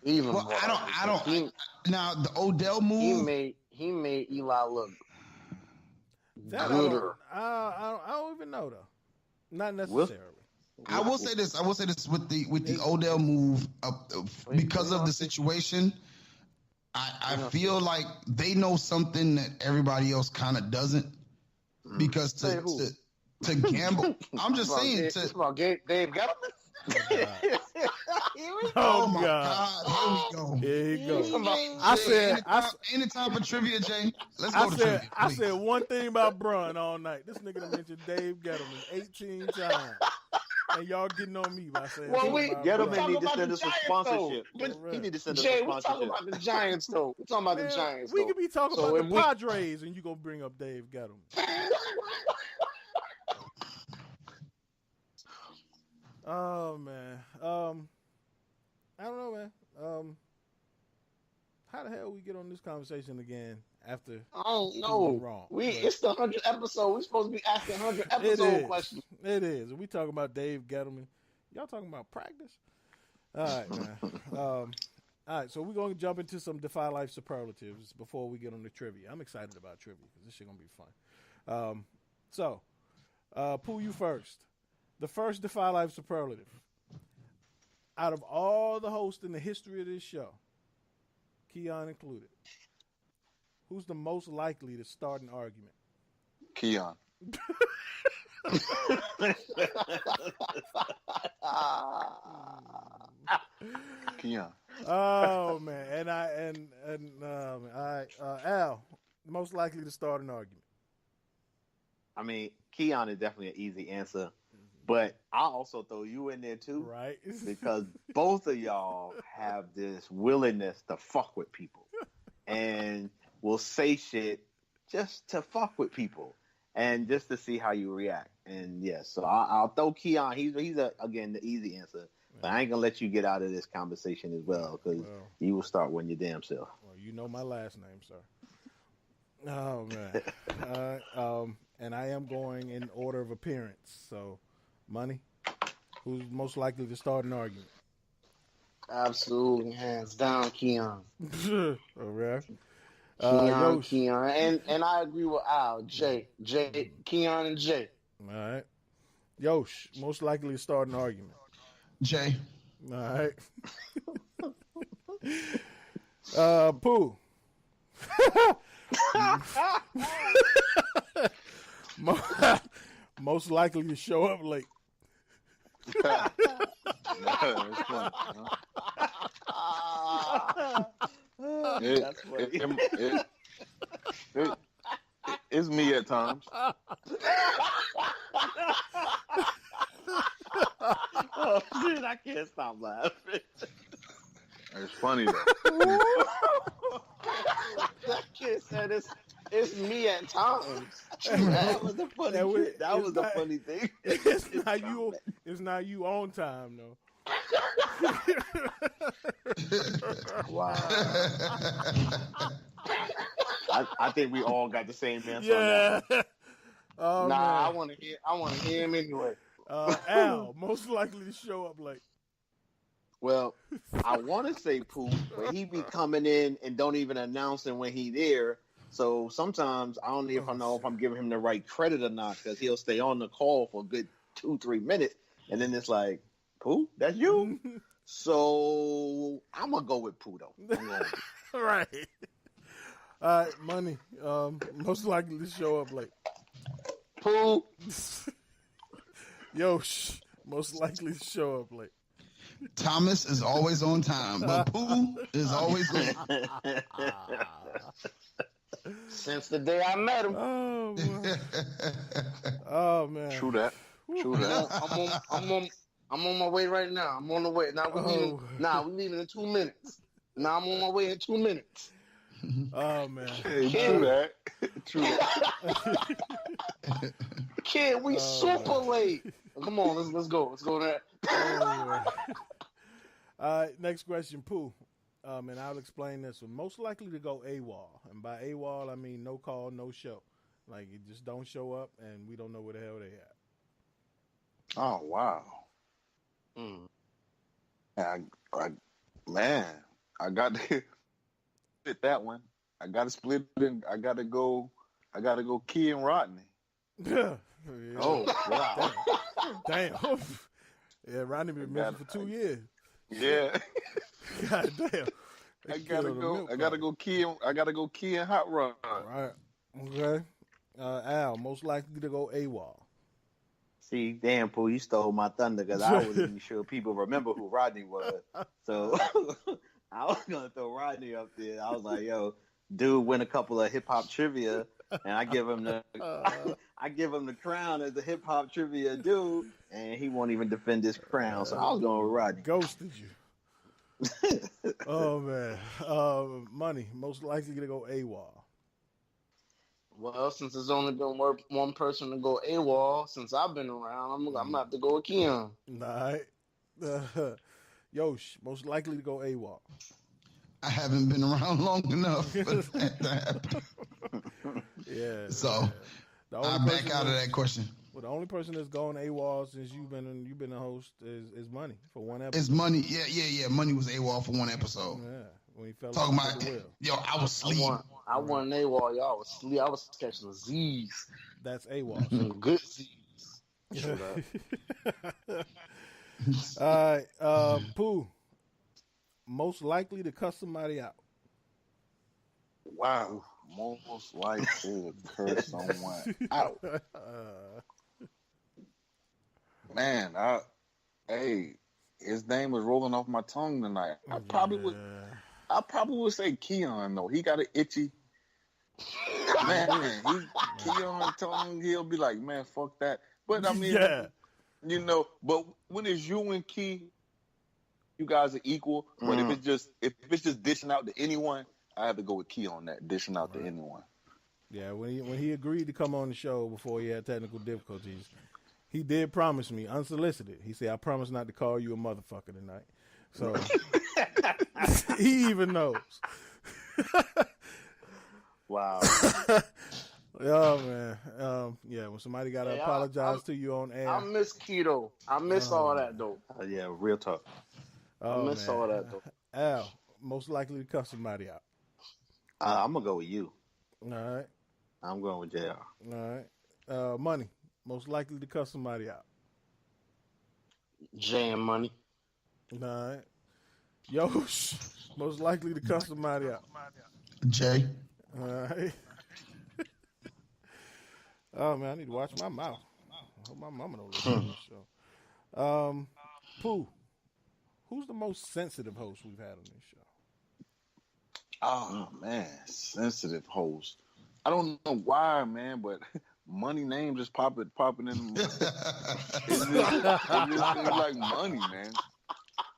Speaker 13: Even
Speaker 1: well,
Speaker 13: more.
Speaker 1: I don't. Now the Odell move.
Speaker 13: He made Eli look
Speaker 6: gooder. I don't even know though. Not necessarily.
Speaker 1: I will say this with the Odell move because of the situation. I feel like they know something that everybody else kind of doesn't. Because to gamble, I'm just saying.
Speaker 13: Dave Gettleman.
Speaker 1: Oh my God! Here we go. I said, ain't it time for trivia, Jay? Let's go to trivia.
Speaker 6: I said one thing about Brun all night. This nigga done mentioned Dave Gettleman 18 times. And y'all getting on me by saying,
Speaker 8: Gettleman need to send us a sponsorship. He need to send us a sponsorship.
Speaker 13: We're talking about the Giants, though. We're talking about the Giants.
Speaker 6: We could be talking about the Padres, and you gonna bring up Dave Gettleman. Oh man, I don't know, man. How the hell we get on this conversation again after?
Speaker 13: I don't know.
Speaker 6: Wrong.
Speaker 13: It's the 100th episode. We're supposed to be asking 100 episode questions.
Speaker 6: It is. We talking about Dave Gettleman. Y'all talking about practice? All right, man. All right, so we're gonna jump into some Defy Life superlatives before we get on the trivia. I'm excited about trivia because this shit gonna be fun. Pooh, you first. The first Defy Life superlative. Out of all the hosts in the history of this show, Keon included, who's the most likely to start an argument?
Speaker 9: Keon. Keon.
Speaker 6: Oh man, Al, most likely to start an argument.
Speaker 8: I mean, Keon is definitely an easy answer, but I'll also throw you in there too,
Speaker 6: right?
Speaker 8: Because both of y'all have this willingness to fuck with people, and will say shit just to fuck with people, and just to see how you react. And yes, so I'll throw Keon. He's again the easy answer, but I ain't gonna let you get out of this conversation as well because you will start winning your damn self.
Speaker 6: Well, you know my last name, sir. Oh man. And I am going in order of appearance. So, Money, who's most likely to start an argument?
Speaker 13: Absolutely, hands down, Keon.
Speaker 6: All right.
Speaker 13: Keon, and I agree with Al, Jay, Keon and Jay.
Speaker 6: All right. Yosh, most likely to start an argument.
Speaker 1: Jay.
Speaker 6: All right. Pooh. Most likely to show up late.
Speaker 9: It's me at times.
Speaker 8: Oh shit! I can't stop laughing.
Speaker 9: It's funny though.
Speaker 13: That kid said it's me at times.
Speaker 8: That was the funny. That was the funny thing.
Speaker 6: It's not you on time though.
Speaker 8: Wow. I think we all got the same answer.
Speaker 6: Yeah.
Speaker 13: Oh, nah, man. I want to hear him anyway.
Speaker 6: Al, most likely to show up late.
Speaker 8: Well, I want to say Pooh, but he be coming in and don't even announce him when he there. So sometimes I don't know if I'm giving him the right credit or not because he'll stay on the call for a good 2-3 minutes, and then it's like, Pooh, that's you. So I'm gonna go with Pooh though.
Speaker 6: Right. All right, Money. Most likely to show up late.
Speaker 13: Pooh.
Speaker 6: Yosh, most likely to show up late.
Speaker 1: Thomas is always on time, but Pooh is always late.
Speaker 13: Since the day I met him.
Speaker 6: Oh man. Oh man.
Speaker 9: True that.
Speaker 13: I'm on my way right now. I'm on the way. Now we're leaving in 2 minutes. Now I'm on my way in 2 minutes.
Speaker 6: Oh man.
Speaker 9: Hey, true that. True that.
Speaker 13: Kid, we super late. Come on, let's go. Let's go there.
Speaker 6: All right, next question, Pooh. And I'll explain this one. Most likely to go AWOL. And by AWOL, I mean no call, no show. Like, you just don't show up, and we don't know where the hell they at.
Speaker 9: Oh, wow. I got to fit that one. I got to split it in. I got to go Key and Rodney.
Speaker 6: Yeah.
Speaker 9: Oh, wow.
Speaker 6: Damn. Yeah, Rodney been missing for 2 years.
Speaker 9: Yeah.
Speaker 6: God damn.
Speaker 9: I gotta go Key and Hot Rod.
Speaker 6: Right. Okay. Al, most likely to go AWOL.
Speaker 8: See, damn, Pooh, you stole my thunder because I wasn't even sure people remember who Rodney was. So I was gonna throw Rodney up there. I was like, yo, dude win a couple of hip hop trivia, and I give him the crown as the hip hop trivia dude, and he won't even defend his crown. So I was going with Rodney.
Speaker 6: Ghosted you. Oh man. Money, most likely to go AWOL.
Speaker 13: Well, since there's only been one person to go AWOL since I've been around, I'm gonna have to go with Keon.
Speaker 6: All right. Yosh, most likely to go AWOL.
Speaker 1: I haven't been around long enough for that to happen.
Speaker 6: Yeah.
Speaker 1: So I back out of that question.
Speaker 6: Well, the only person that's going AWOL since you've been a host is Money for one episode.
Speaker 1: It's Money. Yeah. Money was AWOL for one episode.
Speaker 6: Yeah. When he fell
Speaker 1: talking about, yo, I was asleep.
Speaker 13: I wasn't AWOL, y'all. I was asleep. I was catching Z's.
Speaker 6: That's AWOL.
Speaker 13: Good Z's.
Speaker 6: All right. Pooh, most likely to cuss somebody out.
Speaker 9: Wow. Most likely to curse someone out. Man, his name was rolling off my tongue tonight. I probably would say Keon though. He got an itchy man. Keon tongue. He'll be like, man, fuck that. But I mean, But when it's you and Key, you guys are equal. But if it's just dishing out to anyone, I have to go with Key on that. Dishing out to anyone.
Speaker 6: Yeah, when he agreed to come on the show before he had technical difficulties, he did promise me, unsolicited. He said, I promise not to call you a motherfucker tonight. So he even knows.
Speaker 8: Wow.
Speaker 6: Oh, man. When somebody got to apologize to you on air.
Speaker 13: I miss Keto. I miss all that, though.
Speaker 8: Yeah, real talk.
Speaker 13: I miss all that, though.
Speaker 6: Al, most likely to cuss somebody out.
Speaker 8: I'm going to go with you.
Speaker 6: All right.
Speaker 8: I'm going with JR.
Speaker 6: All right. Money, most likely to cuss somebody out.
Speaker 13: J and Money.
Speaker 6: All right. Yosh, most likely to cuss somebody out.
Speaker 1: Jay.
Speaker 6: All right. Oh, man, I need to watch my mouth. I hope my mama don't listen to this show. Pooh, who's the most sensitive host we've had on this show?
Speaker 9: Oh, man, sensitive host. I don't know why, man, but Money name just popping in. It just seems like Money, man.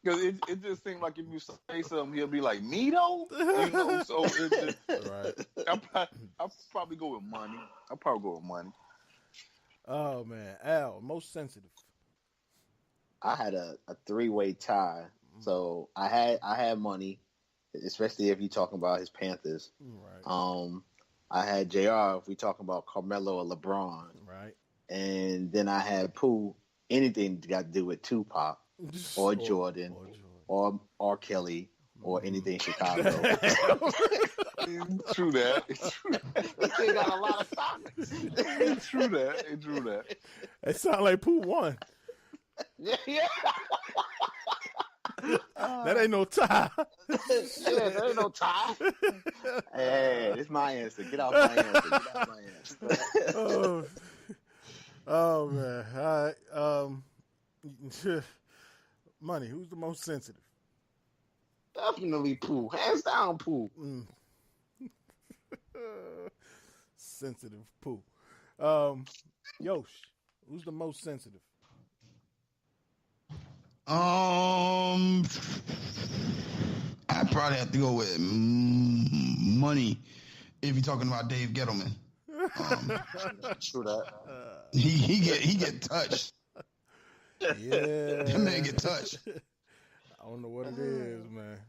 Speaker 9: Because it just seems like if you say something, he'll be like, me though? So it's just, right. I'll probably go with Money.
Speaker 6: Oh, man. Al, most sensitive.
Speaker 8: I had a three-way tie. So I had Money, especially if you're talking about his Panthers.
Speaker 6: Right.
Speaker 8: I had JR if we talking about Carmelo or LeBron.
Speaker 6: Right.
Speaker 8: And then I had Pooh, anything got to do with Tupac or Jordan or R. Kelly or anything Chicago.
Speaker 9: True that.
Speaker 13: They got a lot of topics.
Speaker 9: True that.
Speaker 6: It sounds like Pooh won.
Speaker 13: Yeah.
Speaker 6: That ain't no tie.
Speaker 13: Yeah, that ain't no tie.
Speaker 8: Hey, it's my answer. Get off my answer.
Speaker 6: Oh man. All right. Money, who's the most sensitive?
Speaker 13: Definitely Pooh. Hands down Pooh.
Speaker 6: Sensitive Pooh. Yosh, who's the most sensitive?
Speaker 1: I probably have to go with Money if you're talking about Dave Gettleman.
Speaker 13: True that.
Speaker 1: He get touched.
Speaker 6: Yeah.
Speaker 1: That man get touched.
Speaker 6: I don't know what it is, man.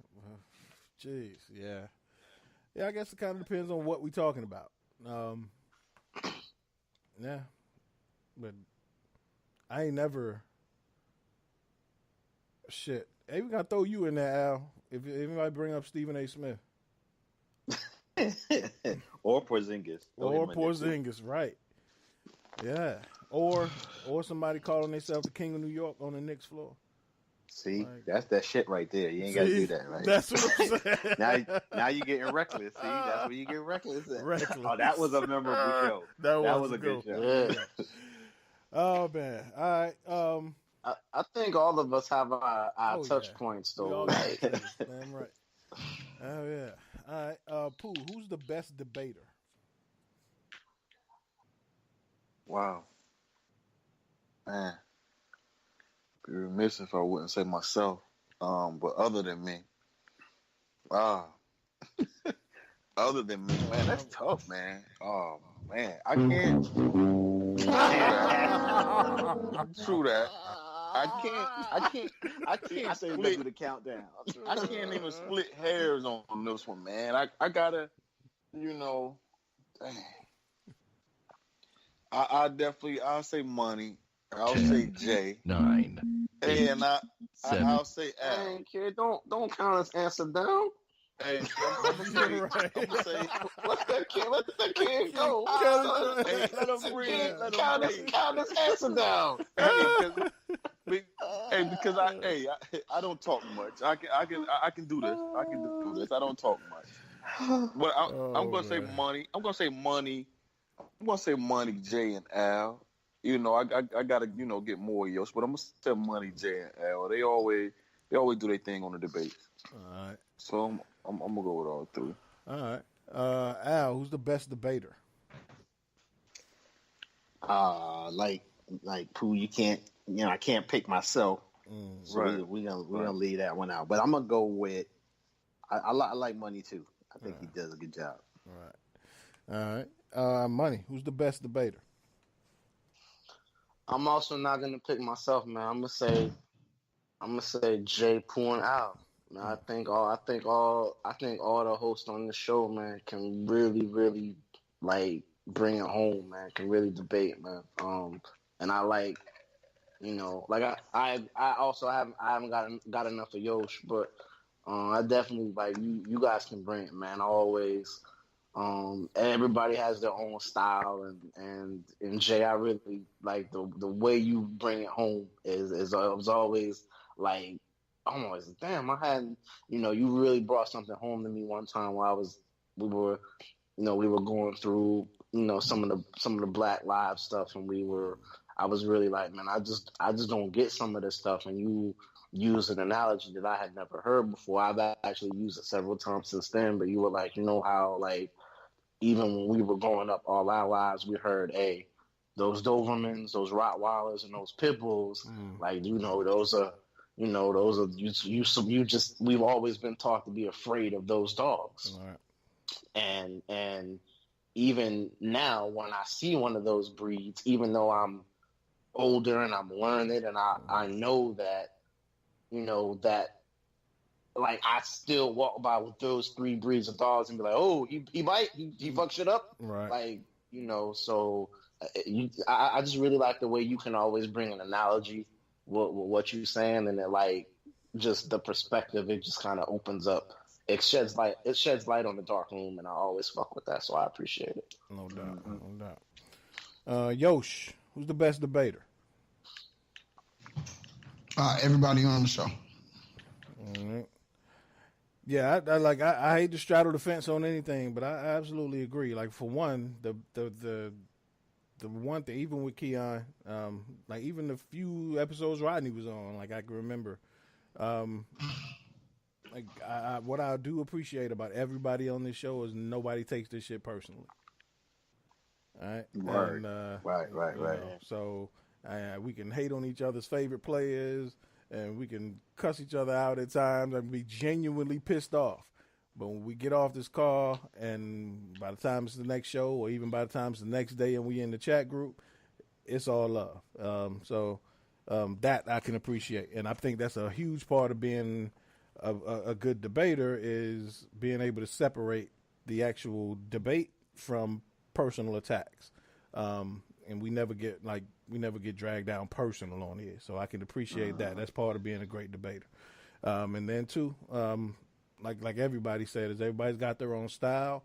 Speaker 6: Jeez, yeah. Yeah, I guess it kind of depends on what we're talking about. Yeah. But I ain't never... Shit. Hey, we got to throw you in there, Al. If anybody bring up Stephen A. Smith.
Speaker 8: Or Porzingis.
Speaker 6: Or Porzingis, right. Yeah. Or somebody calling themselves the King of New York on the Knicks floor.
Speaker 8: See, that's that shit right there. You ain't got to do that, right?
Speaker 6: That's what I'm saying.
Speaker 8: now you're getting reckless. See, that's where you get reckless at.
Speaker 6: Reckless.
Speaker 8: Oh, that was a memorable show.
Speaker 6: That was
Speaker 8: a good show.
Speaker 13: Yeah.
Speaker 6: Oh, man. All right.
Speaker 13: I think all of us have our touch points, though. Right?
Speaker 6: Damn right. Oh, yeah. All right. Pooh, who's the best debater?
Speaker 9: Wow. Man. Be remiss if I wouldn't say myself. But other than me. Other than me, man, that's tough, man. Oh, man. I can't. True that. I can't
Speaker 8: say
Speaker 9: split
Speaker 8: the countdown.
Speaker 9: I can't even split hairs on this one, man. I gotta, dang. I'll say money. I'll
Speaker 18: 10,
Speaker 9: say Jay.
Speaker 18: 9.
Speaker 9: Hey, and I'll say Al.
Speaker 13: Hey, kid, don't count his answer down.
Speaker 9: Hey, I'm gonna say,
Speaker 13: Let that kid go.
Speaker 9: Hey, let him breathe.
Speaker 13: Count his answer down.
Speaker 9: Because I don't talk much. I can do this. I can do this. I don't talk much. But I'm gonna say money. I'm gonna say money. Jay and Al. I gotta get more Yoshi, but I'm gonna say money, Jay and Al. They always do their thing on the debates.
Speaker 6: All right.
Speaker 9: So I'm gonna go with all three.
Speaker 6: All right. Al, who's the best debater?
Speaker 8: Like Pooh, you can't. I can't pick myself. So
Speaker 9: right.
Speaker 8: We're gonna leave that one out. But I'm gonna go with. I like money too. I think he does a good job.
Speaker 6: All right. Money. Who's the best debater?
Speaker 13: I'm also not gonna pick myself, man. I'm gonna say Jay, Pooh, and Al. Man, I think all the hosts on the show, man, can really, really like bring it home, man. Can really debate, man. And I like, I also haven't got enough of Yosh, but I definitely like you guys can bring it, man. I always. Everybody has their own style, and Jay, I really like the way you bring it home is always like, I'm always, damn, I had, you really brought something home to me one time while we were going through, some of the Black Lives stuff, and I was really like, man, I just don't get some of this stuff, and you use an analogy that I had never heard before. I've actually used it several times since then, but you were like, how like, even when we were growing up all our lives, we heard, hey, those Dobermans, those Rottweilers, and those Pit Bulls, like, those are, we've always been taught to be afraid of those dogs.
Speaker 6: Right.
Speaker 13: And even now, when I see one of those breeds, even though I'm older and I'm learning and I know that, like, I still walk by with those 3 breeds of dogs and be like, oh, he bite, he fuck shit up.
Speaker 6: Right.
Speaker 13: Like, so I just really like the way you can always bring an analogy with what you're saying, and then, like, just the perspective, it just kind of opens up. It sheds light on the dark room, and I always fuck with that, so I appreciate it.
Speaker 6: No doubt, no doubt. Yosh, who's the best debater?
Speaker 1: Everybody on the show.
Speaker 6: All right. Yeah, I hate to straddle the fence on anything, but I absolutely agree. Like, for one, the one thing, even with Keon, like, even the few episodes Rodney was on, like, I can remember, like, what I do appreciate about everybody on this show is nobody takes this shit personally. All right?
Speaker 9: Right.
Speaker 6: And,
Speaker 8: Right.
Speaker 6: So we can hate on each other's favorite players, and we can cuss each other out at times and be genuinely pissed off. But when we get off this call, and by the time it's the next show, or even by the time it's the next day and we in the chat group, it's all love. So that I can appreciate. And I think that's a huge part of being a good debater is being able to separate the actual debate from personal attacks. And we never get dragged down personal on here. So I can appreciate that. That's part of being a great debater. And then too, like everybody said, is everybody's got their own style,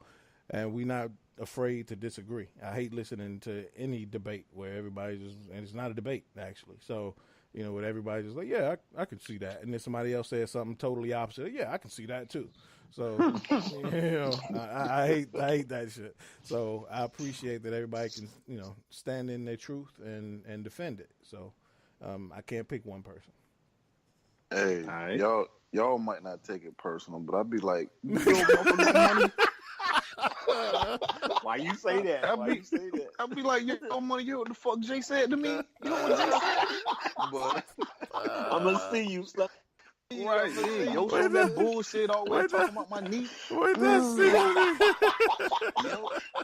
Speaker 6: and we're not afraid to disagree. I hate listening to any debate where everybody's just, and it's not a debate actually. So, you know, with everybody just like, yeah, I can see that. And then somebody else says something totally opposite. Yeah, I can see that too. So, you know, I hate that shit. So I appreciate that everybody can, you know, stand in their truth and defend it. So I can't pick one person.
Speaker 9: Hey,
Speaker 8: right.
Speaker 9: y'all might not take it personal, but I'd be like, you know, money.
Speaker 8: Why you say that?
Speaker 9: I'd be like, yo, money, you know what the fuck Jay said to me? You know what Jay said? But
Speaker 8: I'm gonna see you stuff.
Speaker 9: Right, yeah, yo, some that bullshit always talking about my knee.
Speaker 6: Wait, that's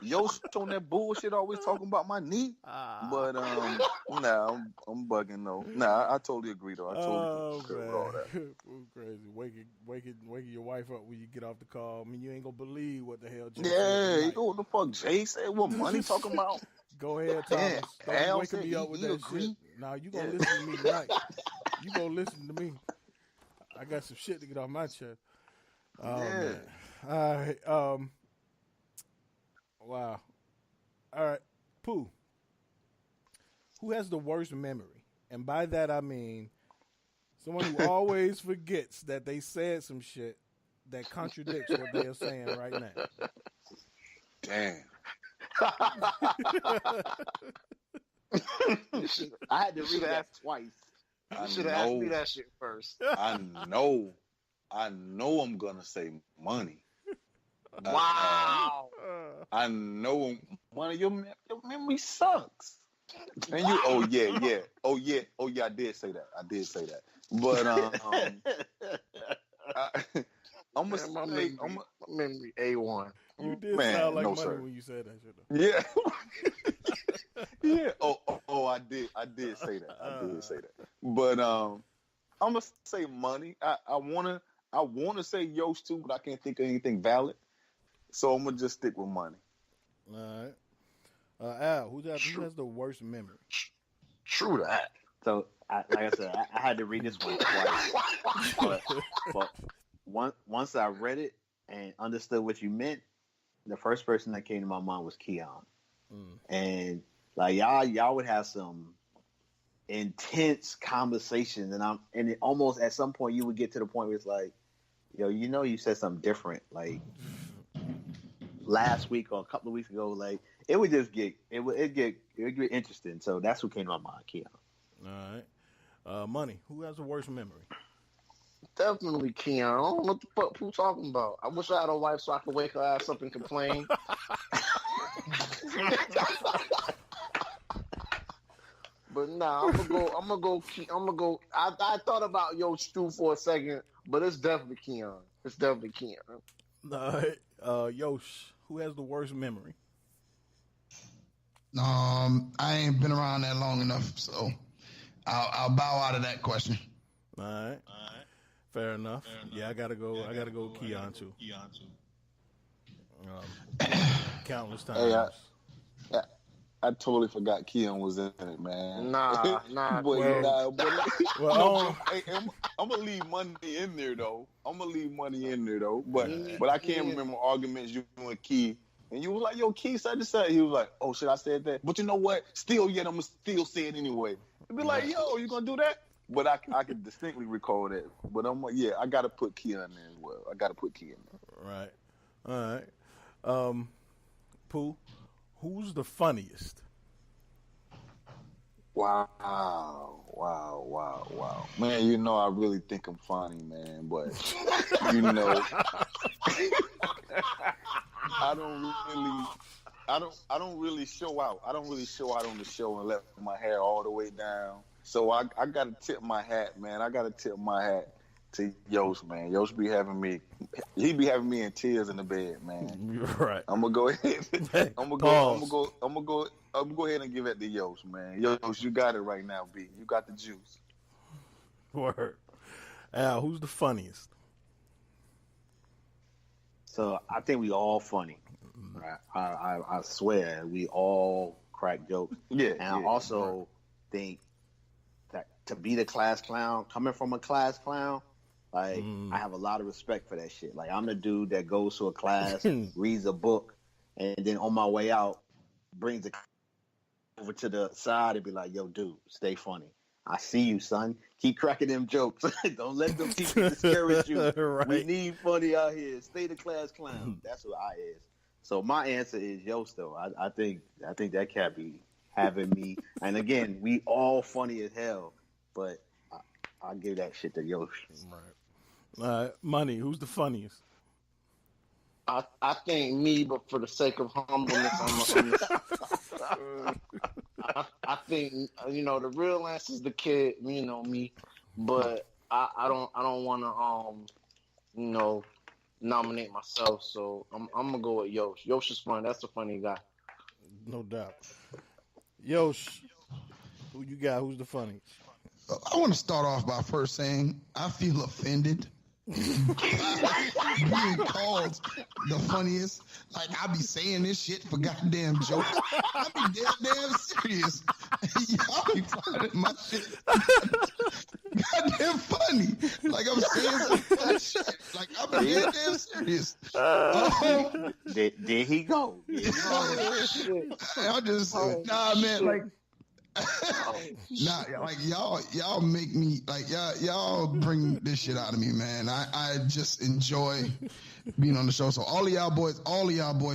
Speaker 9: Yo, on that bullshit always talking about my knee. But nah, I'm bugging though. Nah, I totally agree though. I totally agree with all that.
Speaker 6: Crazy, waking your wife up when you get off the call. I mean, you ain't gonna believe what the hell Jay
Speaker 9: said. Yeah, you know what the fuck Jay said? What money talking about?
Speaker 6: Go ahead, Thomas. Don't waking me up with that shit. Nah, you gonna listen to me tonight. You gonna listen to me. I got some shit to get off my chest. Oh, yeah. Man. All right. Wow. All right. Pooh. Who has the worst memory? And by that, I mean someone who always forgets that they said some shit that contradicts what they're saying right now.
Speaker 9: Damn.
Speaker 13: I had to read that twice. You should have asked me that shit first.
Speaker 9: I know I'm gonna say money.
Speaker 13: Wow.
Speaker 9: I know money. Your memory sucks. And you, oh yeah. I did say that. But I'm gonna
Speaker 13: my memory A1.
Speaker 6: You did sound like money when you said that shit though.
Speaker 9: Yeah. Yeah. Oh, I did say that. But I'm gonna say money. I wanna say Yoshi too, but I can't think of anything valid. So I'm gonna just stick with money.
Speaker 6: All right. Al, who has the worst memory?
Speaker 13: True that.
Speaker 8: So, like I said, I had to read this one twice. but once I read it and understood what you meant, the first person that came to my mind was Keon. And like y'all would have some intense conversations, and it almost at some point you would get to the point where it's like, yo, you know, you said something different, like last week or a couple of weeks ago. Like it would get interesting. So that's what came to my mind, Keon.
Speaker 6: All right, money. Who has the worst memory?
Speaker 13: Definitely Keon. I don't know what the fuck Pooh talking about. I wish I had a wife so I could wake her ass up and complain. But nah, I'm gonna go. I thought about Yoshi too for a second, but it's definitely Keon.
Speaker 6: All right, Yoshi, who has the worst memory?
Speaker 1: I ain't been around that long enough, so I'll bow out of that question.
Speaker 6: All right. Fair enough. Yeah, I gotta go Keon too. Countless times.
Speaker 9: Hey, I totally forgot Keon was in it, man.
Speaker 13: Nah.
Speaker 9: I'm gonna leave money in there though. But I can't remember arguments you and Key. And you was like, yo, Key said this. He was like, oh, shit, I said that. But you know what? Still yet, I'm going to still say it anyway. It'd be like, yo, you going to do that? But I can distinctly recall that. But I got to put Key in there as well.
Speaker 6: Right. All right. Pooh, who's the funniest?
Speaker 9: Wow. Man, you know, I really think I'm funny, man. But, you know, I don't really show out. I don't really show out on the show and let my hair all the way down. So I got to tip my hat, man. I got to tip my hat to Yoshi, man. Yoshi be having me. He be having me in tears in the bed, man.
Speaker 6: You're right.
Speaker 9: I'm gonna go ahead. I'm gonna go ahead and give it to Yoshi, man. Yoshi, you got it right now, B. You got the juice.
Speaker 6: Word. Al, who's the funniest?
Speaker 8: So I think we all funny. Right? I swear we all crack jokes.
Speaker 13: Yeah.
Speaker 8: And I also think that to be the class clown, coming from a class clown, like I have a lot of respect for that shit. Like I'm the dude that goes to a class, reads a book, and then on my way out, brings it over to the side and be like, "Yo, dude, stay funny. I see you, son. Keep cracking them jokes. Don't let them people discourage you.
Speaker 6: Right.
Speaker 8: We need funny out here. Stay the class clown." That's what I is. So my answer is Yost, though. I think that cat be having me. And again, we all funny as hell, but I'll give that shit to Yoshi.
Speaker 6: Right. Money. Who's the funniest?
Speaker 13: I think me, but for the sake of humbleness, I think the real answer is the kid. Me, but I don't want to nominate myself. So I'm gonna go with Yosh. Yosh is funny. That's the funny guy.
Speaker 6: No doubt. Yosh, who you got? Who's the funniest?
Speaker 1: I want to start off by first saying I feel offended being called the funniest. Like I be saying this shit for goddamn jokes. I be damn serious. Y'all be finding my shit goddamn funny. Like I'm saying some funny shit. Like I'm damn serious.
Speaker 8: There he go.
Speaker 1: I just nah, man. Like. Nah, like y'all make me like y'all bring this shit out of me, man. I just enjoy being on the show. So all of y'all boys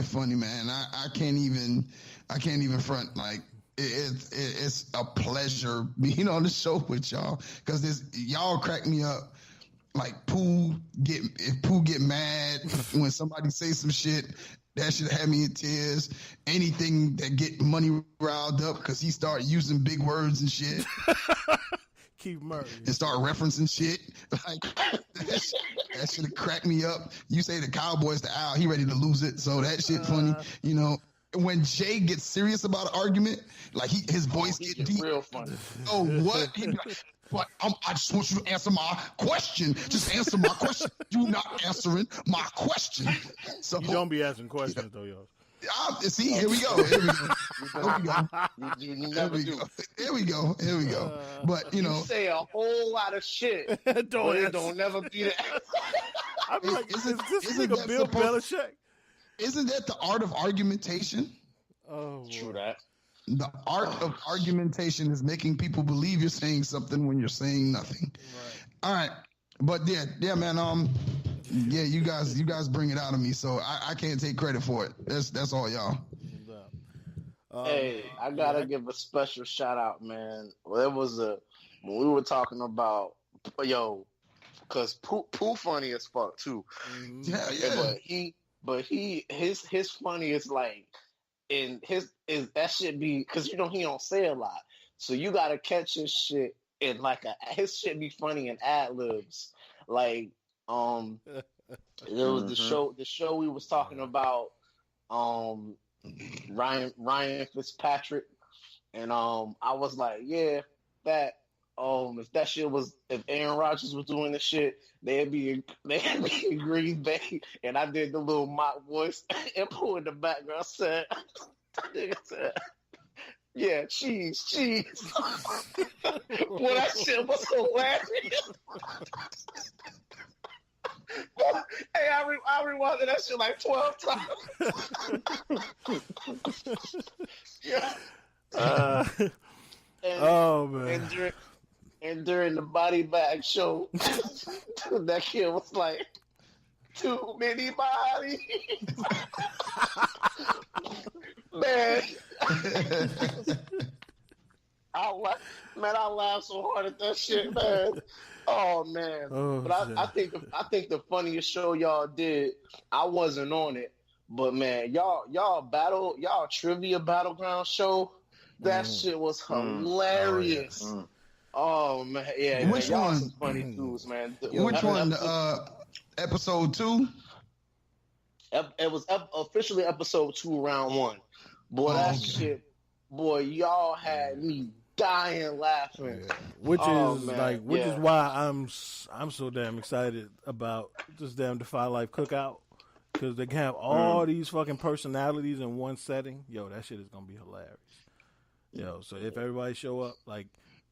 Speaker 1: funny, man. I can't even front. Like it's a pleasure being on the show with y'all because y'all crack me up. Like if Pooh get mad when somebody say some shit. That should have me in tears. Anything that get Money riled up because he start using big words and shit.
Speaker 6: Keep murdering. And
Speaker 1: start referencing shit. Like that should have cracked me up. You say the Cowboys to Al, he ready to lose it. So that shit funny. When Jay gets serious about an argument, like his voice get deep.
Speaker 13: Real funny.
Speaker 1: Oh, what? He be like, but I just want you to answer my question. Just answer my question. You not answering my question. So
Speaker 6: you don't be asking questions though, yo.
Speaker 1: See, here we go.
Speaker 13: You never do.
Speaker 1: Here we go. But
Speaker 13: you say a whole lot of shit. Don't never be that.
Speaker 6: I'm like, is this nigga Bill Belichick?
Speaker 1: Isn't that the art of argumentation?
Speaker 6: Oh,
Speaker 13: true that.
Speaker 1: The art of argumentation is making people believe you're saying something when you're saying nothing. Right. All right. But yeah, man. You guys bring it out of me, so I can't take credit for it. That's all y'all.
Speaker 13: Hey, I gotta give a special shout out, man. Well, it was when we were talking about because Pooh funny as fuck too.
Speaker 1: Yeah.
Speaker 13: But his funny is like. And that shit be because he don't say a lot, so you gotta catch his shit in his shit be funny in ad libs. Like it was the show we was talking about Ryan Fitzpatrick, and I was like, yeah, that if Aaron Rodgers was doing this shit, they'd be in Green Bay, and I did the little mock voice and Pooh in the background said, yeah, cheese. Well, that shit was hilarious. Hey, I rewatched that shit like 12 times. Yeah.
Speaker 6: Oh man.
Speaker 13: And during the body bag show, that kid was like, too many bodies. Man. I laughed so hard at that shit, man. Oh man. But I think the funniest show y'all did, I wasn't on it, but man, y'all trivia battleground show, that shit was hilarious. Oh man, yeah.
Speaker 1: Which one?
Speaker 13: Some funny dudes, man.
Speaker 1: Which one? Episode 2.
Speaker 13: It was officially episode 2, round 1. Boy, shit. Boy, y'all had me dying laughing.
Speaker 6: Yeah. Which is why I'm so damn excited about this damn Defy Life cookout. because they can have all these fucking personalities in one setting. Yo, that shit is gonna be hilarious. Yo, so if everybody show up, like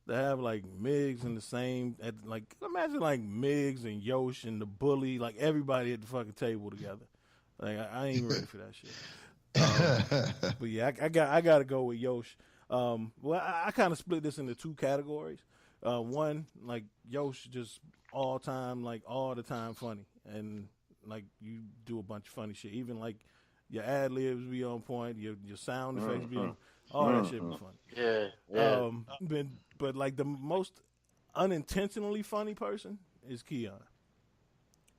Speaker 6: they have like Miggs in the same, like imagine like Miggs and Yoshi and the Bully, like everybody at the fucking table together. Like I ain't ready for that shit. But yeah, I got to go with Yoshi. Well, I kind of split this into two categories. One, like Yoshi, just all the time funny, and like you do a bunch of funny shit. Even like your ad libs be on point, your sound effects be on. All that shit be funny.
Speaker 13: Yeah.
Speaker 6: But like the most unintentionally funny person is Keon.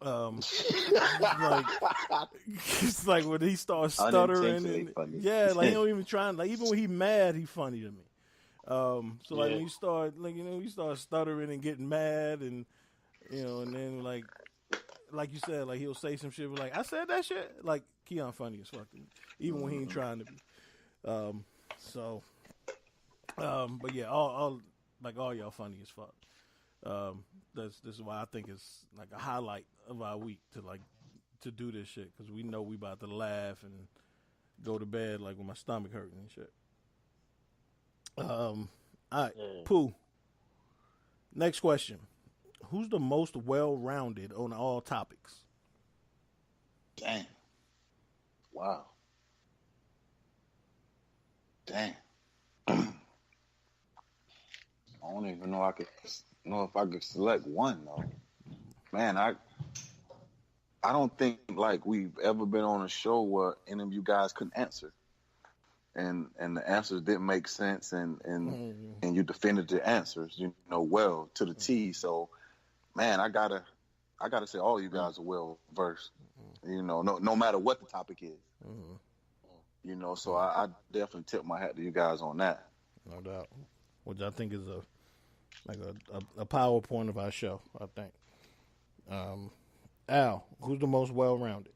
Speaker 6: Like it's like when he starts stuttering and like he don't even try. Like even when he mad, he funny to me. So like when you start you start stuttering and getting mad and and then like you said, like he'll say some shit like I said that shit. Like Keon funny as fuck to me, even when he ain't trying to be. But yeah, all y'all funny as fuck. This is why I think it's like a highlight of our week to do this shit, because we know we about to laugh and go to bed like with my stomach hurting and shit. All right, Pooh. Next question: who's the most well-rounded on all topics?
Speaker 9: Damn. Wow. Damn. I don't even know if I could select one though. Man, I don't think like we've ever been on a show where any of you guys couldn't answer, and the answers didn't make sense, and you defended the answers, well to the T. So, man, I gotta say all you guys are well versed. No matter what the topic is. So I definitely tip my hat to you guys on that.
Speaker 6: No doubt. Which I think is a PowerPoint of our show, I think. Al, who's the most well-rounded?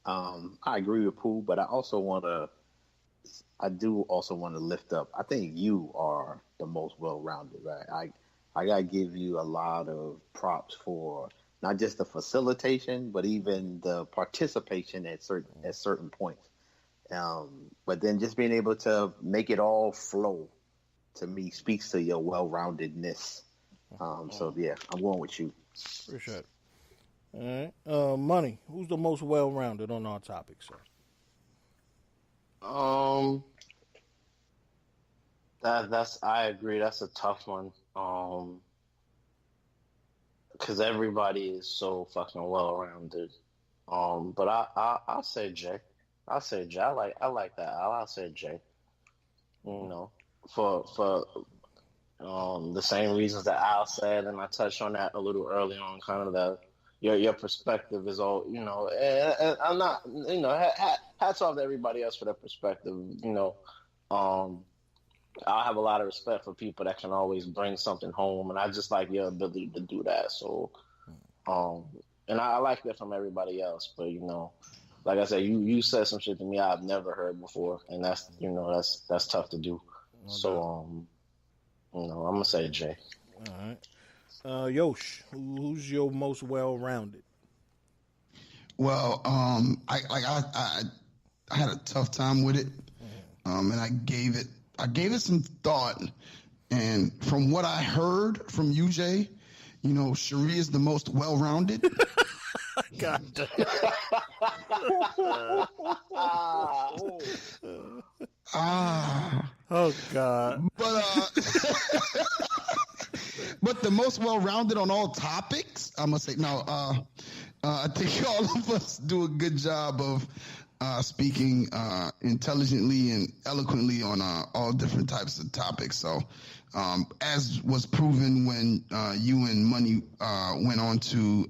Speaker 8: I agree with Pooh, but I do also want to lift up. I think you are the most well-rounded, right? I gotta give you a lot of props for not just the facilitation, but even the participation at certain points. But then just being able to make it all flow, to me, speaks to your well-roundedness. So yeah, I'm going with you.
Speaker 6: Appreciate it. All right, Money. Who's the most well-rounded on our topic, sir?
Speaker 13: I agree. That's a tough one. Because everybody is so fucking well-rounded. But I'll say Jay. I like that. I'll say Jay. For the same reasons that Al said, and I touched on that a little early on, kind of that your perspective is all, and I'm not, hats off to everybody else for their perspective. I have a lot of respect for people that can always bring something home, and I just like your ability to do that. So, and I like that from everybody else. But like I said, you said some shit to me I've never heard before, and that's that's tough to do. So, I'm gonna say Jay.
Speaker 6: All right, Yosh, who's your most well-rounded?
Speaker 1: Well, I had a tough time with it, and I gave it some thought, and from what I heard from you, Jay, Cherie is the most well-rounded.
Speaker 6: God damn. Oh God.
Speaker 1: But the most well-rounded on all topics, I'm gonna say no. I think all of us do a good job of speaking intelligently and eloquently on all different types of topics. So, as was proven when you and Money went on to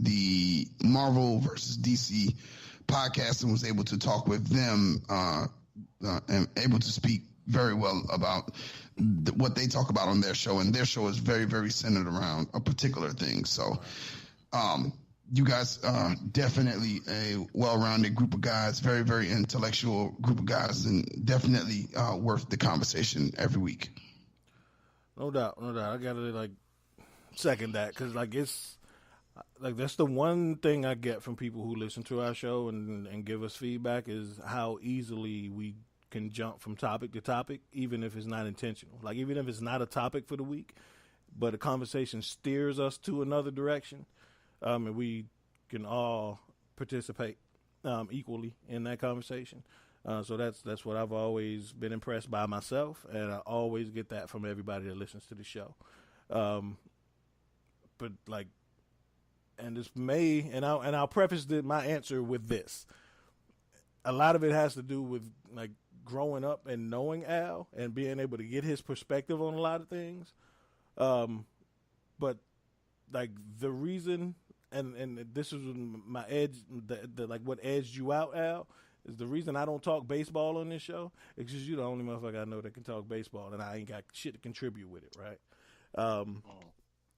Speaker 1: the Marvel versus DC podcast and was able to talk with them and able to speak very well about what they talk about on their show, and their show is very, very centered around a particular thing. So, you guys are definitely a well-rounded group of guys, very, very intellectual group of guys, and definitely worth the conversation every week.
Speaker 6: No doubt. I gotta second that, because Like, that's the one thing I get from people who listen to our show and give us feedback is how easily we can jump from topic to topic, even if it's not intentional. Like, even if it's not a topic for the week, but a conversation steers us to another direction, and we can all participate equally in that conversation. So that's what I've always been impressed by myself, and I always get that from everybody that listens to the show. But like, and this may, and I'll preface my answer with this. A lot of it has to do with like growing up and knowing Al and being able to get his perspective on a lot of things. But like the reason, and this is my edge, the like what edged you out, Al, is the reason I don't talk baseball on this show is because you're the only motherfucker I know that can talk baseball, and I ain't got shit to contribute with it, right?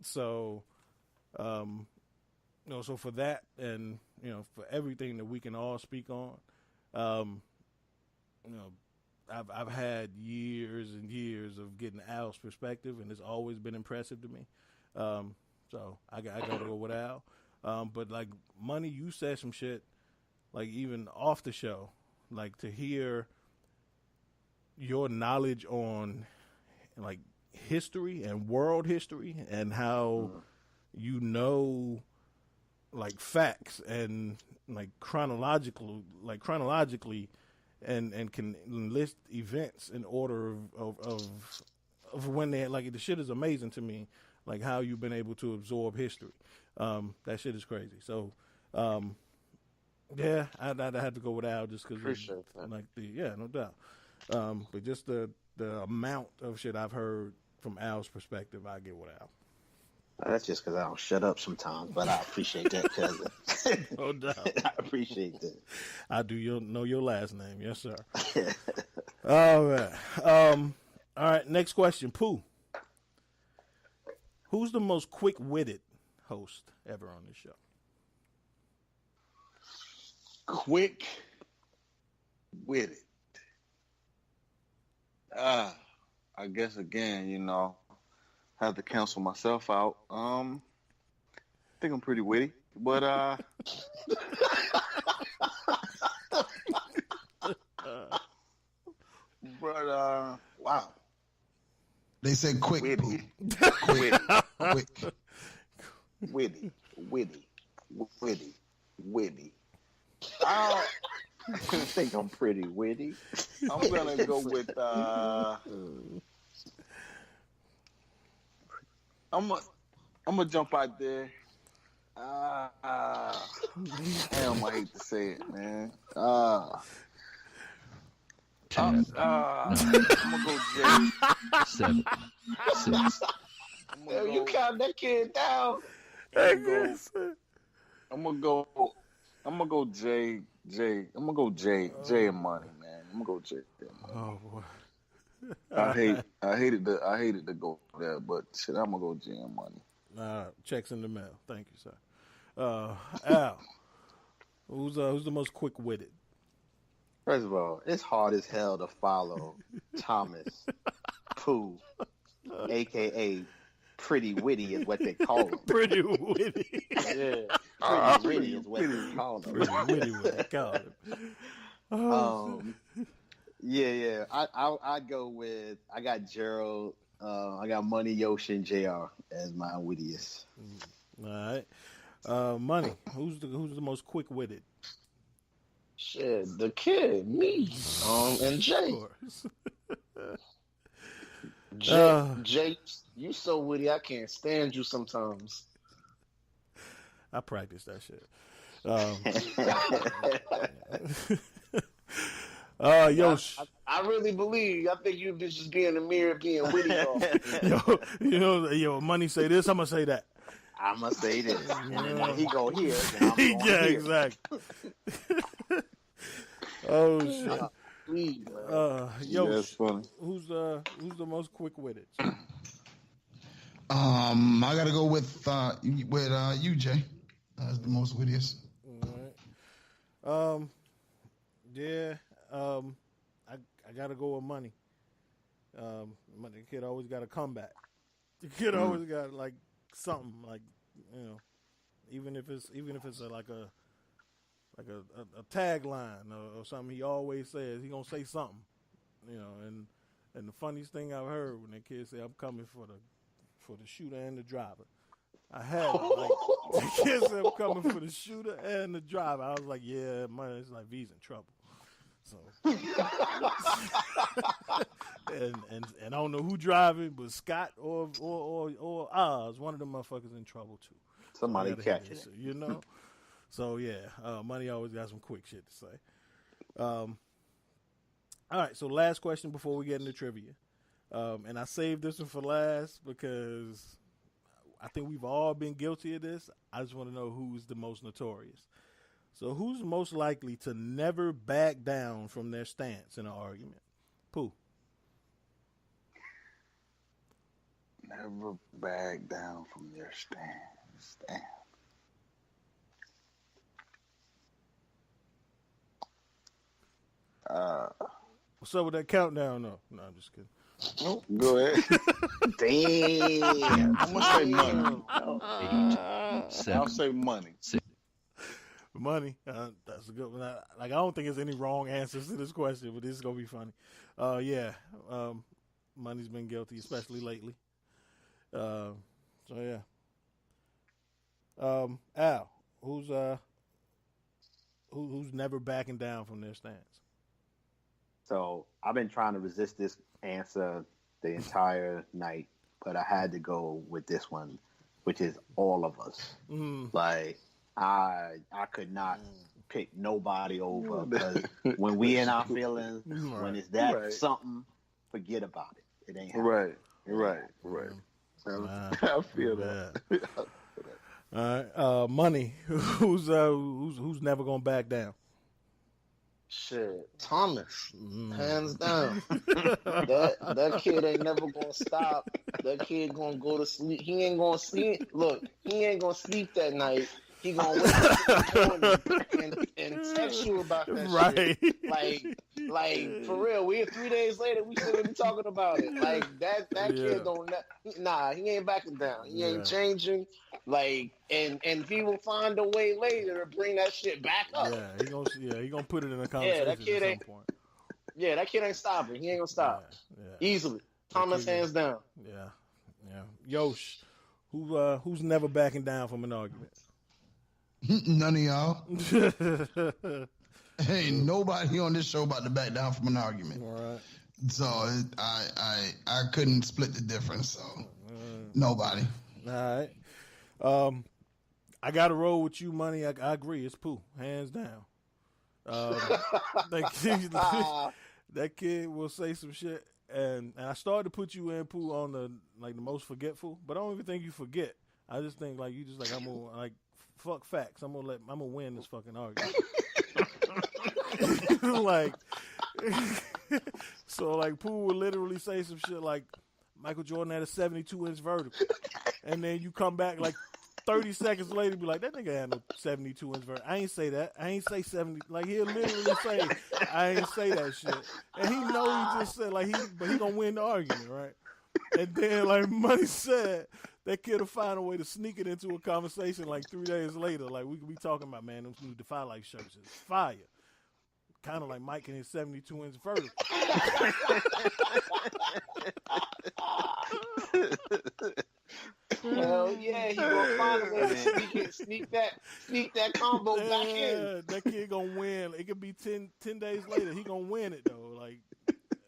Speaker 6: So for that, and for everything that we can all speak on, I've had years and years of getting Al's perspective, and it's always been impressive to me. So I got to go with Al. But like, Money, you said some shit, like even off the show, like to hear your knowledge on like history and world history and how like facts and like chronologically and can list events in order of when they like, the shit is amazing to me, like how you've been able to absorb history. That shit is crazy. So yeah, I'd have to go with Al just because like no doubt. But just the amount of shit I've heard from Al's perspective, I get with Al.
Speaker 8: That's just because I don't shut up sometimes, but I appreciate that, cousin.
Speaker 6: No doubt.
Speaker 8: I appreciate that.
Speaker 6: I do know your last name. Yes, sir. All right. All right, next question. Pooh. Who's the most quick-witted host ever on this show?
Speaker 9: Quick-witted. I guess, again, have to cancel myself out. I think I'm pretty witty, but wow.
Speaker 1: They said quick.
Speaker 9: Witty. Witty. I think I'm pretty witty. I'm gonna go with I'm gonna jump out there. Damn, I hate to say it, man. I'm gonna go Jay.
Speaker 18: 7, 6.
Speaker 13: You count that kid down.
Speaker 9: I'm gonna go Jay. I'm gonna go Jay and Money, man. I'm gonna go Jay and Money.
Speaker 6: Oh boy.
Speaker 9: I hated to go there, but shit, I'm gonna go Jay and Money.
Speaker 6: Checks in the mail. Thank you, sir. Al, who's the most quick-witted?
Speaker 8: First of all, it's hard as hell to follow Thomas Pooh, a.k.a. Pretty Witty is what they call him.
Speaker 6: Pretty Witty.
Speaker 8: Yeah, Pretty Witty is what they call him.
Speaker 6: Pretty Witty what they call him.
Speaker 8: Yeah. I go with, I got Gerald, I got Money, Yoshi, and JR as my wittiest.
Speaker 6: All right. Money, who's the most quick-witted?
Speaker 13: Shit, the kid, me, and Jay. Jay, you so witty, I can't stand you sometimes.
Speaker 6: I practice that shit. Yoshi.
Speaker 13: I really believe. I think you just be in the mirror being witty.
Speaker 6: Yo, Money say this, I'm gonna say that.
Speaker 8: I'm gonna say this. He go here. I'm going
Speaker 6: yeah,
Speaker 8: here.
Speaker 6: Exactly. Oh shit.
Speaker 9: That's funny.
Speaker 6: Who's the most quick-witted?
Speaker 1: I gotta go with you, Jay. That's the most wittiest.
Speaker 6: All right. Yeah. I gotta go with Money. The kid always got a comeback. The kid always got like something, like even if it's like a tagline or something. He always says he gonna say something, you know. And the funniest thing I've heard when that kid say, "I'm coming for the shooter and the driver." I had like the kid said, "I'm coming for the shooter and the driver." I was like, "Yeah, man, it's like V's in trouble." So, and I don't know who driving, but Scott or Oz, one of them motherfuckers in trouble too.
Speaker 8: Somebody catch it,
Speaker 6: you know. So yeah, Money always got some quick shit to say. All right, so last question before we get into trivia, and I saved this one for last because I think we've all been guilty of this. I just want to know who's the most notorious. So who's most likely to never back down from their stance in an argument? Pooh.
Speaker 9: Never back down from their stance. Damn.
Speaker 6: What's up with that countdown? No, I'm just kidding.
Speaker 9: Oh, go ahead. Damn. I'm gonna say money. I'll say money.
Speaker 6: Money. That's a good one. I don't think there's any wrong answers to this question, but this is gonna be funny. Yeah. Money's been guilty, especially lately. So yeah. Al, who's never backing down from their stance?
Speaker 8: So I've been trying to resist this answer the entire night, but I had to go with this one, which is all of us. Like I could not pick nobody over, because when we in our feelings, when it's that something, forget about it. It ain't happening.
Speaker 9: Right. I feel that.
Speaker 6: All right, Money. Who's never gonna back down?
Speaker 13: Shit, Thomas, hands down. that kid ain't never gonna stop. That kid gonna go to sleep. He ain't gonna sleep. Look, he ain't gonna sleep that night. He gonna wake up in the morning and text you about that shit. Like for real. We 3 days later, we still be talking about it. Like that kid don't. Nah, he ain't backing down. He ain't changing. Like, and he will find a way later to bring that shit back up.
Speaker 6: He gonna put it in a conversation
Speaker 13: that kid
Speaker 6: at some point.
Speaker 13: Yeah, that kid ain't stopping. He ain't gonna stop. Easily. Thomas, hands down.
Speaker 6: Yeah. Yosh, who's never backing down from an argument?
Speaker 1: None of y'all. Ain't nobody on this show about to back down from an argument.
Speaker 6: All right.
Speaker 1: So I couldn't split the difference. So nobody.
Speaker 6: All right. I got to roll with you, Money. I agree. It's Pooh, hands down. That kid will say some shit, and I started to put you in, Pooh, on the most forgetful, but I don't even think you forget. I just think you just I'm gonna fuck facts. I'm gonna win this fucking argument. So Pooh will literally say some shit like Michael Jordan had a 72-inch vertical, and then you come back 30 seconds later, be like, that nigga had no 72-inch vertical. I ain't say that. I ain't say 70. He'll literally say, I ain't say that shit, and he know he just said but he gonna win the argument, right? And then Money said, that kid will find a way to sneak it into a conversation 3 days later. We could be talking about, man, those new Defy Life shirts is fire. Kind of like Mike and his 72-inch vertical.
Speaker 13: Hell yeah, he gonna find a way to sneak that combo back in.
Speaker 6: That kid gonna win. It could be 10 days later. He gonna win it though.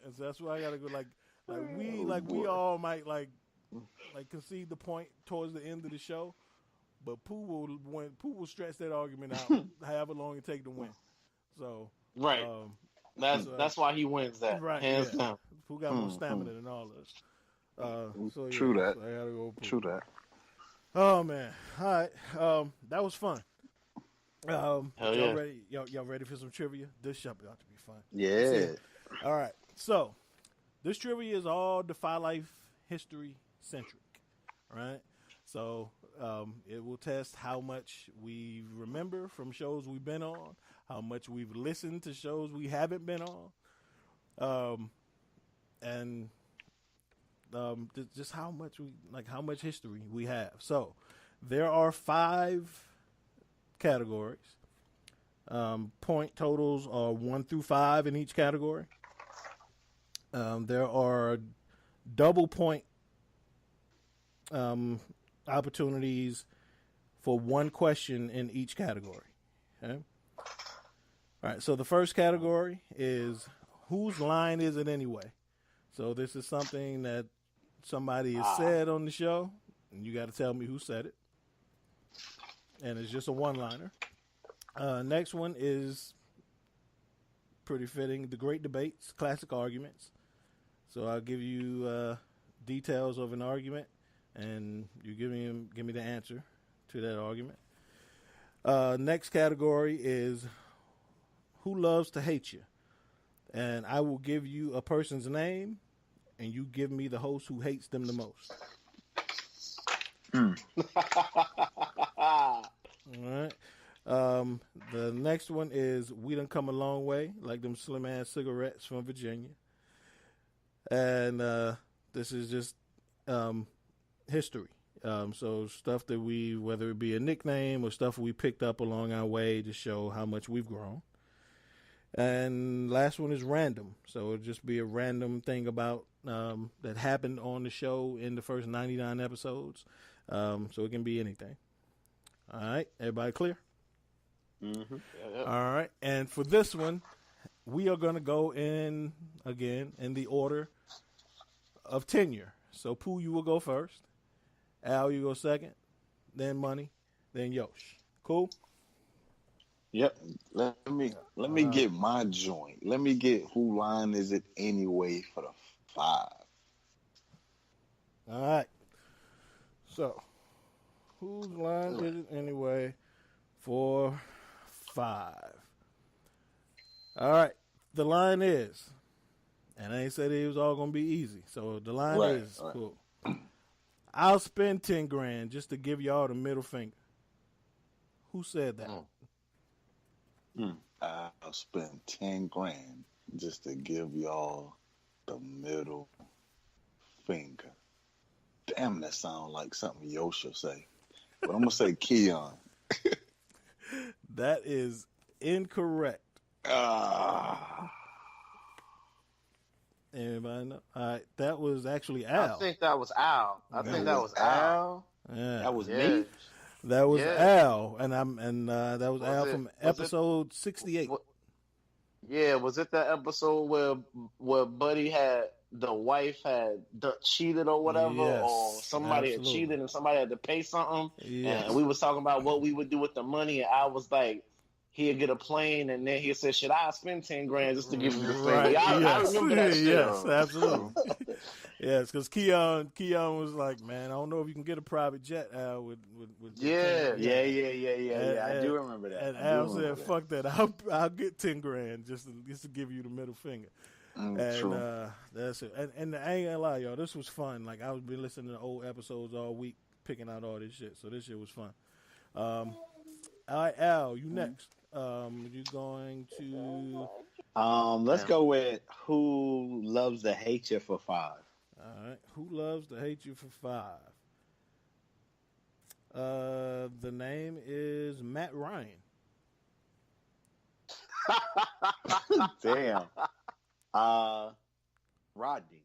Speaker 6: And so that's why I gotta go. We all might concede the point towards the end of the show, but Pooh will stretch that argument out however long it take to win. So
Speaker 13: that's why he wins that.
Speaker 6: Right,
Speaker 13: hands down.
Speaker 6: Pooh got more stamina than all of us.
Speaker 9: True that.
Speaker 6: So I gotta go Pooh.
Speaker 9: True that.
Speaker 6: Oh man! All right, that was fun.
Speaker 13: Hell yeah.
Speaker 6: Y'all ready for some trivia? This should about to be fun.
Speaker 8: Yeah.
Speaker 6: All right. So this trivia is all Defy Life history-centric. Right? So it will test how much we remember from shows we've been on, how much we've listened to shows we haven't been on, and just how much history we have. So there are 5 categories. Point totals are 1 through 5 in each category. There are double point opportunities for one question in each category. Okay? All right, so the first category is whose line is it anyway? So this is something that somebody has said on the show, and you got to tell me who said it. And it's just a one-liner. Next one is pretty fitting. The Great Debates, Classic Arguments. So I'll give you details of an argument, and you give me the answer to that argument. Next category is who loves to hate you. And I will give you a person's name, and you give me the host who hates them the most. All right. The next one is we done come a long way, like them slim ass cigarettes from Virginia. And this is just history. So stuff that whether it be a nickname or stuff we picked up along our way to show how much we've grown. And last one is random. So it'll just be a random thing about that happened on the show in the first 99 episodes. So it can be anything. All right, everybody clear?
Speaker 13: Mm-hmm.
Speaker 6: All right, and for this one, we are going to go in again in the order of tenure. So Pooh, you will go first. Al, you go second. Then Money. Then Yosh. Cool.
Speaker 9: Yep. Let me get my joint. Let me get who line is it anyway for the 5.
Speaker 6: All right. So, whose line is it anyway for 5? All right. The line is, and I ain't said it was all going to be easy. So, the line is, cool. I'll spend 10 grand just to give y'all the middle finger. Who said that?
Speaker 9: I'll spend 10 grand just to give y'all the middle finger. Damn, that sounds like something Yoshi will say. But I'm going to say Keon.
Speaker 6: That is incorrect. Anybody know? All right, that was actually Al.
Speaker 13: I think that was Al. Yeah.
Speaker 8: That was me.
Speaker 6: That was Al, and that was Al from episode 68.
Speaker 13: Was it that episode where Buddy had the wife had cheated or whatever, or somebody had cheated and somebody had to pay something, and we was talking about what we would do with the money, and I was like, he'd get a plane, and then he said, "Should I spend 10 grand just to give you the thing?"
Speaker 6: Right.
Speaker 13: I remember that shit.
Speaker 6: Yes, absolutely. Yes, because Keon was like, "Man, I don't know if you can get a private jet, Al." With
Speaker 13: yeah. I do remember that.
Speaker 6: And Al said, "Fuck that, I'll get 10 grand just to give you the middle finger." And that's it. And I ain't gonna lie, y'all, this was fun. Like I was been listening to old episodes all week, picking out all this shit. So this shit was fun. All right, Al, you next. You going to?
Speaker 8: Let's go with who loves to hate you for 5.
Speaker 6: All right, who loves to hate you for 5? The name is Matt Ryan.
Speaker 8: Damn. Rodney.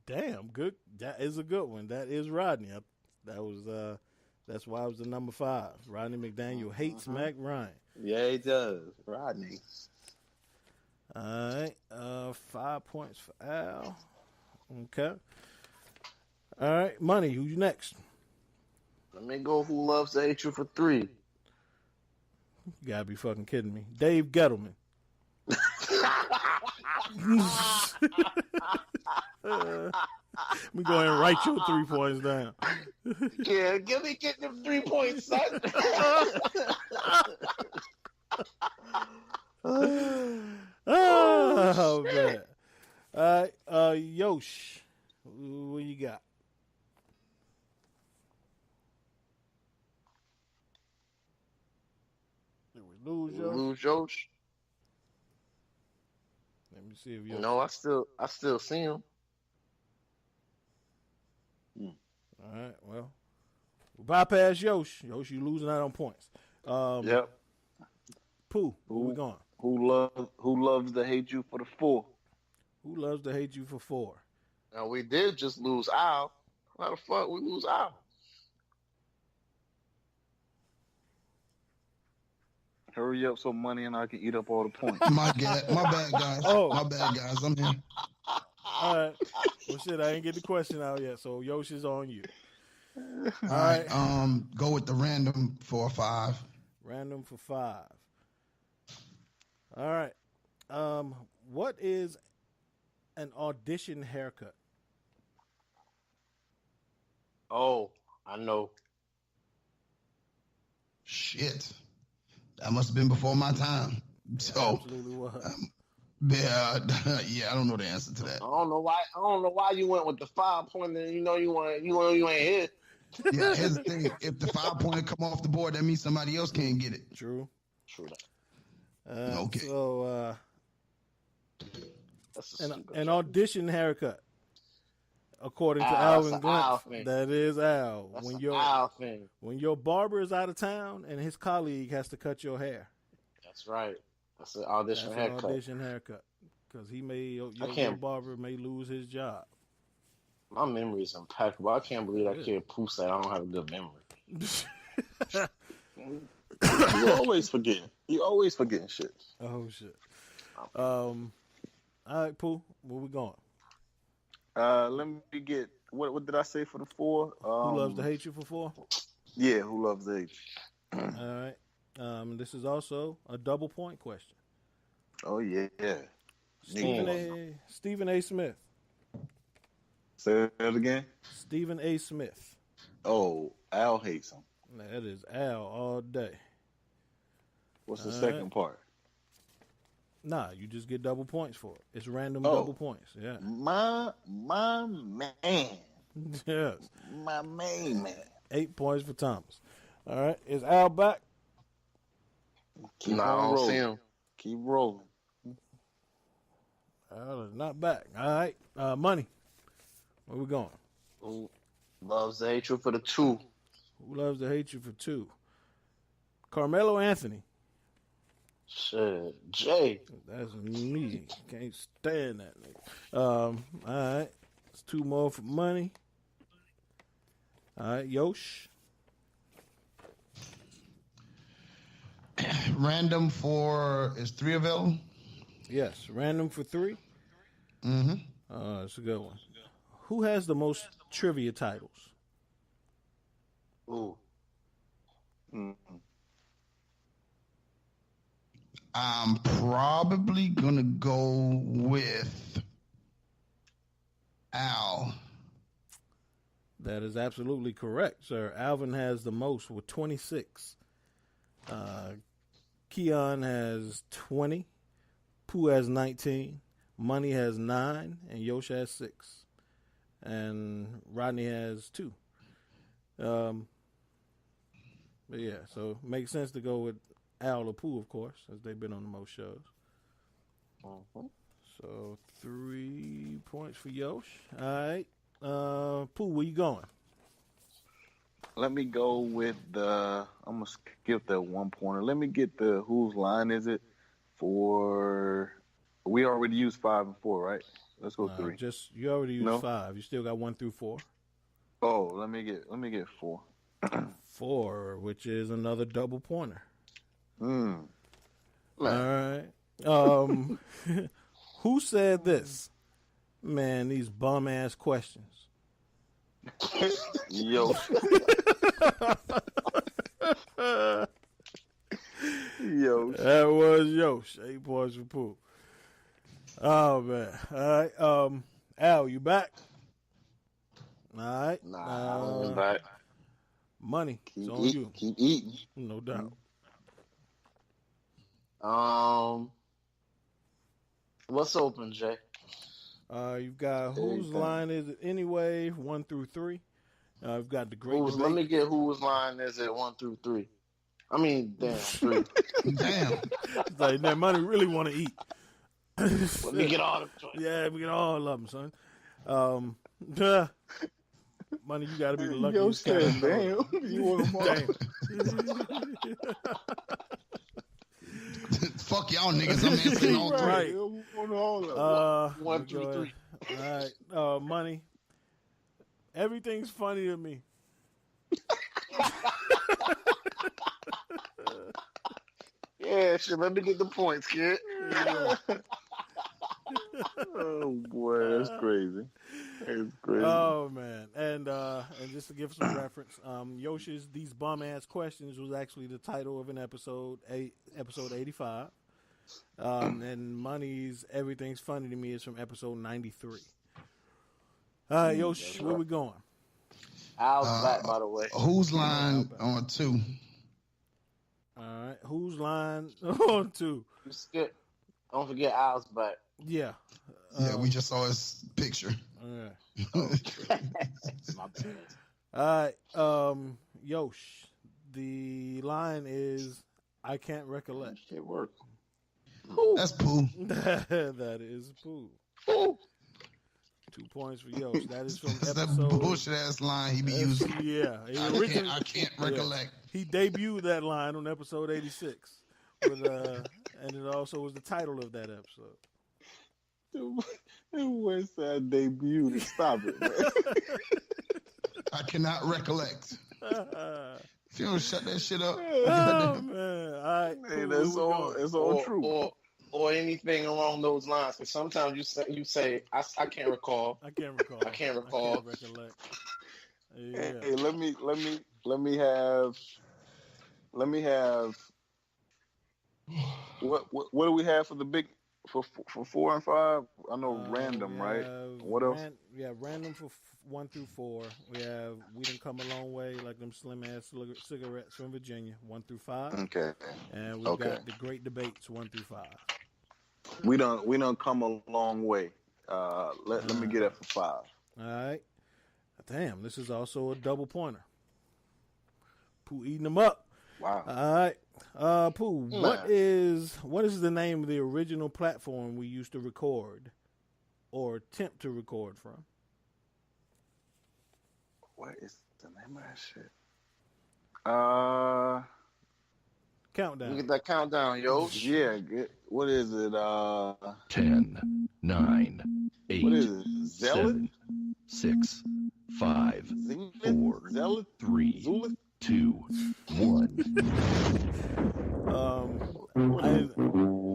Speaker 6: Damn, good. That is a good one. That is Rodney. That's why it was the number 5. Rodney McDaniel hates Matt Ryan.
Speaker 8: Yeah, he does. Rodney.
Speaker 6: All right. 5 points for Al. Okay. All right, Money, who's next?
Speaker 13: Let me go who loves to hate you for 3.
Speaker 6: You gotta be fucking kidding me. Dave Gettleman. We go ahead and write your 3 points down.
Speaker 13: Yeah, get them 3 points, son.
Speaker 6: Oh man. All right, Yosh, what you got? Did we lose
Speaker 13: Yosh?
Speaker 6: Let me see if you.
Speaker 13: No, I still see him.
Speaker 6: All right, well, bypass Yosh. Yosh, you losing out on points.
Speaker 13: Yep.
Speaker 6: Pooh, where we going?
Speaker 13: Who loves to hate you for the 4?
Speaker 6: Who loves to hate you for 4?
Speaker 13: Now we did just lose Al. How the fuck we lose Al? Hurry up so Money and I can eat up all the points.
Speaker 1: My bad, guys. My bad, guys. I'm here.
Speaker 6: All right. Well, shit, I ain't get the question out yet, so Yoshi's on you.
Speaker 1: All right. Go with the random for 5.
Speaker 6: Random for 5. All right. What is an audition haircut?
Speaker 13: Oh, I know.
Speaker 1: Shit. That must have been before my time. So,
Speaker 6: absolutely was.
Speaker 1: Yeah, I don't know the answer to that.
Speaker 13: I don't know why you went with the 5-pointer. You ain't hit.
Speaker 1: Yeah, here's the thing. If the 5-pointer come off the board, that means somebody else can't get it.
Speaker 6: True.
Speaker 1: Okay.
Speaker 6: So, an audition haircut, according to Alvin Glymph, that is Al. When your barber is out of town and his colleague has to cut your hair.
Speaker 13: That's right. That's an audition haircut.
Speaker 6: An audition haircut, because your barber may lose his job.
Speaker 13: My memory is impeccable. I can't believe that kid Pooh said I don't have a good memory.
Speaker 9: You always forgetting shit.
Speaker 6: Oh shit. All right, Pooh, where we going?
Speaker 9: Let me get what did I say for the 4?
Speaker 6: Who loves to hate you for 4?
Speaker 9: Yeah, who loves to hate you?
Speaker 6: All right. This is also a double point question.
Speaker 9: Oh yeah.
Speaker 6: Stephen A. Smith.
Speaker 9: Say that again.
Speaker 6: Stephen A. Smith.
Speaker 9: Oh, Al hates him.
Speaker 6: That is Al all day.
Speaker 9: What's the second part?
Speaker 6: Nah, you just get double points for it. It's random double points. Yeah.
Speaker 9: My man.
Speaker 6: Yes.
Speaker 9: My main man.
Speaker 6: 8 points for Thomas. All right. Is Al back?
Speaker 9: I don't see him. Keep rolling.
Speaker 6: Al is not back. All right. Money. Where we going?
Speaker 13: Who loves to hate you for the 2?
Speaker 6: Who loves to hate you for 2? Carmelo Anthony.
Speaker 13: Shit, Jay.
Speaker 6: That's me. Can't stand that nigga. All right. It's 2 more for Money. All right, Yosh.
Speaker 1: Random is 3 available?
Speaker 6: Yes, random for 3.
Speaker 1: Mm-hmm.
Speaker 6: That's a good one. Who has the most trivia titles?
Speaker 13: Ooh. Mm-hmm.
Speaker 1: I'm probably gonna go with Al.
Speaker 6: That is absolutely correct, sir. Alvin has the most with 26. Keon has 20. Pooh has 19. Money has 9. And Yosh has 6. And Rodney has 2. But yeah, so it makes sense to go with Al or Pooh, of course, as they've been on the most shows.
Speaker 13: Mm-hmm.
Speaker 6: So 3 points for Yosh. All right. Pooh, where you going?
Speaker 9: Let me go with I'm going to skip that 1-pointer. Let me get the whose line is it for... We already used 5 and 4, right? Let's go 3.
Speaker 6: You already used 5. You still got 1 through 4.
Speaker 9: Oh, let me get 4.
Speaker 6: 4, which is another double pointer.
Speaker 9: All
Speaker 6: right. Who said this? Man, these bum ass questions.
Speaker 9: Yo. Yo.
Speaker 6: That was Yosh. 8 points for Pooh. Oh man. All right. Al, you back? All right.
Speaker 13: Nah, I'm back.
Speaker 6: Money. It's on you.
Speaker 9: Keep eating.
Speaker 6: No doubt.
Speaker 13: What's open, Jay?
Speaker 6: You've got whose line is it anyway? 1 through 3. You've got the great debate.
Speaker 13: Let me get whose line is it 1 through 3. I mean, damn, 3.
Speaker 1: Damn.
Speaker 6: It's like that Money really want to eat.
Speaker 13: Let me get all of them.
Speaker 6: Yeah, we get all of them, son. Money, you got to be the luckiest guy.
Speaker 9: Damn, you want them all?
Speaker 1: Fuck y'all niggas. I'm answering all three.
Speaker 6: Right.
Speaker 13: One, two, three.
Speaker 6: All right. Money. Everything's funny to me.
Speaker 13: Yeah, shit. Let me get the points, kid.
Speaker 9: Oh boy, that's crazy. It's crazy.
Speaker 6: Oh man, and just to give some reference, Yoshi's "These Bum Ass Questions" was actually the title of an episode 85. And Money's "Everything's Funny to Me" is from episode 93. Yoshi, where we going?
Speaker 13: Al's back, by the way.
Speaker 1: Whose line on 2?
Speaker 6: All right, whose line on 2?
Speaker 13: You skip. Don't forget Al's back.
Speaker 6: Yeah.
Speaker 1: Yeah, we just saw his picture.
Speaker 6: All right.
Speaker 13: My bad.
Speaker 6: All right, Yosh, the line is, "I can't recollect."
Speaker 9: Shit work.
Speaker 1: That's poo.
Speaker 6: That is poo. 2 points for Yosh. That is from
Speaker 1: That's
Speaker 6: episode.
Speaker 1: that bullshit ass line he be using.
Speaker 6: Yeah,
Speaker 1: I can't recollect.
Speaker 6: He debuted that line on episode 86, and it also was the title of that episode.
Speaker 9: It was that debut. Stop it, man.
Speaker 1: I cannot recollect. If you don't shut that shit up.
Speaker 6: Oh man! All right,
Speaker 9: Hey, that's all. It's all true.
Speaker 13: Or anything along those lines. Because sometimes you say I can't recall.
Speaker 6: I can't recall.
Speaker 13: I can't recall.
Speaker 6: I can't recollect. Yeah.
Speaker 9: Hey, let me have. What do we have for the big for 4 and 5? I know random, right? What else?
Speaker 6: Random for 1 through 4. We have "We Done Come a Long Way," like them slim ass cigarettes from Virginia, 1 through 5.
Speaker 9: Okay.
Speaker 6: And we got the Great Debates, 1 through 5.
Speaker 9: We done come a long way. Let me get that for 5.
Speaker 6: All right. Damn, this is also a double pointer. Pooh eating them up.
Speaker 9: Wow.
Speaker 6: All right. Pooh, what is the name of the original platform we used to record or attempt to record from?
Speaker 9: What is the name of that shit?
Speaker 6: Countdown.
Speaker 13: We get that countdown, yo.
Speaker 9: Yeah. What is it?
Speaker 18: 10, 9, 8,
Speaker 9: What is it? Zealot?
Speaker 18: 7, 6, 5, 4,
Speaker 9: Zealot?
Speaker 18: 3,
Speaker 9: Zulith?
Speaker 18: 2, 1.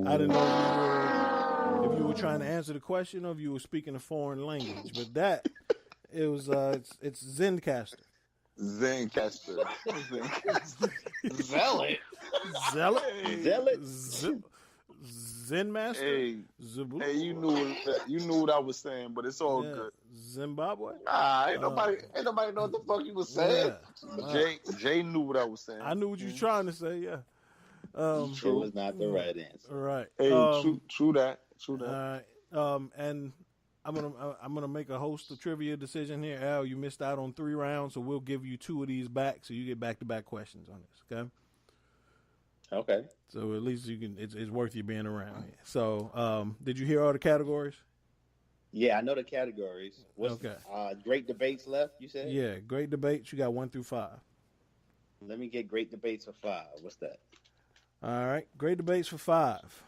Speaker 6: I didn't know if you were trying to answer the question or if you were speaking a foreign language, but it's Zencaster.
Speaker 9: Zencaster.
Speaker 13: Zealot.
Speaker 6: Zenmaster.
Speaker 9: Hey, you knew what I was saying, but it's all good.
Speaker 6: Zimbabwe.
Speaker 13: Ain't nobody know what the fuck you was saying.
Speaker 9: Jay knew what I was saying.
Speaker 6: I knew what you were trying to say. Yeah.
Speaker 19: It was not the right answer.
Speaker 6: Right.
Speaker 9: Hey, true that.
Speaker 6: All right. And I'm gonna make a host of trivia decision here. Al, you missed out on 3 rounds, so we'll give you 2 of these back, so you get back-to-back questions on this. Okay.
Speaker 19: Okay.
Speaker 6: So at least you can. It's worth you being around here. So, did you hear all the categories?
Speaker 19: Yeah, I know the categories.
Speaker 6: Okay.
Speaker 19: Great debates left, you said?
Speaker 6: Yeah, great debates. You got 1 through 5.
Speaker 19: Let me get great debates for 5. What's that?
Speaker 6: All right, great debates for 5.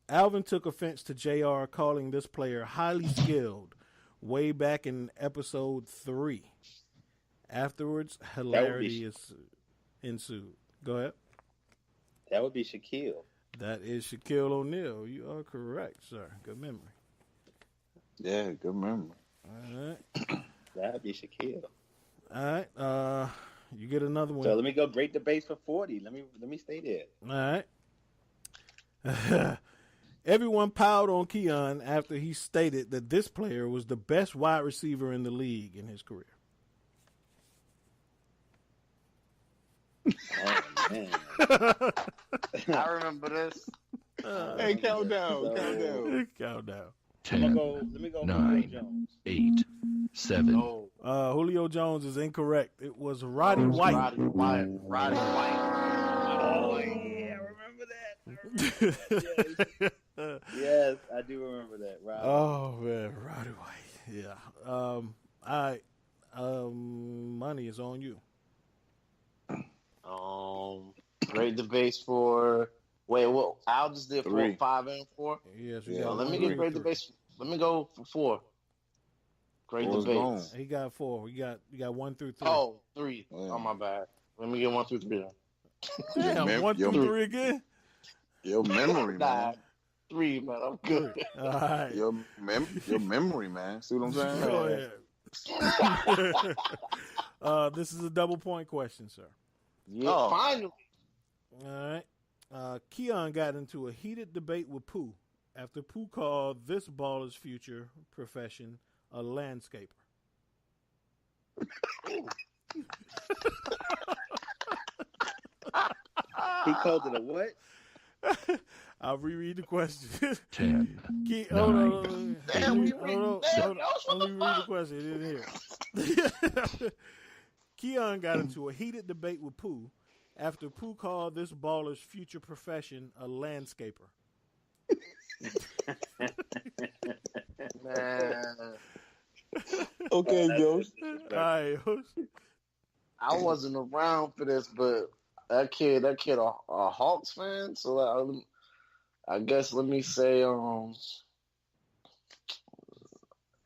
Speaker 6: Alvin took offense to JR calling this player highly skilled way back in episode 3. Afterwards, hilarity ensued. Go ahead.
Speaker 19: That would be Shaquille.
Speaker 6: That is Shaquille O'Neal. You are correct, sir. Good memory.
Speaker 9: Yeah, good memory.
Speaker 6: All right.
Speaker 19: That would be Shaquille.
Speaker 6: All right. You get another one.
Speaker 19: So let me go great debates for 40. Let me stay there.
Speaker 6: All right. Everyone piled on Keon after he stated that this player was the best wide receiver in the league in his career.
Speaker 19: Oh, man.
Speaker 13: I remember this.
Speaker 9: Hey, count down.
Speaker 18: 10,
Speaker 19: let me go
Speaker 18: 9, 8, 7.
Speaker 6: Julio Jones is incorrect. It was Roddy White.
Speaker 13: Roddy White.
Speaker 19: Oh, yeah, I remember that. Yes, I do remember that. Roddy.
Speaker 6: Oh, man, Roddy White. Yeah. All right.
Speaker 13: debates for. Wait, well, Al just did 4,
Speaker 9: 3.
Speaker 13: 5, and 4.
Speaker 6: Yes,
Speaker 13: Let me get great debates. Let me go for 4. Great debates.
Speaker 6: He got 4. You got 1 through 3.
Speaker 13: Oh, 3. Yeah. Oh, my bad. Let me get 1 through 3.
Speaker 6: Damn, 1 through 3 again.
Speaker 9: Your memory, man.
Speaker 13: 3, man. I'm good.
Speaker 6: All right.
Speaker 9: Your memory, man. See what I'm saying?
Speaker 6: Go ahead. This is a double point question, sir.
Speaker 13: Yeah, finally.
Speaker 6: All right. Keon got into a heated debate with Pooh after Pooh called this baller's future profession a landscaper.
Speaker 19: He called it a what?
Speaker 6: I'll reread the question.
Speaker 18: 10.
Speaker 6: Hold on. Let me read the question. He didn't hear. Keon got into a heated debate with Pooh after Pooh called this baller's future profession a landscaper.
Speaker 13: Man.
Speaker 9: Okay, Yoshi.
Speaker 6: All right, Yoshi.
Speaker 13: I wasn't around for this, but that kid, a Hawks fan. So I guess let me say,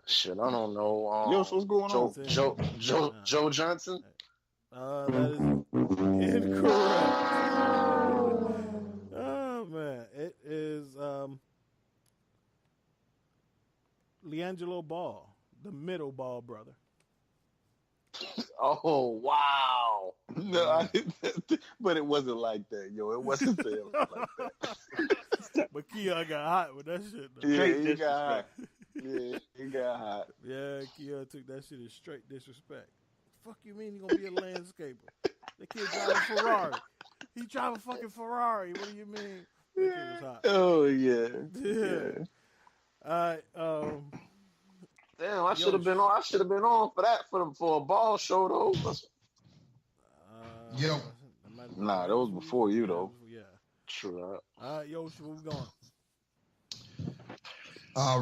Speaker 13: shit, I don't know.
Speaker 9: Yoshi, what's going on?
Speaker 13: Joe Johnson.
Speaker 6: That is incorrect. Oh man, it is LiAngelo Ball, the middle Ball brother.
Speaker 13: Oh wow!
Speaker 9: No, I didn't. But it wasn't like that, yo. It wasn't there like that.
Speaker 6: But Keon got hot with that shit, though.
Speaker 9: Yeah, he got hot. Yeah, he got hot.
Speaker 6: Yeah, Keon took that shit as straight disrespect. Fuck you mean you gonna be a landscaper? The kid driving a Ferrari. He drive a fucking Ferrari. What do you mean? That kid was hot.
Speaker 9: Oh yeah.
Speaker 6: All right.
Speaker 13: Damn, I should have been on. I should have been on for that for a ball show though.
Speaker 1: Yo.
Speaker 9: Nah, that was before you though.
Speaker 6: Yeah.
Speaker 13: True.
Speaker 6: All right, Yoshi, where we going?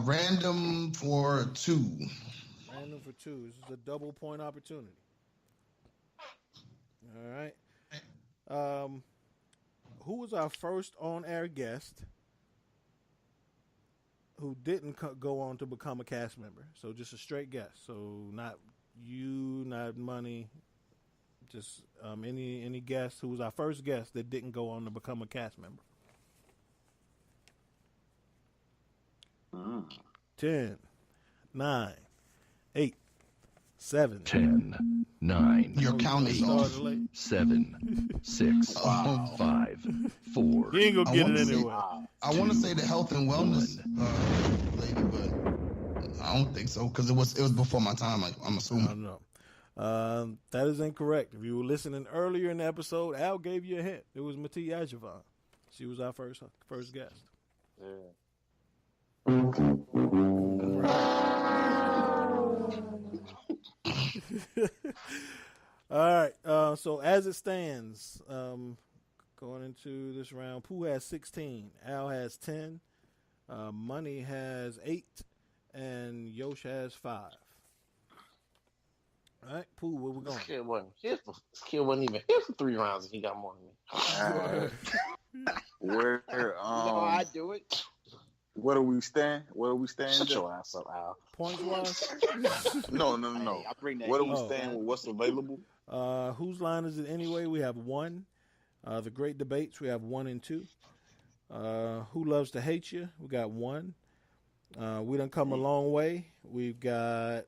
Speaker 1: Random for 2.
Speaker 6: Random for 2. This is a double point opportunity. All right. Who was our first on-air guest who didn't go on to become a cast member? So just a straight guest. So not you, not money. Just any guest who was our first guest that didn't go on to become a cast member. 10, 9, 8, 7,
Speaker 18: 10, 9.
Speaker 1: Your count is off.
Speaker 18: 7, 6, 5, 4.
Speaker 6: He ain't gonna get it anyway.
Speaker 1: I want to say the health and wellness lady, but I don't think so because it was before my time. I'm assuming.
Speaker 6: I don't know. That is incorrect. If you were listening earlier in the episode, Al gave you a hint. It was Mati Yajavon. She was our first guest.
Speaker 13: Yeah.
Speaker 6: All right. So as it stands, going into this round, Pooh has 16, Al has 10, Money has 8, and Yosh has 5. All right, Pooh, where we going?
Speaker 13: This kid wasn't even here for 3 rounds if he got more than me.
Speaker 9: Where
Speaker 19: I do it.
Speaker 9: Where do we stand?
Speaker 13: Shut your ass up, Al.
Speaker 6: Points wise?
Speaker 9: No.
Speaker 19: I'll bring that.
Speaker 9: Where do we stand with what's available?
Speaker 6: Whose line is it anyway? We have 1. The Great Debates, we have 1 and 2. Who Loves to Hate You? We got 1. We Done Come a Long Way. We've got,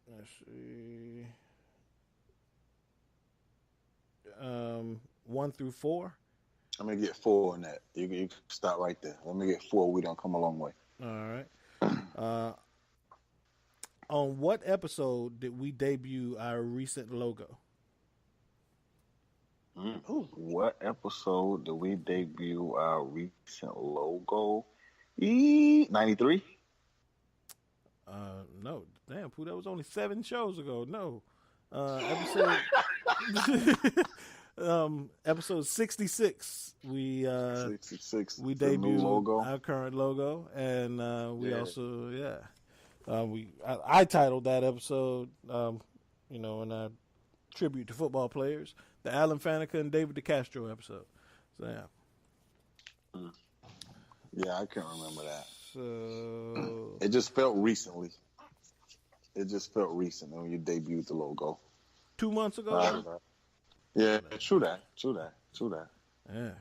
Speaker 6: let's see, 1 through 4.
Speaker 9: I'm gonna get 4 on that. You can stop right there. Let me get 4. We Don't Come a Long Way.
Speaker 6: All right. On what episode did we debut our recent logo?
Speaker 9: What episode did we debut our recent logo? 93?
Speaker 6: No. Damn, Pooh, that was only 7 shows ago. No. Episode episode 66. We
Speaker 9: 66.
Speaker 6: We debuted our current logo, and we also I titled that episode, in our tribute to football players, the Alan Faneca and David DeCastro episode. So yeah.
Speaker 9: Yeah, I can't remember that.
Speaker 6: So
Speaker 9: it just felt recently. It just felt recent when you debuted the logo.
Speaker 6: 2 months ago.
Speaker 9: Yeah, true that.
Speaker 6: Yeah.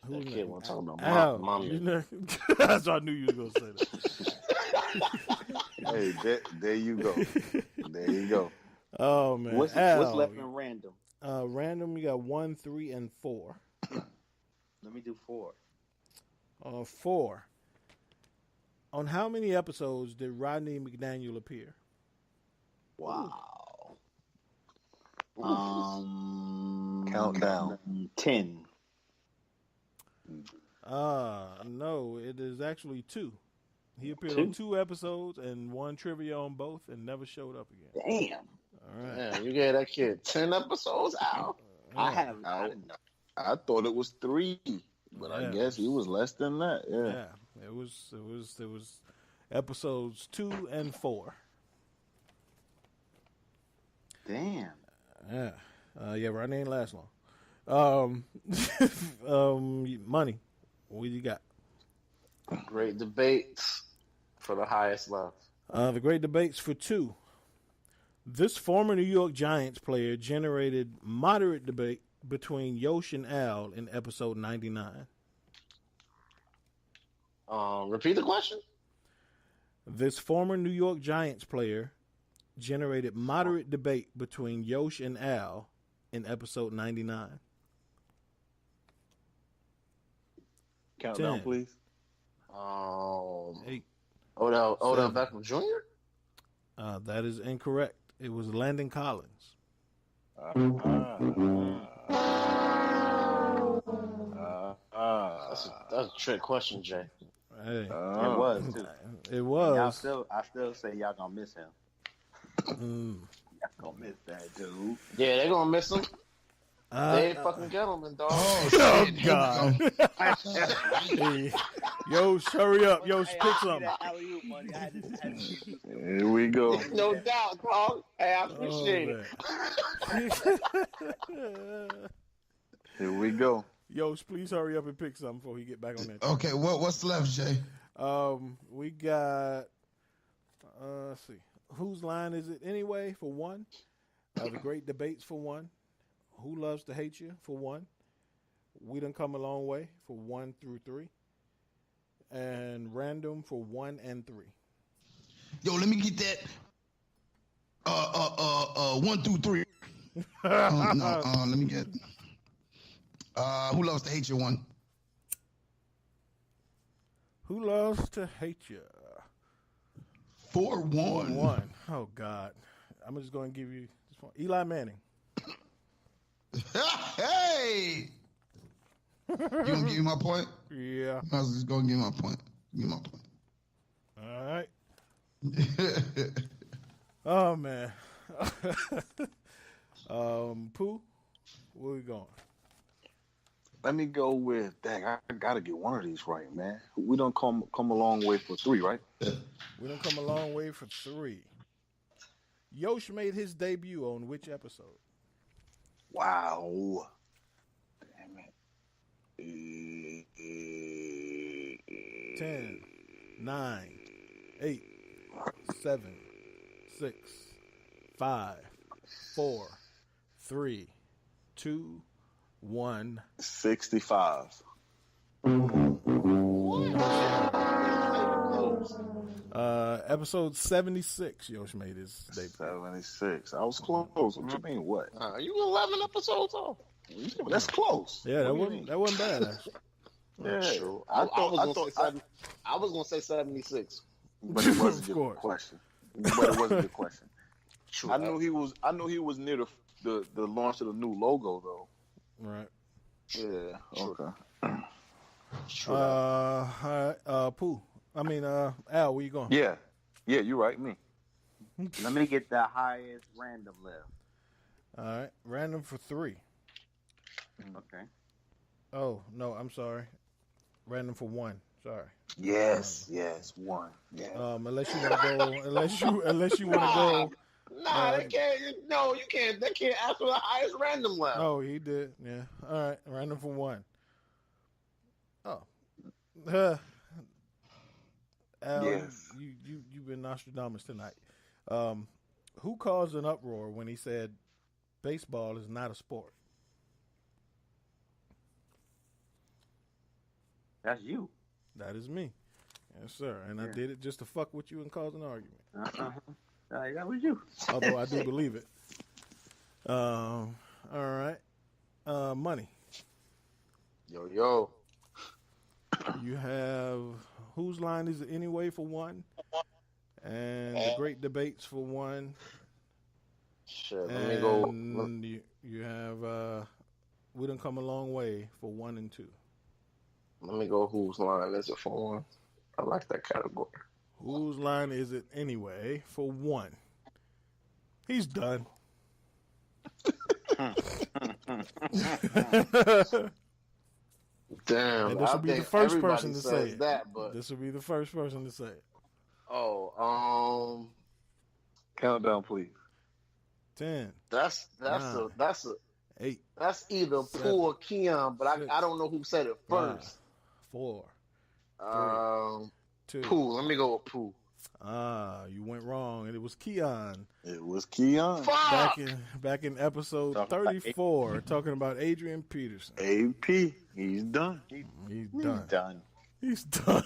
Speaker 13: That kid want to talk about mom.
Speaker 6: That's what I knew you was gonna say that.
Speaker 9: Hey, there you go. There you go.
Speaker 6: Oh man.
Speaker 19: What's left in random?
Speaker 6: Random, you got 1, 3, and 4.
Speaker 19: Let me do 4.
Speaker 6: 4. On how many episodes did Rodney McDaniel appear?
Speaker 19: Wow.
Speaker 9: Countdown.
Speaker 19: 10.
Speaker 6: No, it is actually 2. He appeared on 2 episodes and 1 trivia on both and never showed up again.
Speaker 19: Damn.
Speaker 6: All right.
Speaker 13: Yeah, you gave that kid 10 episodes out.
Speaker 19: I
Speaker 9: thought it was 3, but I guess he was less than that. Yeah.
Speaker 6: It was episodes 2 and 4.
Speaker 19: Damn.
Speaker 6: Yeah. Rodney ain't last long. Money. What you got?
Speaker 13: Great debates for the highest love.
Speaker 6: The great debates for 2. This former New York Giants player generated moderate debate between Yoshi and Al in episode 99.
Speaker 13: Repeat the question.
Speaker 6: This former New York Giants player generated moderate debate between Yoshi and Al in episode 99.
Speaker 9: Countdown, please.
Speaker 6: 8.
Speaker 13: Odell Beckham Jr.?
Speaker 6: That is incorrect. It was Landon Collins.
Speaker 13: That's a trick question, Jay.
Speaker 6: Hey.
Speaker 19: It was too.
Speaker 6: It was.
Speaker 19: I still say y'all gonna miss him. Y'all gonna miss that dude.
Speaker 13: Yeah, they gonna miss him. They ain't fucking gentlemen, dog.
Speaker 6: Oh God! Hey, yo, hurry up, yo, pick something.
Speaker 9: Here we go.
Speaker 13: No doubt, dog. Hey, I appreciate it.
Speaker 9: Here we go.
Speaker 6: Yo, please hurry up and pick something before he get back on that.
Speaker 1: Okay, what's left, Jay?
Speaker 6: We got. Let's see. Whose line is it anyway? For 1, the great debates for 1. Who loves to hate you for 1. We done come a long way for 1 through 3. And random for 1 and 3.
Speaker 1: Yo, let me get that. 1 through 3. Let me get. Who loves to hate you 1?
Speaker 6: Who loves to hate you?
Speaker 1: 4-1.
Speaker 6: 1. Oh God, I'm just going to give you this one. Eli Manning.
Speaker 1: Hey! You gonna give me my point?
Speaker 6: Yeah.
Speaker 1: I was just gonna give my point. Give my point.
Speaker 6: All right. Oh man. Pooh, where we going?
Speaker 9: Let me go with. Dang, I gotta get one of these right, man. We don't come a long way for 3, right?
Speaker 6: We don't come a long way for 3. Yoshi made his debut on which episode?
Speaker 9: Wow. Damn it.
Speaker 6: 10, 9, 8, 7, 6, 5, 4, 3, 2, 1.
Speaker 9: 65.
Speaker 6: Episode 76, Yoshi made his debut.
Speaker 9: 76. I was close. What you mean, what?
Speaker 13: You 11 episodes off.
Speaker 9: That's close.
Speaker 6: Yeah, that wasn't bad, actually.
Speaker 9: Yeah.
Speaker 13: True. I was gonna say 76.
Speaker 9: But it wasn't a good question. True. I knew he was near the launch of the new logo though.
Speaker 6: Right.
Speaker 9: Yeah. Okay.
Speaker 6: All right. Pooh. Al, where you going?
Speaker 9: Yeah, you're right. Me.
Speaker 19: Let me get the highest random left.
Speaker 6: All right, random for 3.
Speaker 19: Okay.
Speaker 6: Oh no, I'm sorry. Random for 1. Sorry.
Speaker 9: Yes, 1. Yeah.
Speaker 6: Unless you want to go
Speaker 13: Nah, they can't. No, you can't. They can't ask for the highest random level.
Speaker 6: Oh, he did. Yeah. All right. Random for one. Oh. Al,
Speaker 9: Yes.
Speaker 6: You've been Nostradamus tonight. Who caused an uproar when he said baseball is not a sport?
Speaker 19: That's you.
Speaker 6: That is me. Yes, sir. And I did it just to fuck with you and cause an argument.
Speaker 19: That was you.
Speaker 6: Although I do believe it. All right. Money.
Speaker 13: Yo.
Speaker 6: You have Whose Line Is It Anyway for one, and The Great Debates for one.
Speaker 13: Shit, let me go.
Speaker 6: You have We Done Come a Long Way for 1 and 2.
Speaker 13: Let me go. Whose Line Is It for one? I like that category.
Speaker 6: Whose Line Is It Anyway for 1. He's done.
Speaker 13: Damn.
Speaker 6: And this will be the first person to say it.
Speaker 13: That, but...
Speaker 6: This will be the first person to say it.
Speaker 13: Oh,
Speaker 9: countdown, please.
Speaker 6: 10.
Speaker 13: That's
Speaker 6: 9,
Speaker 13: a
Speaker 6: 8.
Speaker 13: That's either
Speaker 6: 7,
Speaker 13: Pooh or Keon, but I don't know who said it first.
Speaker 6: 4. 3, 2.
Speaker 13: Pooh. Let me go with Pooh.
Speaker 6: You went wrong, and it was Keon.
Speaker 9: It was Keon.
Speaker 6: Back in episode 34, talking about Adrian Peterson.
Speaker 9: AP, he's done.
Speaker 6: He's done.
Speaker 19: He's
Speaker 6: done.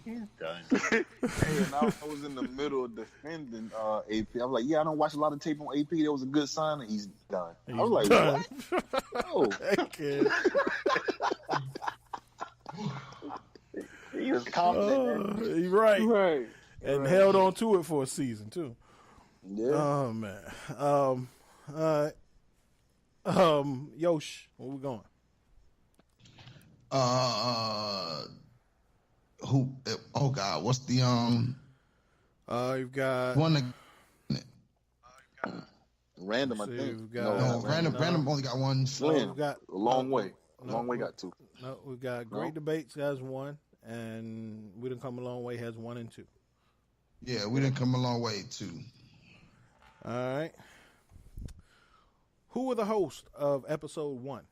Speaker 9: Hey, and I was in the middle of defending AP. I was like, I don't watch a lot of tape on AP. That was a good sign, and he's done. I was like,
Speaker 6: done.
Speaker 9: what? Oh.
Speaker 19: He was confident.
Speaker 6: You're right. And held on to it for a season too.
Speaker 9: Yeah.
Speaker 6: Oh man. All right. Yosh, where we going?
Speaker 1: Who? Oh God, what's the
Speaker 6: You've got
Speaker 1: one.
Speaker 9: Random, I think.
Speaker 1: Random only got one.
Speaker 9: Slim. A long way. Long way got 2.
Speaker 6: No, we've got Great Debates has 1, and We Done Come a Long Way has 1 and 2.
Speaker 1: Yeah, We Done Come a Long Way 2.
Speaker 6: All right. Who were the hosts of episode 1?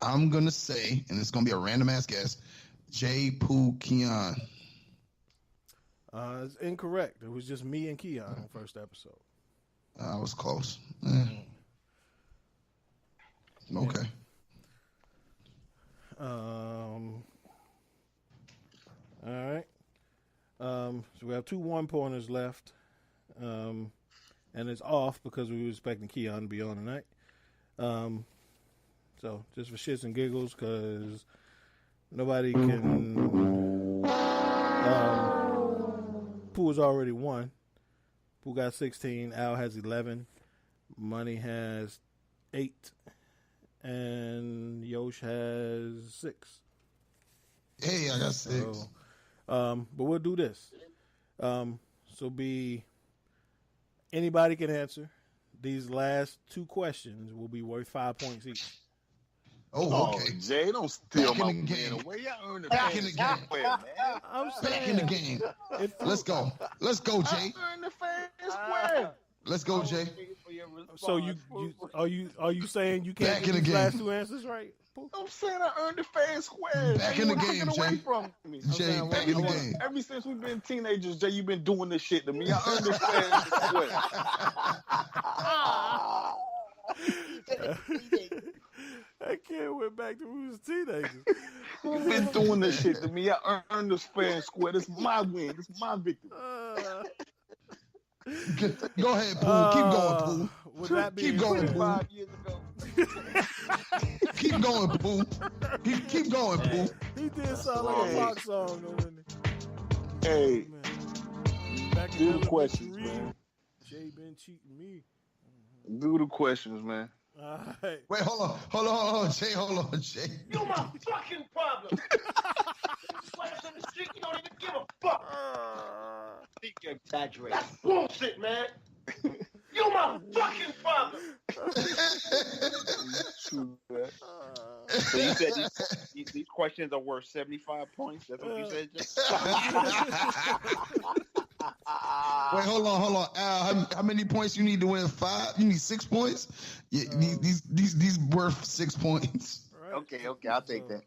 Speaker 1: I'm gonna say, and it's gonna be a random ass guess, J. Pooh Keon.
Speaker 6: It's incorrect. It was just me and Keon on first episode.
Speaker 1: I was close. Okay.
Speaker 6: All right. So we have 2 1-pointers left. And it's off because we were expecting Keon to be on tonight. So just for shits and giggles, because nobody can. Pooh has already won. Pooh got 16. Al has 11. Money has 8. And Yosh has 6.
Speaker 1: Hey, I got 6.
Speaker 6: But we'll do this. Anybody can answer. These last 2 questions will be worth 5 points each.
Speaker 1: Oh, okay.
Speaker 9: Jay, don't steal my man away. Y'all earned the
Speaker 1: Back in the game.
Speaker 6: I'm
Speaker 1: back in the game. Let's go. Let's go, Jay.
Speaker 9: Earned the fair square.
Speaker 1: Let's go, Jay.
Speaker 6: So are you saying you can't get these last 2 answers right?
Speaker 9: I'm saying I earned the fair and square.
Speaker 1: Back in the game, Jay.
Speaker 9: From me.
Speaker 1: Jay, back in the game.
Speaker 9: Ever since we've been teenagers, Jay, you've been doing this shit to me. I earned this fair and square.
Speaker 6: I can't went back to when we was teenagers.
Speaker 9: You've been doing this shit to me. I earned this fair and square. This is my win. This is my victory.
Speaker 1: Go ahead, Pooh. Keep going, Pooh. Keep going, Pooh.
Speaker 9: 5 years ago.
Speaker 1: Keep going, Pooh. Keep going, Pooh.
Speaker 6: He did sound like a rock song, though, didn't he?
Speaker 9: Hey,
Speaker 6: back
Speaker 9: do the questions, man.
Speaker 6: Jay been cheating me.
Speaker 9: Do the questions, man.
Speaker 6: All right.
Speaker 1: Wait, hold on, Jay. Hold on, Jay.
Speaker 13: You my fucking problem. Slaps in the street, you don't even give a fuck.
Speaker 19: You're exaggerating.
Speaker 13: That's bullshit, man. You my fucking problem.
Speaker 19: So you said these questions are worth 75 points. That's what you said, Joe?
Speaker 1: Wait, hold on. Al, how many points you need to win? 5? You need 6 points? Yeah, these worth 6 points.
Speaker 19: Okay, I'll take that.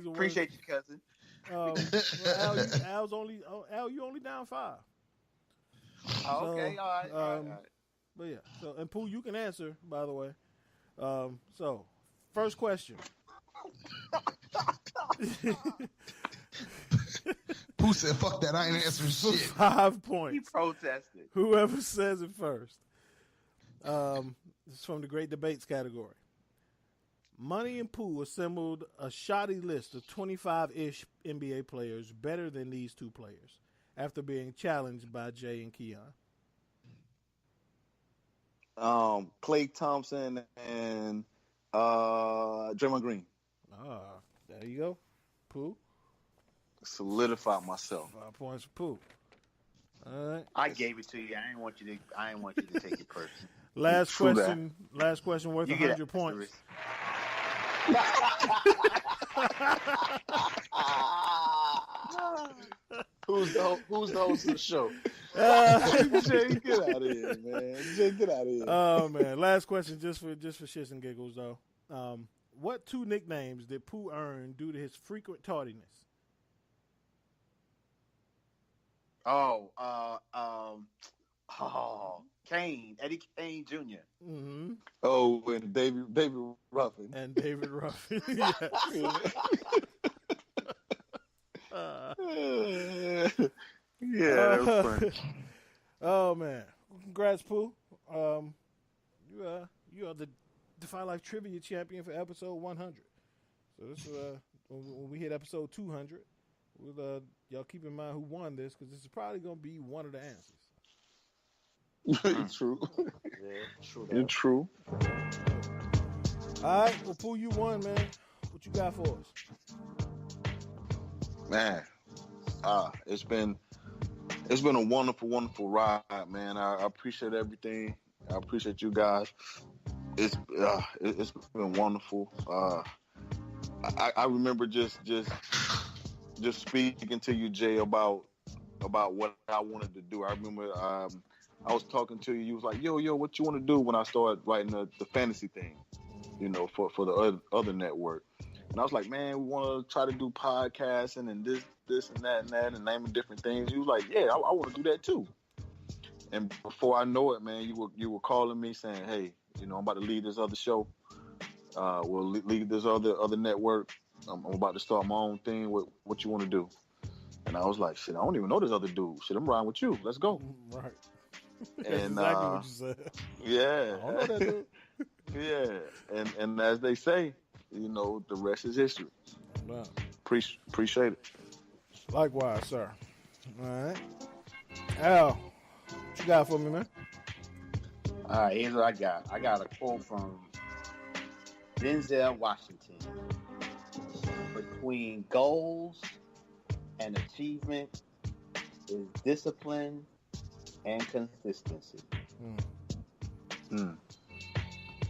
Speaker 19: Appreciate you, cousin.
Speaker 6: Al, you only down 5.
Speaker 19: Oh, okay, all right.
Speaker 6: But yeah, so and Pooh, you can answer, by the way. So first question.
Speaker 1: Pooh said, "Fuck that! I ain't answering shit."
Speaker 6: 5 points.
Speaker 19: He protested.
Speaker 6: Whoever says it first. This is from the Great Debates category. Money and Pooh assembled a shoddy list of 25-ish NBA players better than these two players after being challenged by Jay and Keon.
Speaker 9: Klay Thompson and Draymond Green.
Speaker 6: There you go. Pooh.
Speaker 9: Solidified myself.
Speaker 6: 5 points for Pooh. All right.
Speaker 19: I gave it to you. I didn't want you to take it personally.
Speaker 6: Last question worth 100 points.
Speaker 13: Who's the host of the show?
Speaker 9: Jay, get out of here, man. Jay, get out of here.
Speaker 6: Oh man, last question just for shits and giggles though. What 2 nicknames did Pooh earn due to his frequent tardiness?
Speaker 19: Eddie Kane Jr.
Speaker 6: Mm-hmm.
Speaker 9: Oh, and David Ruffin.
Speaker 6: And David Ruffin.
Speaker 9: Yeah, that was funny.
Speaker 6: Oh man, congrats, Pooh. You are the Defy Life Trivia Champion for episode 100. So this when we hit episode 200, y'all keep in mind who won this because this is probably gonna be one of the answers.
Speaker 9: True.
Speaker 13: Yeah, true.
Speaker 9: You're true.
Speaker 6: All right, well, Pooh, you won, man. What you got for us?
Speaker 9: Man, it's been a wonderful, wonderful ride, man. I appreciate everything. I appreciate you guys. It's been wonderful. I remember just speaking to you, Jay, about what I wanted to do. I remember I was talking to you. You was like, yo, what you want to do when I started writing the fantasy thing, for the other network. And I was like, man, we want to try to do podcasting and this and that and naming different things. You was like, yeah, I want to do that too. And before I know it, man, you were calling me saying, hey, I'm about to lead this other show. We'll lead this other network. I'm about to start my own thing. What you want to do? And I was like, shit, I don't even know this other dude. Shit, I'm riding with you. Let's go.
Speaker 6: Right.
Speaker 9: And
Speaker 6: exactly what you said.
Speaker 9: Yeah.
Speaker 6: I don't know that dude.
Speaker 9: Yeah. And as they say, the rest is history.
Speaker 6: Wow.
Speaker 9: Appreciate it.
Speaker 6: Likewise, sir. All right. Al, what you got for me, man?
Speaker 19: All right, here's what I got. I got a quote from Denzel Washington. Between goals and achievement is discipline and consistency.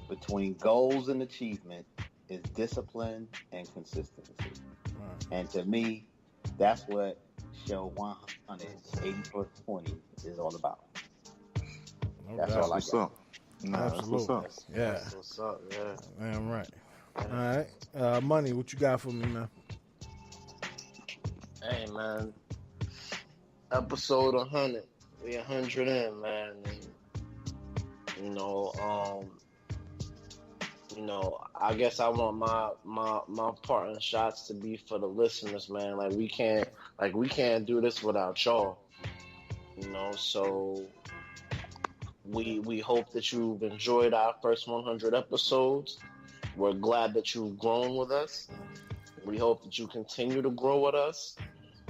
Speaker 19: Between goals and achievement is discipline and consistency. And to me, that's what show 100, 80/20 is all about. That's all I got.
Speaker 6: Absolutely. Yeah.
Speaker 13: That's what's up, yeah.
Speaker 6: Damn right. All right. Money, what you got for me, man?
Speaker 13: Hey, man. Episode 100. We 100 in, man. And, I guess I want my parting shots to be for the listeners, man. Like we can't do this without y'all. So we hope that you've enjoyed our first 100 episodes. We're glad that you've grown with us. We hope that you continue to grow with us.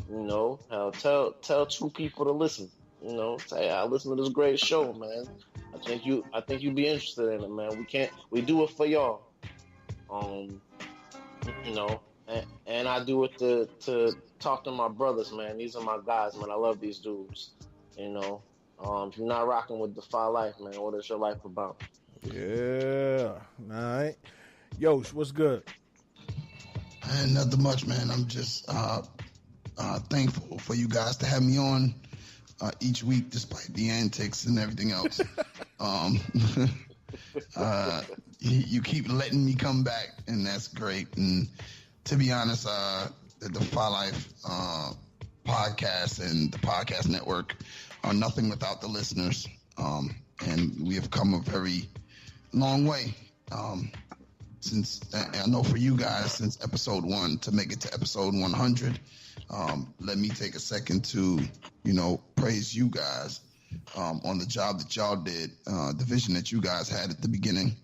Speaker 13: Tell 2 people to listen. Say I listen to this great show, man. I think you'd be interested in it, man. We do it for y'all. And I do it to talk to my brothers, man. These are my guys, man. I love these dudes. If you're not rocking with Defy Life, man, what is your life about?
Speaker 6: Yeah. All right. Yosh, what's good?
Speaker 1: And nothing much, man. I'm just thankful for you guys to have me on each week, despite the antics and everything else. You keep letting me come back, and that's great. And to be honest, the Defy Life podcast and the podcast network are nothing without the listeners. And we have come a very long way. Since I know for you guys, since episode 1 to make it to episode 100, let me take a second to, praise you guys on the job that y'all did, the vision that you guys had at the beginning.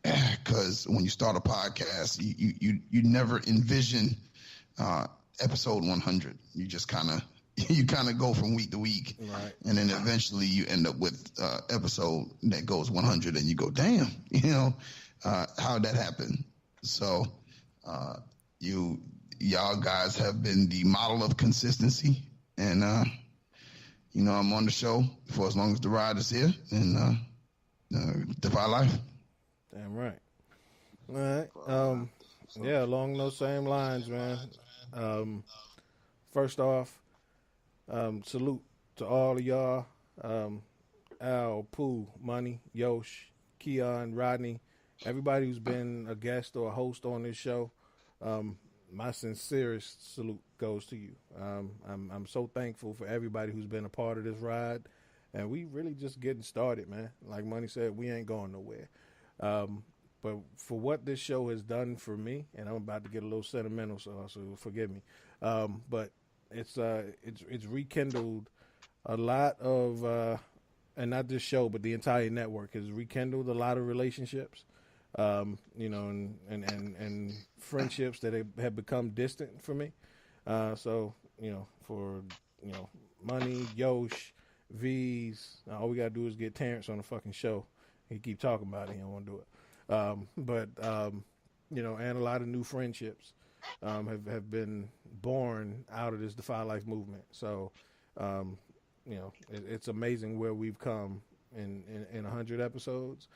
Speaker 1: Because when you start a podcast, you never envision episode 100. You just kind of go from week to week,
Speaker 6: right. And
Speaker 1: then eventually you end up with episode that goes 100, and you go, damn, how'd that happen? So y'all guys have been the model of consistency, and I'm on the show for as long as the ride is here, and Defy Life.
Speaker 6: Damn right. All right. Yeah, along those same lines, man. First off, salute to all of y'all. Al, Pooh, Money, Yosh, Keon, Rodney, everybody who's been a guest or a host on this show. My sincerest salute goes to you. I'm so thankful for everybody who's been a part of this ride, and we really just getting started, man. Like Money said, we ain't going nowhere. But for what this show has done for me, and I'm about to get a little sentimental, so forgive me. But it's rekindled a lot of, and not this show, but the entire network has rekindled a lot of relationships, and friendships that have become distant for me. For Money, Yosh, V's, all we gotta do is get Terrence on the fucking show. He keep talking about it. He don't want to do it. And a lot of new friendships have been born out of this Defy Life movement. So, it's amazing where we've come in 100 episodes.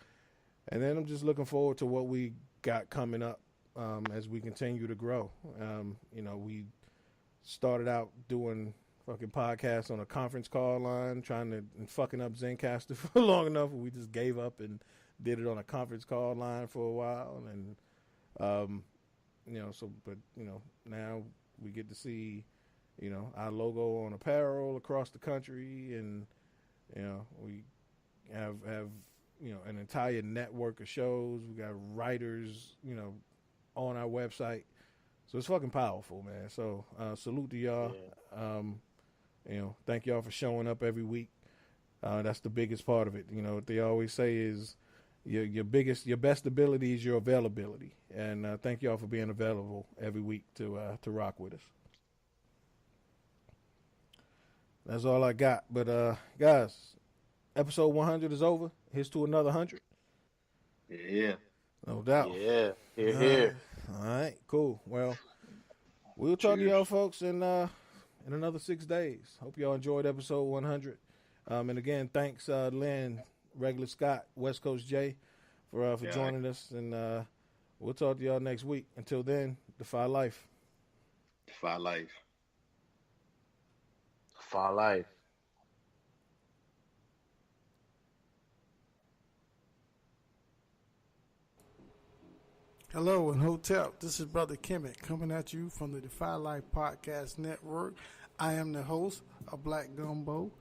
Speaker 6: And then I'm just looking forward to what we got coming up as we continue to grow. We started out doing fucking podcasts on a conference call line, trying to fucking up Zencaster for long enough. We just gave up and did it on a conference call line for a while. And, now we get to see, our logo on apparel across the country. And, we have an entire network of shows. We got writers, on our website. So it's fucking powerful, man. So salute to y'all. Yeah. Thank y'all for showing up every week. That's the biggest part of it. What they always say is your best ability is your availability. And thank y'all for being available every week to rock with us. That's all I got. But guys, episode 100 is over. Here's to another 100.
Speaker 8: Yeah.
Speaker 6: No doubt.
Speaker 8: Yeah. Here.
Speaker 6: All right, cool. Well, we'll talk to y'all folks in another 6 days. Hope y'all enjoyed episode 100. And again, thanks Lynn, Regular Scott, West Coast J for joining us. And we'll talk to y'all next week. Until then, Defy Life.
Speaker 8: Defy Life.
Speaker 13: Defy Life.
Speaker 20: Hello and Hotel. This is Brother Kemet coming at you from the Defy Life Podcast Network. I am the host of Black Gumbo.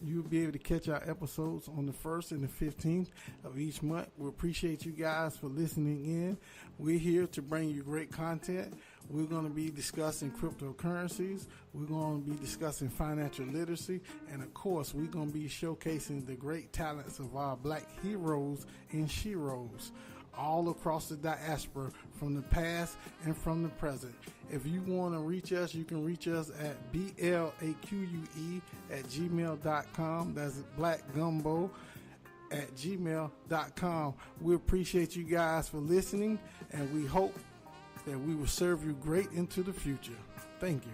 Speaker 20: You'll be able to catch our episodes on the 1st and the 15th of each month. We appreciate you guys for listening in. We're here to bring you great content. We're going to be discussing cryptocurrencies. We're going to be discussing financial literacy. And, of course, we're going to be showcasing the great talents of our black heroes and sheroes all across the diaspora, from the past and from the present. If you want to reach us, you can reach us at blaqe@gmail.com. That's blackgumbo@gmail.com. We appreciate you guys for listening, and we hope that we will serve you great into the future. Thank you.